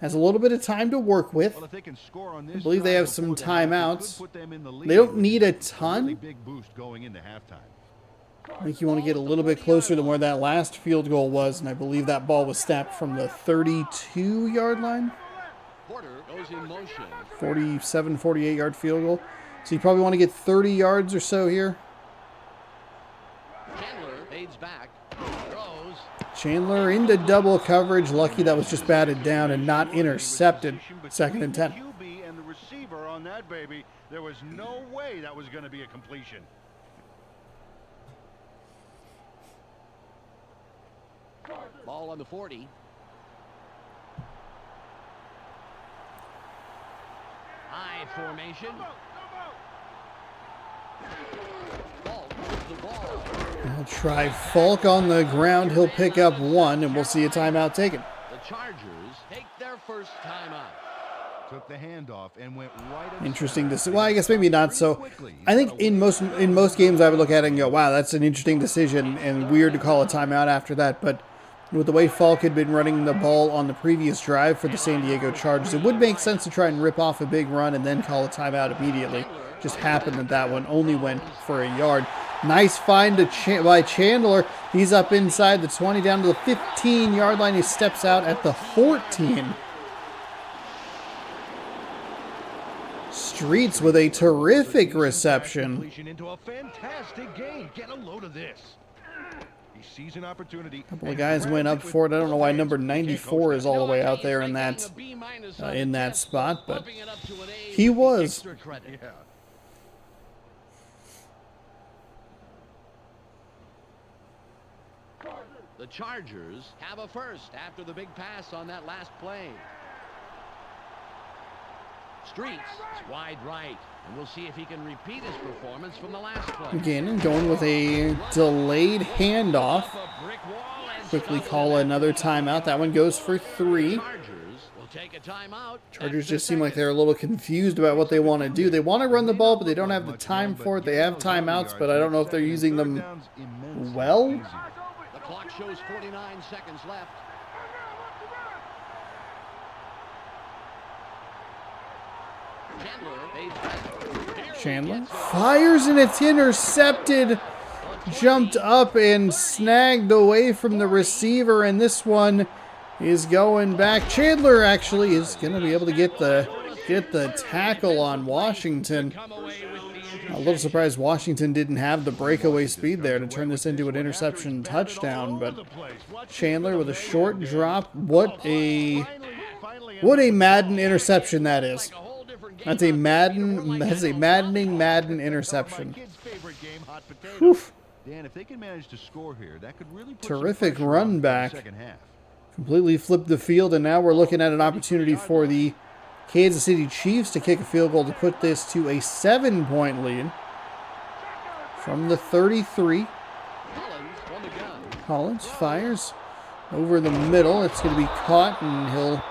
has a little bit of time to work with. Well, if they can score on this I believe they have drive some before the half, it timeouts. could put them in the lead They don't with need a really ton. big boost going into halftime. I think you want to get a little bit closer than where that last field goal was, and I believe that ball was snapped from the 32-yard line. Porter goes in motion. 47, 48-yard field goal. So you probably want to get 30 yards or so here. fades back. Throws. Chandler into double coverage. Lucky that was just batted down and not intercepted. 2nd and 10. QB and the receiver on that baby, there was no way that was going to be a completion. Ball on the 40. High formation. Ball with the ball. He'll try Falk on the ground. He'll pick up 1, and we'll see a timeout taken. The Chargers take their first timeout. Took the handoff and went right at Interesting to see. Well, I guess maybe not so. I think in most games I would look at it and go, wow, that's an interesting decision and weird to call a timeout after that. But with the way Falk had been running the ball on the previous drive for the San Diego Chargers, it would make sense to try and rip off a big run and then call a timeout immediately. Just happened that that one only went for a yard. Nice find by Chandler. He's up inside the 20 down to the 15-yard line. He steps out at the 14. Streets with a terrific reception. Into a fantastic game. Get a load of this. He sees an opportunity. A couple of guys went up for it. I don't know why number 94 is all the way out there in that spot, but he was. Yeah. The Chargers have a first after the big pass on that last play. Streets wide right, and we'll see if he can repeat his performance from the last play. Again, going with a delayed handoff. Quickly call another timeout. That one goes for 3. Chargers just seem like they're a little confused about what they want to do. They want to run the ball, but they don't have the time for it. They have timeouts, but I don't know if they're using them well. The clock shows 49 seconds left. Chandler fires and it's intercepted. Jumped up and snagged away from the receiver, and this one is going back. Chandler actually is going to be able to get the tackle on Washington. A little surprised Washington didn't have the breakaway speed there to turn this into an interception touchdown, but Chandler with a short drop. What a Madden interception that is. That's a maddening Madden interception. Oof. Dan, if they can manage to score here, that could really put terrific some run back. second half. Completely flipped the field, and now we're looking at an opportunity for the Kansas City Chiefs to kick a field goal to put this to a 7-point lead from the 33. Collins fires over the middle. It's going to be caught, and he'll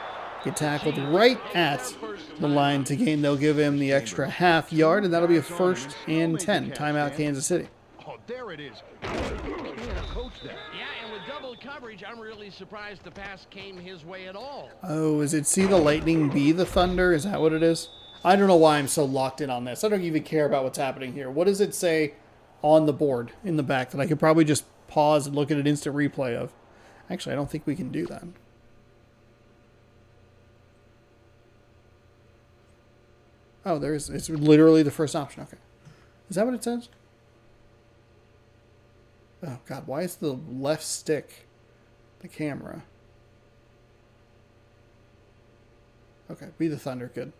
get tackled right at the line to gain. They'll give him the extra half yard, and that'll be a 1st and 10. Timeout, Kansas City. Oh, there it is. Coach that. Yeah, and with double coverage, I'm really surprised the pass came his way at all. Oh, is it see the lightning be the thunder? Is that what it is? I don't know why I'm so locked in on this. I don't even care about what's happening here. What does it say on the board in the back that I could probably just pause and look at an instant replay of? Actually, I don't think we can do that. Oh, it's literally the first option. Okay. Is that what it says? Oh, God, why is the left stick the camera? Okay, be the thunder. Good.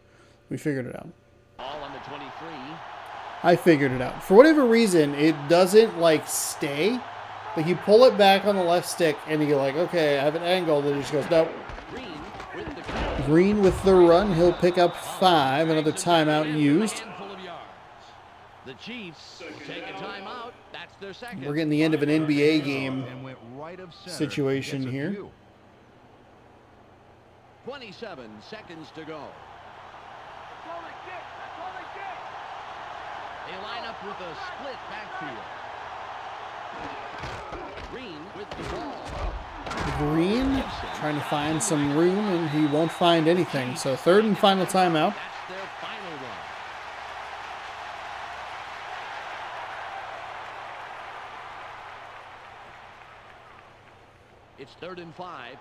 We figured it out. All on the 23. I figured it out. For whatever reason, it doesn't, like, stay. Like, you pull it back on the left stick, and you're like, okay, I have an angle. Then it just goes, nope. Green with the run. He'll pick up 5. Another timeout used. The Chiefs will take a timeout. That's their second. We're getting the end of an NBA game situation here. 27 seconds to go. They line up with a split backfield. Green with the ball. Green trying to find some room, and he won't find anything. So 3rd and final timeout. That's their final one. It's 3rd and 5.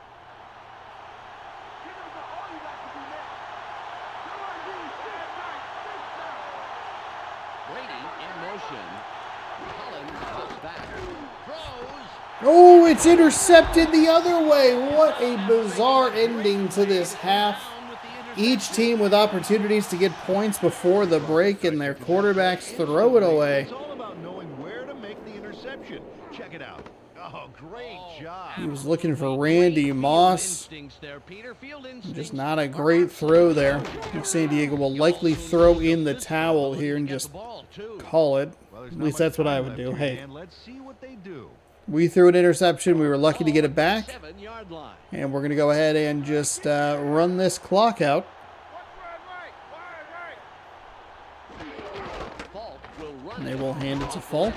Brady in motion. Collins goes back. Throws. Oh, it's intercepted the other way. What a bizarre ending to this half. Each team with opportunities to get points before the break, and their quarterbacks throw it away. It's all about knowing where to make the interception. Check it out. Oh, great job. He was looking for Randy Moss. Just not a great throw there. San Diego will likely throw in the towel here and just call it. At least that's what I would do. Hey, Let's see what they do. we threw an interception. We were lucky to get it back. And we're going to go ahead and just run this clock out. And they will hand it to Falk.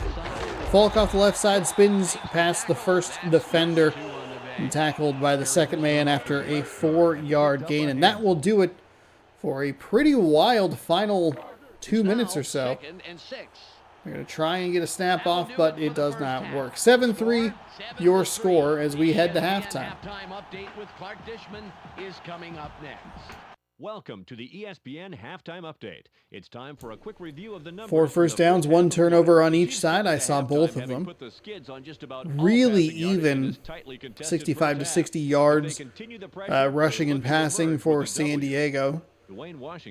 Falk off the left side spins past the first defender and tackled by the second man after a 4-yard gain. And that will do it for a pretty wild final 2 minutes or so. They're going to try and get a snap off, but it does not work. 7-3 your score as we head to halftime. Halftime update with Clark Dishman is coming up next. Welcome to the ESPN Halftime Update. It's time for a quick review of the numbers. 4 first downs, 1 turnover on each side. I saw both of them. Really even 65 to 60 yards rushing and passing for San Diego.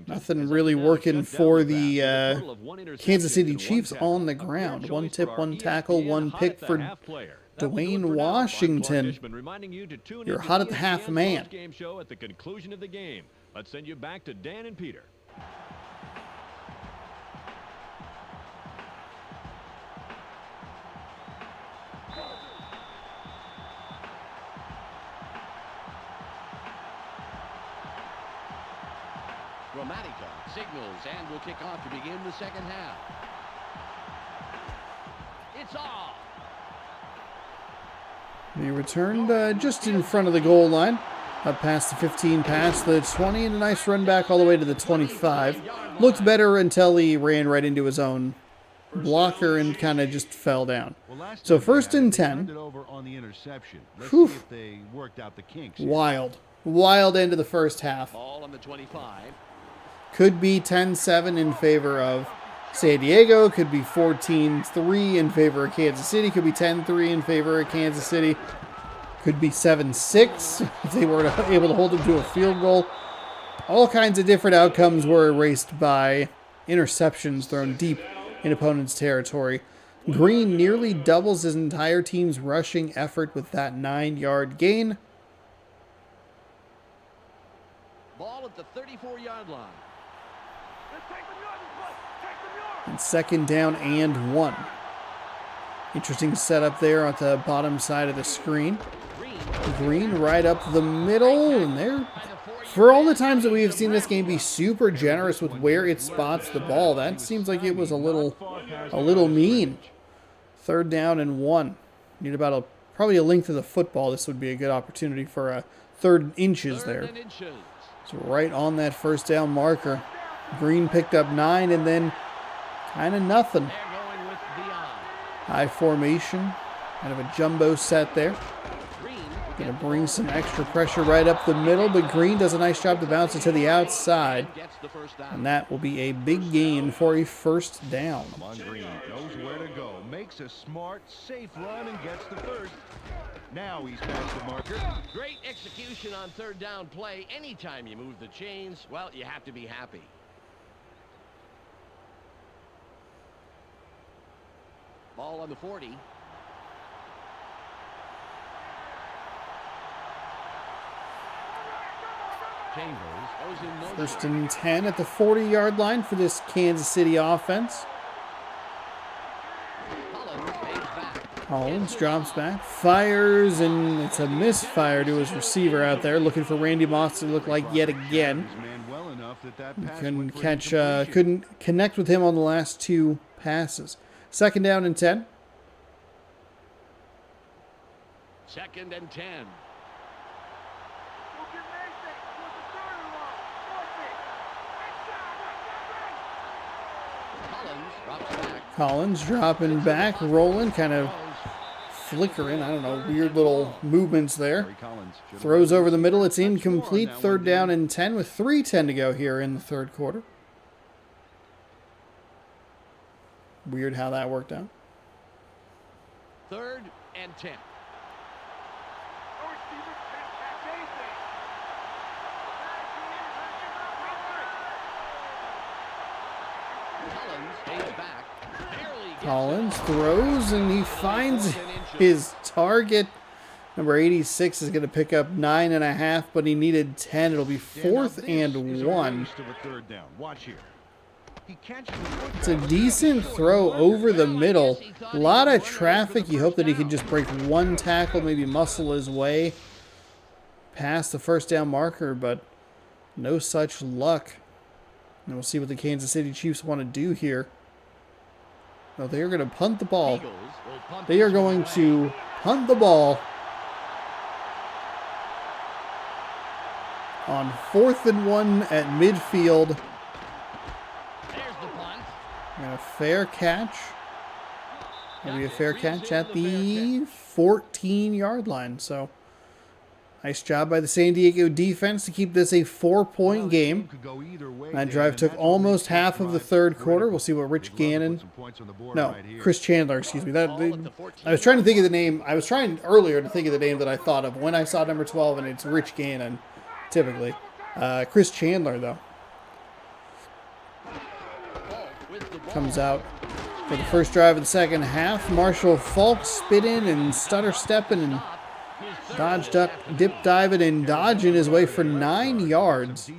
Nothing really working for the Kansas City Chiefs on the ground. 1 tip, 1 tackle, 1 pick for Dwayne Washington. You're hot at the half, man. At the conclusion of the game. Let's send you back to Dan and Peter. Gramatica signals and will kick off to begin the second half. It's off. He returned just in front of the goal line. Up past the 15, past the 20, and a nice run back all the way to the 25. Looked better until he ran right into his own blocker and kind of just fell down. So 1st and 10. Whew. Wild. Wild end of the first half. Ball on the 25. Could be 10-7 in favor of San Diego. Could be 14-3 in favor of Kansas City. Could be 10-3 in favor of Kansas City. Could be 7-6 if they were able to hold him to a field goal. All kinds of different outcomes were erased by interceptions thrown deep in opponent's territory. Green nearly doubles his entire team's rushing effort with that 9-yard gain. Ball at the 34-yard line. And 2nd down and 1. Interesting setup there at the bottom side of the screen. Green right up the middle, and there, for all the times that we have seen this game be super generous with where it spots the ball, that seems like it was a little mean. 3rd down and 1. Need about probably a length of the football. This would be a good opportunity for a 3rd inches there. So right on that 1st down marker. Green picked up 9 and then kind of nothing. High formation, kind of a jumbo set there. Going to bring some extra pressure right up the middle, but Green does a nice job to bounce it to the outside. And that will be a big gain for a 1st down. Come on, Green knows where to go. Makes a smart, safe run and gets the 1st. Now he's past the marker. Great execution on 3rd down play. Anytime you move the chains, well, you have to be happy. Ball on the 40. Chambers goes in motion. 1st and 10 at the 40-yard line for this Kansas City offense. Collins drops back, fires, and it's a misfire to his receiver out there, looking for Randy Moss to look like yet again. Couldn't connect with him on the last 2 passes. 2nd down and 10. 2nd and 10. Collins dropping back, rolling, kind of flickering. I don't know, weird little movements there. Throws over the middle. It's incomplete. 3rd down and 10 with 3:10 to go here in the 3rd quarter. Weird how that worked out. 3rd and 10. Stays back. Barely gets Collins it. throws, and he finds his target. Number 86 is going to pick up 9.5, but he needed 10. It'll be 4th and 1. It's a decent throw over the middle. A lot of traffic. You hope that he can just break one tackle, maybe muscle his way past the first down marker, but no such luck. And we'll see what the Kansas City Chiefs want to do here. No, they are going to punt the ball. They are going to punt the ball on 4th and 1 at midfield. There's the punt. And a fair catch. Maybe a fair catch at the 14-yard line. So, nice job by the San Diego defense to keep this a 4-point game. That drive took almost half of the third quarter. We'll see what Chris Chandler, excuse me. I was trying to think of the name. I was trying earlier to think of the name that I thought of when I saw number 12, and it's Rich Gannon, typically. Chris Chandler, though, comes out for the first drive of the second half. Marshall Faulk spitting and stutter stepping and dodge, duck, dip, diving, and dodging his way for 9 yards.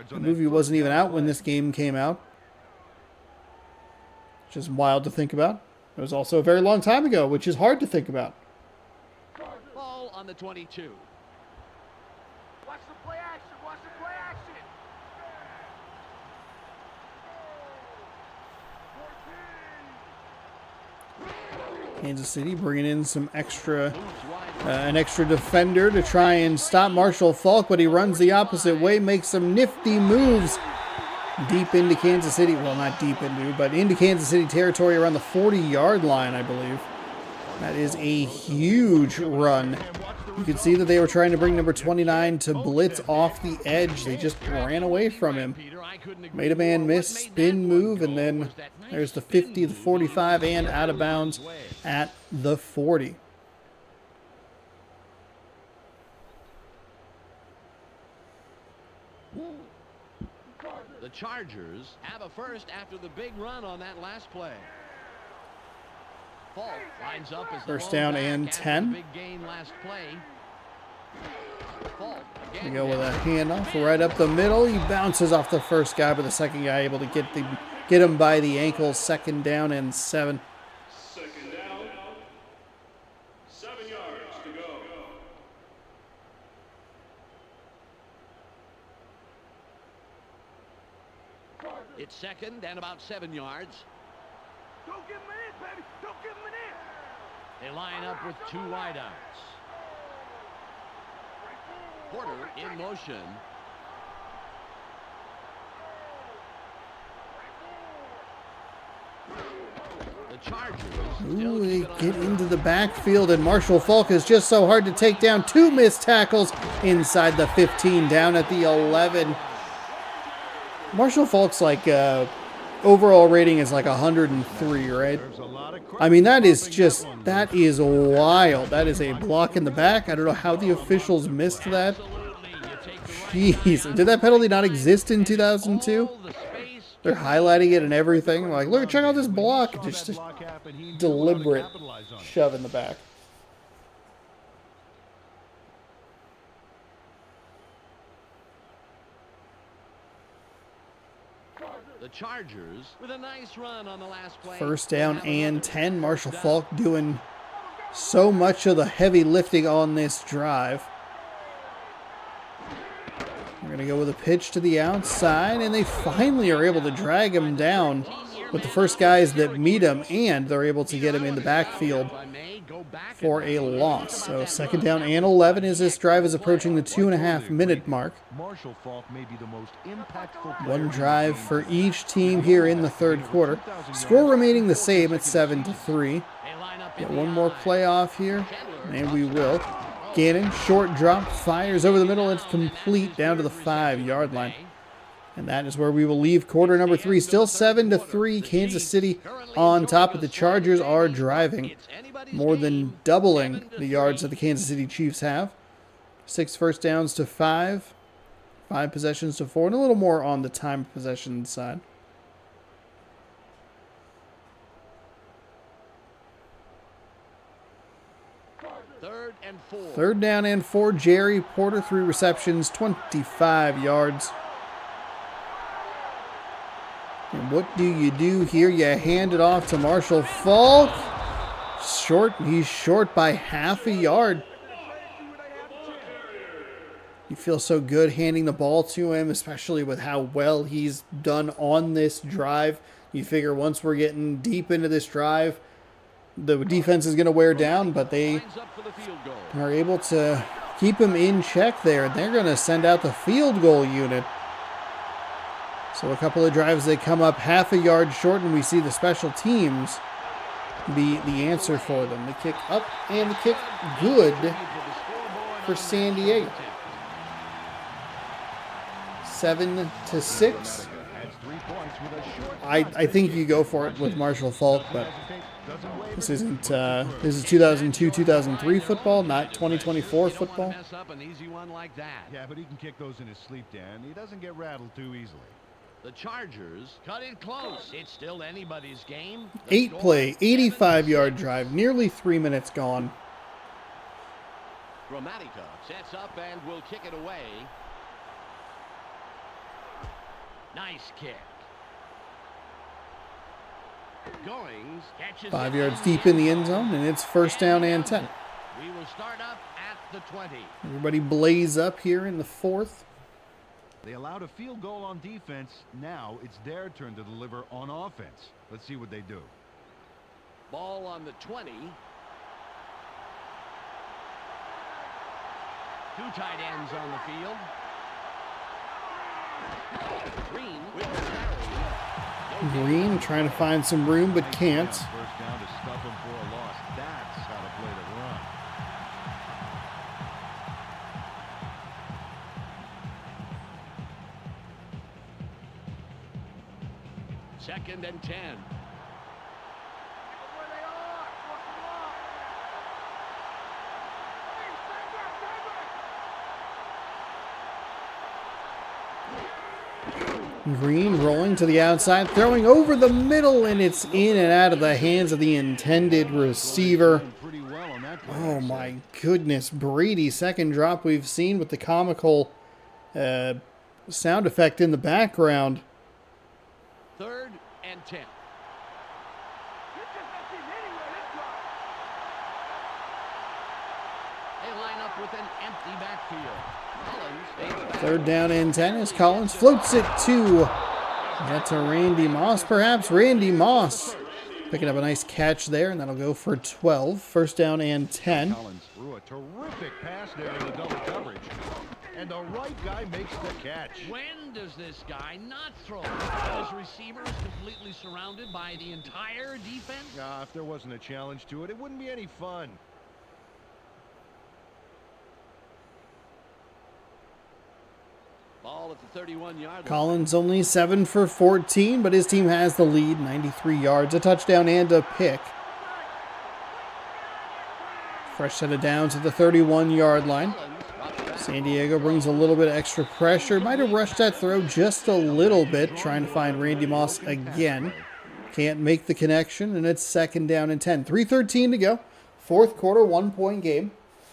The movie wasn't even out when this game came out, which is wild to think about. It was also a very long time ago, which is hard to think about. Ball on the 22. Watch the play action. Watch the play action. Kansas City bringing in some an extra defender to try and stop Marshall Faulk, but he runs the opposite way, makes some nifty moves deep into Kansas City. Well, not deep into, but into Kansas City territory around the 40-yard line, I believe. That is a huge run. You can see that they were trying to bring number 29 to blitz off the edge. They just ran away from him. Made a man miss, spin move, and then there's the 50, the 45, and out of bounds at the 40. The Chargers have a first after the big run on that last play. Faulk lines up as First down and 10. Big gain last play. Faulk We go with a handoff right up the middle. He bounces off the first guy, but the second guy able to get him by the ankle. 2nd down and 7. 2nd down, 7 yards to go. It's 2nd and about 7 yards. Don't give him an in, baby. Don't give him an in. They line up with 2 wideouts. Porter in motion. The Chargers. Ooh, they get into the backfield, and Marshall Faulk is just so hard to take down. 2 missed tackles inside the 15, down at the 11. Marshall Faulk's overall rating is 103, right? I mean, that is wild. That is a block in the back. I don't know how the officials missed that. Jeez, did that penalty not exist in 2002? They're highlighting it and everything. Like, look, check out this block. Just deliberate shove in the back. The Chargers with a nice run on the last play. First down and 10. Marshall Faulk doing so much of the heavy lifting on this drive. We're going to go with a pitch to the outside, and they finally are able to drag him down with the first guys that meet him, and they're able to get him in the backfield for a loss. So 2nd down and 11 as this drive is approaching the 2.5-minute mark. One drive for each team here in the third quarter. Score remaining the same at 7-3. Get one more play off here, and we will. Gannon, short drop, fires over the middle. It's complete down to the 5-yard line. And that is where we will leave quarter number 3. Still 7-3. Kansas City on top, but the Chargers are driving, more than doubling the yards that the Kansas City Chiefs have. 6 first downs to 5. 5 possessions to 4, and a little more on the time of possession side. Third and 4. Third down and 4. Jerry Porter, 3 receptions, 25 yards. And what do you do here? You hand it off to Marshall Faulk. Short. He's short by half a yard. You feel so good handing the ball to him, especially with how well he's done on this drive. You figure once we're getting deep into this drive, the defense is going to wear down, but they are able to keep him in check there. They're going to send out the field goal unit. So a couple of drives, they come up half a yard short, and we see the special teams be the answer for them. The kick up and the kick good for San Diego. 7-6. I think you go for it with Marshall Faulk, but this isn't. This is 2002-2003 football, not 2024 football. Yeah, but he can kick those in his sleep, Dan. He doesn't get rattled too easily. The Chargers cut it close. It's still anybody's game. 8-play, 85-yard drive, nearly 3 minutes gone. Gramatica sets up and will kick it away. Nice kick. Goings catches 5 yards deep in the end zone, and it's first down and 10. We will start up at the 20. Everybody blaze up here in the fourth. They allowed a field goal on defense. Now it's their turn to deliver on offense. Let's see what they do. Ball on the 20. Two tight ends on the field. Green with the carry. Green trying to find some room, but can't. First down to stuff him for a loss. That's how to play the run. Second and 10. Green rolling to the outside, throwing over the middle, and it's in and out of the hands of the intended receiver. Oh my goodness, Brady, second drop we've seen with the comical sound effect in the background. Third and 10. They line up with an empty backfield. Third down and 10 as Collins floats it to Randy Moss, perhaps. Randy Moss picking up a nice catch there, and that'll go for 12. First down and 10. Collins threw a terrific pass there in the double coverage. And the right guy makes the catch. When does this guy not throw? His receiver is completely surrounded by the entire defense. If there wasn't a challenge to it, it wouldn't be any fun. Ball at the 31-yard line. Collins only 7 for 14, but his team has the lead, 93 yards, a touchdown and a pick. Fresh set of downs at the 31-yard line. San Diego brings a little bit of extra pressure. Might have rushed that throw just a little bit, trying to find Randy Moss again. Can't make the connection, and it's second down and 10. 3:13 to go. Fourth quarter, 1-point game.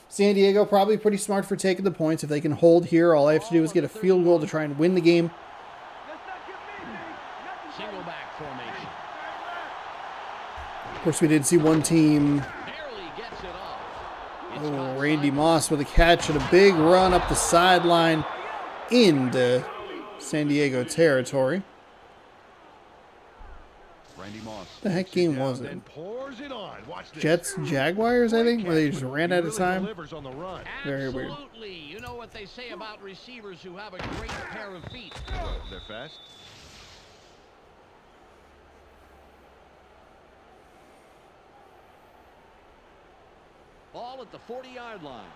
San Diego probably pretty smart for taking the points. If they can hold here, all I have to do is get a field goal to try and win the game. Single back formation. Of course, we did see one team. Barely gets it off. Oh, Randy Moss with a catch and a big run up the sideline into San Diego territory. Randy Moss. The heck game was it? And pours it on. Watch this. Jets, Jaguars, I think, where they just ran out of Really time. delivers on the run. Very weird. Absolutely. You know what they say about receivers who have a great pair of feet. They're fast. Ball at the 40-yard line.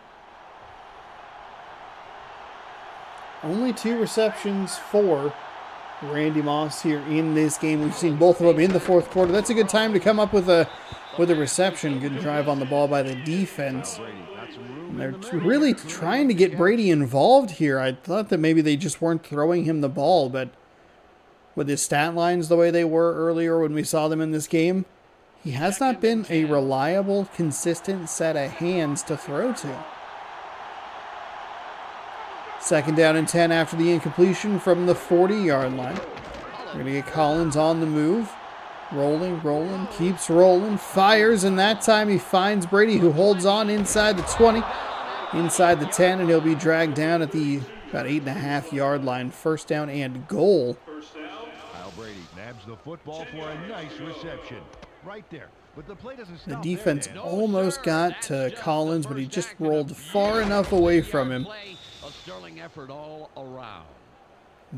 Only 2 receptions for Randy Moss here in this game. We've seen both of them in the fourth quarter. That's a good time to come up with a reception. Good drive on the ball by the defense. And they're really trying to get Brady involved here. I thought that maybe they just weren't throwing him the ball, but with his stat lines the way they were earlier when we saw them in this game, He has not been a reliable, consistent set of hands to throw to. 2nd down and 10 after the incompletion from the 40-yard line. We're going to get Collins on the move. Rolling, keeps rolling, fires, and that time he finds Brady, who holds on inside the 20, inside the 10, and he'll be dragged down at the about 8.5-yard line. 1st down and goal. Kyle Brady nabs the football for a nice reception. Right there. But the play doesn't The stop defense there, Dan. almost got to Collins, but he just rolled far enough away from him. A sterling effort all around.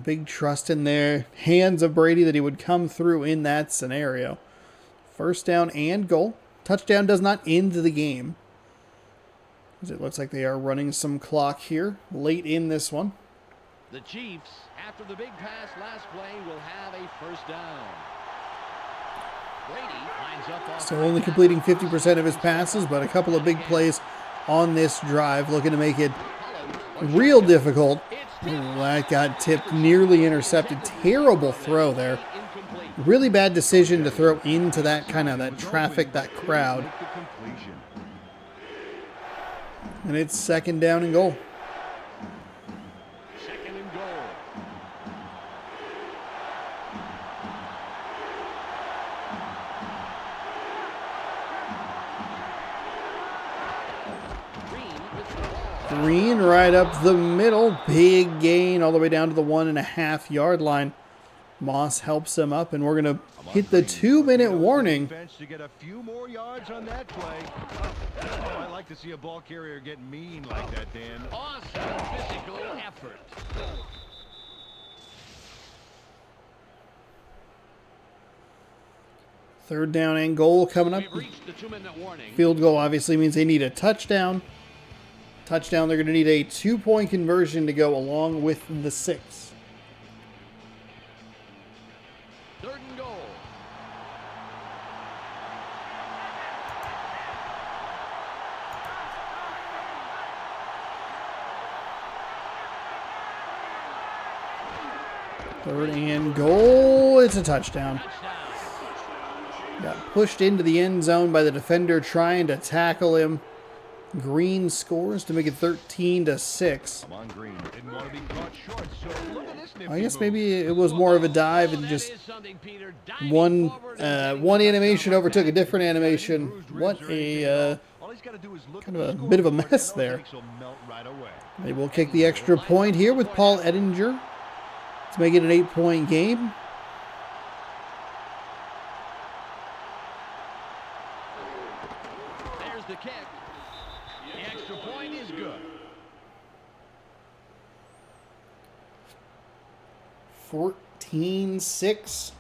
Big trust in their hands of Brady that he would come through in that scenario. 1st down and goal. Touchdown does not end the game, as it looks like they are running some clock here late in this one. The Chiefs, after the big pass last play, will have a 1st down. Brady lines up off Still only completing 50% of his passes, but a couple of big plays on this drive, looking to make it real difficult. Ooh, that got tipped, nearly intercepted. Terrible throw there. Really bad decision to throw into that kind of that traffic, that crowd. And it's 2nd down and goal. 2nd and goal. Green right up the middle. Big gain all the way down to the 1.5-yard line. Moss helps him up, and we're going to hit the 2-minute warning. To get a few more yards on that play. Oh, I like to see a ball carrier get mean like that, Dan. Awesome physical effort. Third down and goal coming up. We've reached the 2-minute warning. Field goal obviously means they need a touchdown. Touchdown, they're going to need a 2-point conversion to go along with the 6. 3rd and goal. Third and goal. It's a touchdown. Got pushed into the end zone by the defender trying to tackle him. Green scores to make it 13-6. Come on, Green. Didn't want to be caught short, so look at this nifty I guess move. maybe it was more of a dive and just one animation overtook a different animation. What a kind of a bit of a mess there. They will kick the extra point here with Paul Ettinger to make it an 8-point game. There's the kick. The extra point is good. 14-6.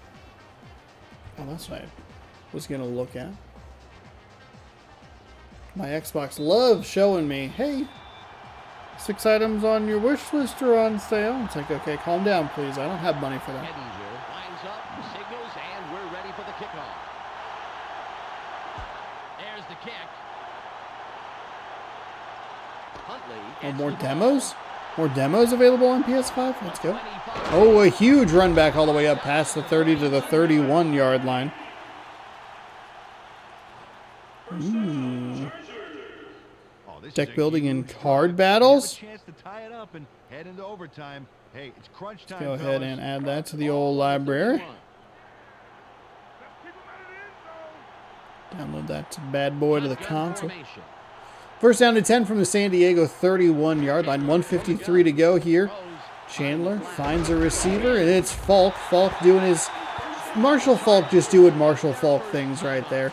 Oh, that's what I was going to look at. My Xbox loves showing me, hey, 6 items on your wish list are on sale. It's like, okay, calm down, please. I don't have money for that. Ettinger lines up, signals, and we're ready for the kickoff. There's the kick. Huntley. Oh, more demos? More demos available on PS5? Let's go. Oh, a huge run back all the way up past the 30 to the 31-yard line. Deck building and card battles. Go ahead and add that to the old library. Download that bad boy to the console. First down to 10 from the San Diego 31-yard line. 1:53 to go here. Chandler finds a receiver, and it's Falk. Falk doing his Marshall Falk just doing Marshall Falk things right there.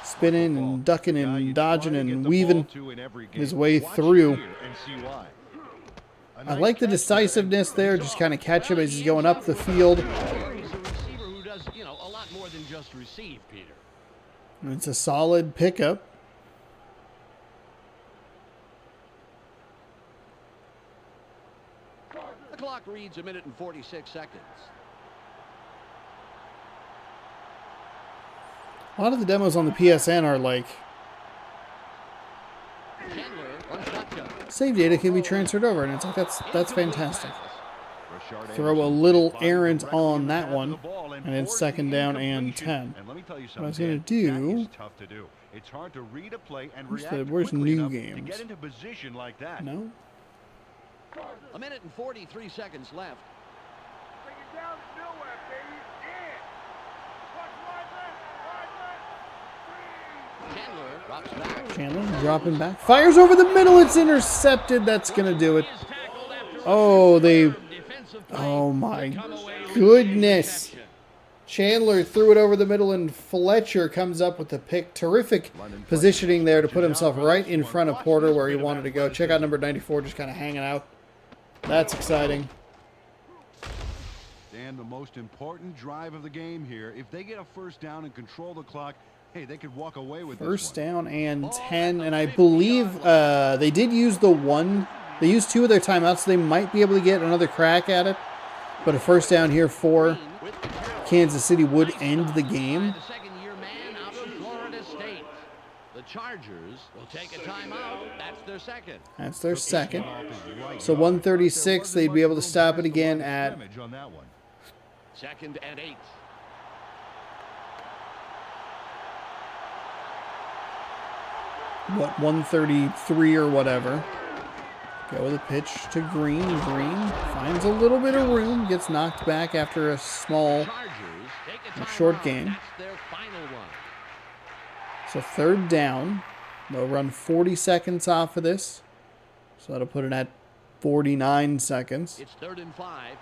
Spinning and ducking and dodging and weaving his way through. I like the decisiveness there. Just kind of catch him as he's going up the field. He's a receiver who does, a lot more than just receive, Peter. And it's a solid pickup. The clock reads 1 minute and 46 seconds. A lot of the demos on the PSN are like, save data can be transferred over, and it's like that's fantastic. throw a little errant on that one, and it's 2nd down and 10. What I was going to do... It's hard to read a play and where's new games? to get into position like that. No? 1 minute and 43 seconds left. Bring it down to nowhere, baby. Yeah. Watch Chandler drops back. Chandler dropping back. Fires over the middle. It's intercepted. That's going to do it. Oh, they... Oh, my goodness. Chandler threw it over the middle, and Fletcher comes up with the pick. Terrific positioning there to put himself right in front of Porter where he wanted to go. Check out number 94 just kind of hanging out. That's exciting. And the most important drive of the game here. If they get a 1st down and control the clock, hey, they could walk away with this 1st one. down and 10, and I believe they did use the one. They used 2 of their timeouts, so they might be able to get another crack at it. But a 1st down here for Kansas City would end the game. The second-year man out of Florida State. The Chargers will take a timeout. That's their second. That's their second. So 136, they'd be able to stop it again at... 2nd and 8. What, 133 or whatever. Go with a pitch to Green. Green finds a little bit of room. Gets knocked back after a small, short game. That's their final one. So 3rd down. They'll run 40 seconds off of this. So that'll put it at 49 seconds. It's 3rd and 5.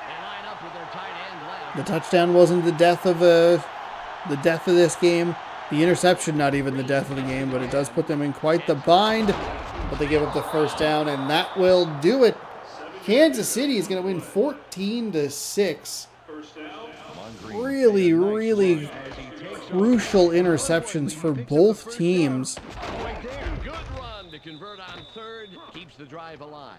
They line up with their tight end left. The touchdown wasn't the death of this game. The interception, not even the death of the game, but it does put them in quite the bind. But they give up the 1st down, and that will do it. Kansas City is going to win 14-6. Really, really crucial interceptions for both teams. Right there. Good run to convert on 3rd. Keeps the drive alive.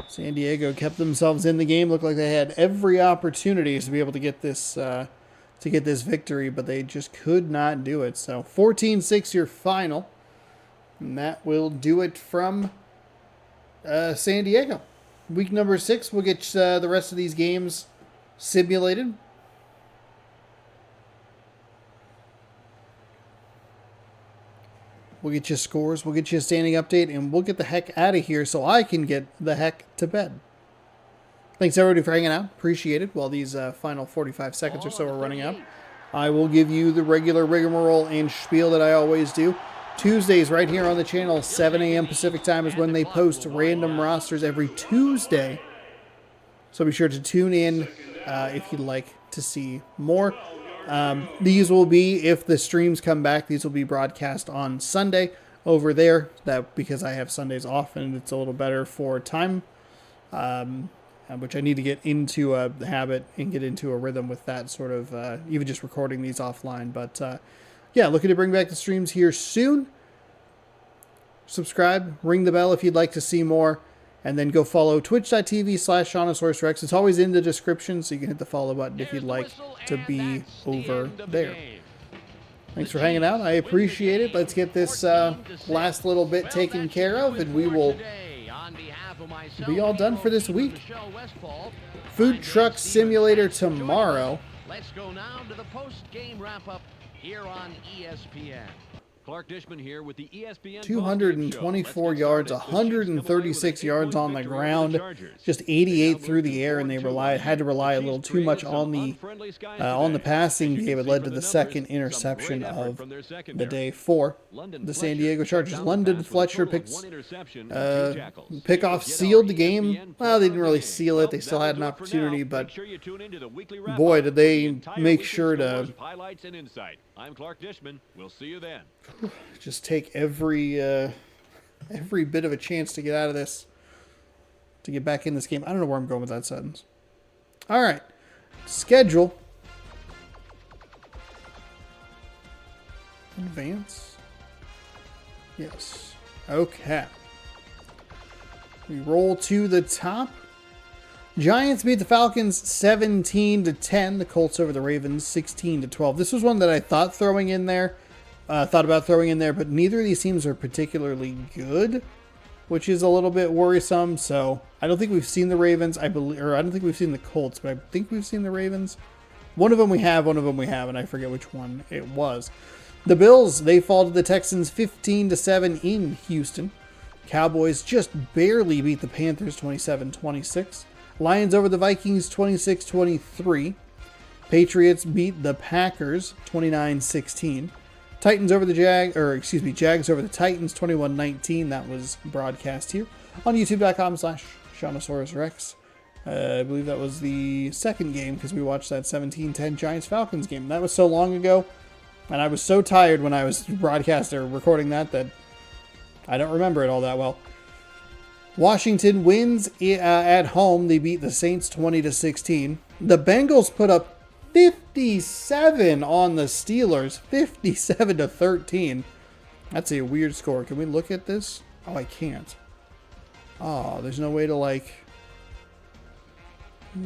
San Diego kept themselves in the game. Looked like they had every opportunity to be able to get this victory, but they just could not do it. So 14-6 your final, and that will do it from San Diego. Week number 6, we'll get the rest of these games simulated. We'll get you scores, we'll get you a standing update, and we'll get the heck out of here so I can get the heck to bed. Thanks everybody for hanging out. Appreciate it. While these final 45 seconds or so are running out, I will give you the regular rigmarole and spiel that I always do. Tuesdays right here on the channel, 7 a.m. Pacific time is when they post random rosters every Tuesday. So be sure to tune in if you'd like to see more. These will be, if the streams come back, these will be broadcast on Sunday over there. That because I have Sundays off and it's a little better for time, which I need to get into the habit and get into a rhythm with that sort of, even just recording these offline. But yeah, looking to bring back the streams here soon. Subscribe, ring the bell if you'd like to see more. And then go follow twitch.tv/Seannosaurus Rex. It's always in the description, so you can hit the follow button if you'd like to be over there. Thanks for hanging out. I appreciate it. Let's get this last little bit taken care of, and we will be all done for this week. Food Truck Simulator tomorrow. Let's go now to the post-game wrap-up here on ESPN. Clark Dishman here with the ESPN 224 yards, 136 yards on the ground, just 88 through the air, and they had to rely a little too much on the passing game. It led to the second interception of the day for the San Diego Chargers. London Fletcher pickoff sealed the game. Well, they didn't really seal it. They still had an opportunity, but boy, did they make sure to I'm Clark Dishman. We'll see you then. Just take every bit of a chance to get out of this, to get back in this game. I don't know where I'm going with that sentence. All right. Schedule. Advance. Yes. Okay. We roll to the top. Giants beat the Falcons 17-10. The Colts over the Ravens 16-12. This was one that I thought throwing in there thought about throwing in there, but neither of these teams are particularly good, which is a little bit worrisome. So I don't think we've seen the Ravens. I don't think we've seen the Colts, but I think we've seen the Ravens. One of them we have, and I forget which one it was. The Bills, they fall to the Texans 15-7 in Houston. Cowboys just barely beat the Panthers 27-26. Lions over the Vikings 26-23. Patriots beat the Packers 29-16. Titans over the Jags over the Titans 21-19. That was broadcast here on youtube.com/Seannosaurus Rex. I believe that was the second game because we watched that 17-10 Giants-Falcons game. That was so long ago, and I was so tired when I was recording that I don't remember it all that well. Washington wins at home. They beat the Saints 20-16. The Bengals put up 57 on the Steelers, 57-13. That's a weird score. Can we look at this? Oh, I can't. Oh, there's no way to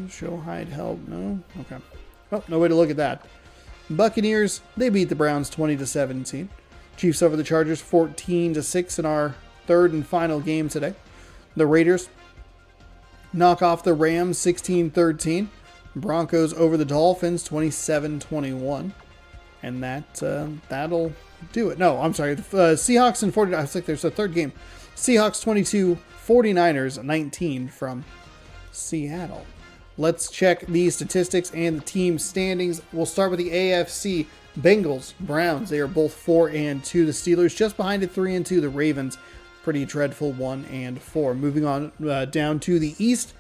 show hide help. No? Okay. Oh, no way to look at that. Buccaneers, they beat the Browns 20-17. Chiefs over the Chargers 14-6 in our third and final game today. The Raiders knock off the Rams 16-13. Broncos over the Dolphins 27-21. And that'll do it. No, I'm sorry. Seahawks and 49ers. I was like, there's a third game. Seahawks 22, 49ers 19 from Seattle. Let's check the statistics and the team standings. We'll start with the AFC. Bengals, Browns, they are both 4-2. The Steelers just behind it 3-2. The Ravens, pretty dreadful 1-4. Moving on down to the East,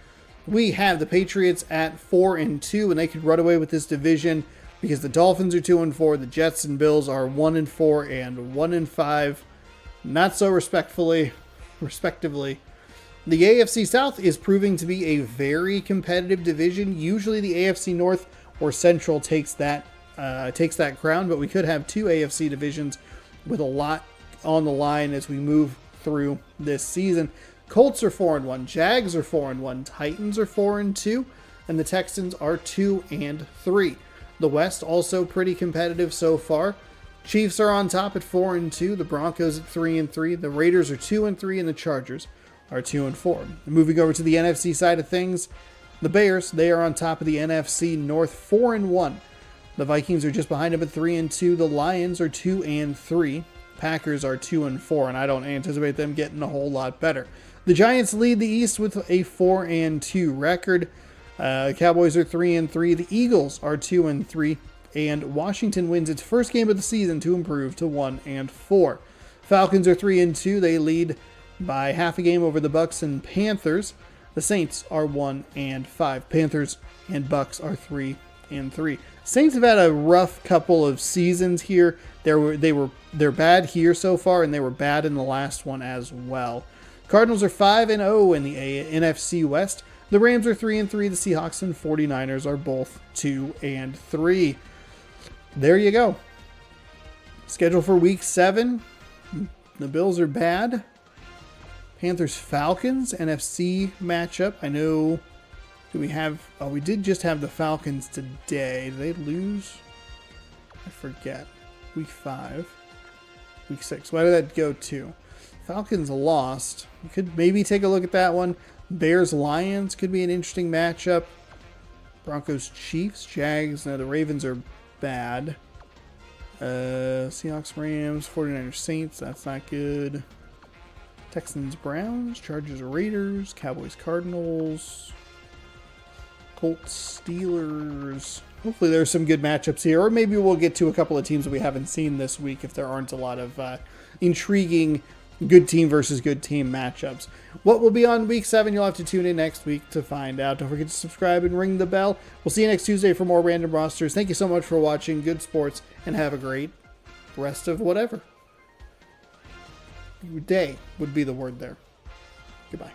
we have the Patriots at 4-2, and they could run away with this division because the Dolphins are 2-4. The Jets and Bills are 1-4 and 1-5. Not so respectively. The AFC South is proving to be a very competitive division. Usually the AFC North or Central takes that crown, but we could have two AFC divisions with a lot on the line as we move through this season. Colts are 4-1, Jags are 4-1, Titans are 4-2, and the Texans are 2-3. The West also pretty competitive so far. Chiefs are on top at 4-2, the Broncos at 3-3, the Raiders are 2-3, and the Chargers are 2-4. Moving over to the NFC side of things, the Bears, they are on top of the NFC North 4-1. The Vikings are just behind them at 3-2. The Lions are 2-3. Packers are 2-4, and I don't anticipate them getting a whole lot better. The Giants lead the East with a 4-2 record. Cowboys are 3-3. The Eagles are 2-3, and Washington wins its first game of the season to improve to 1-4. Falcons are 3-2. They lead by half a game over the Bucs and Panthers. The Saints are 1-5. Panthers and Bucs are 3-3. Saints have had a rough couple of seasons here. They're bad here so far, and they were bad in the last one as well. Cardinals are 5-0 in the NFC West. The Rams are 3-3. The Seahawks and 49ers are both 2-3. There you go. Schedule for Week 7. The Bills are bad. Panthers Falcons NFC matchup. I know. Do we have? Oh, we did just have the Falcons today. Did they lose? I forget. Week 5. Week 6. Why did that go to? Falcons lost. We could maybe take a look at that one. Bears Lions could be an interesting matchup. Broncos Chiefs. Jags. No, the Ravens are bad. Seahawks Rams. 49ers Saints. That's not good. Texans Browns. Chargers Raiders. Cowboys Cardinals. Colts, Steelers. Hopefully there's some good matchups here, or maybe we'll get to a couple of teams that we haven't seen this week if there aren't a lot of intriguing good team versus good team matchups. What will be on Week 7, you'll have to tune in next week to find out. Don't forget to subscribe and ring the bell. We'll see you next Tuesday for more random rosters. Thank you so much for watching. Good sports, and have a great rest of whatever. Day would be the word there. Goodbye.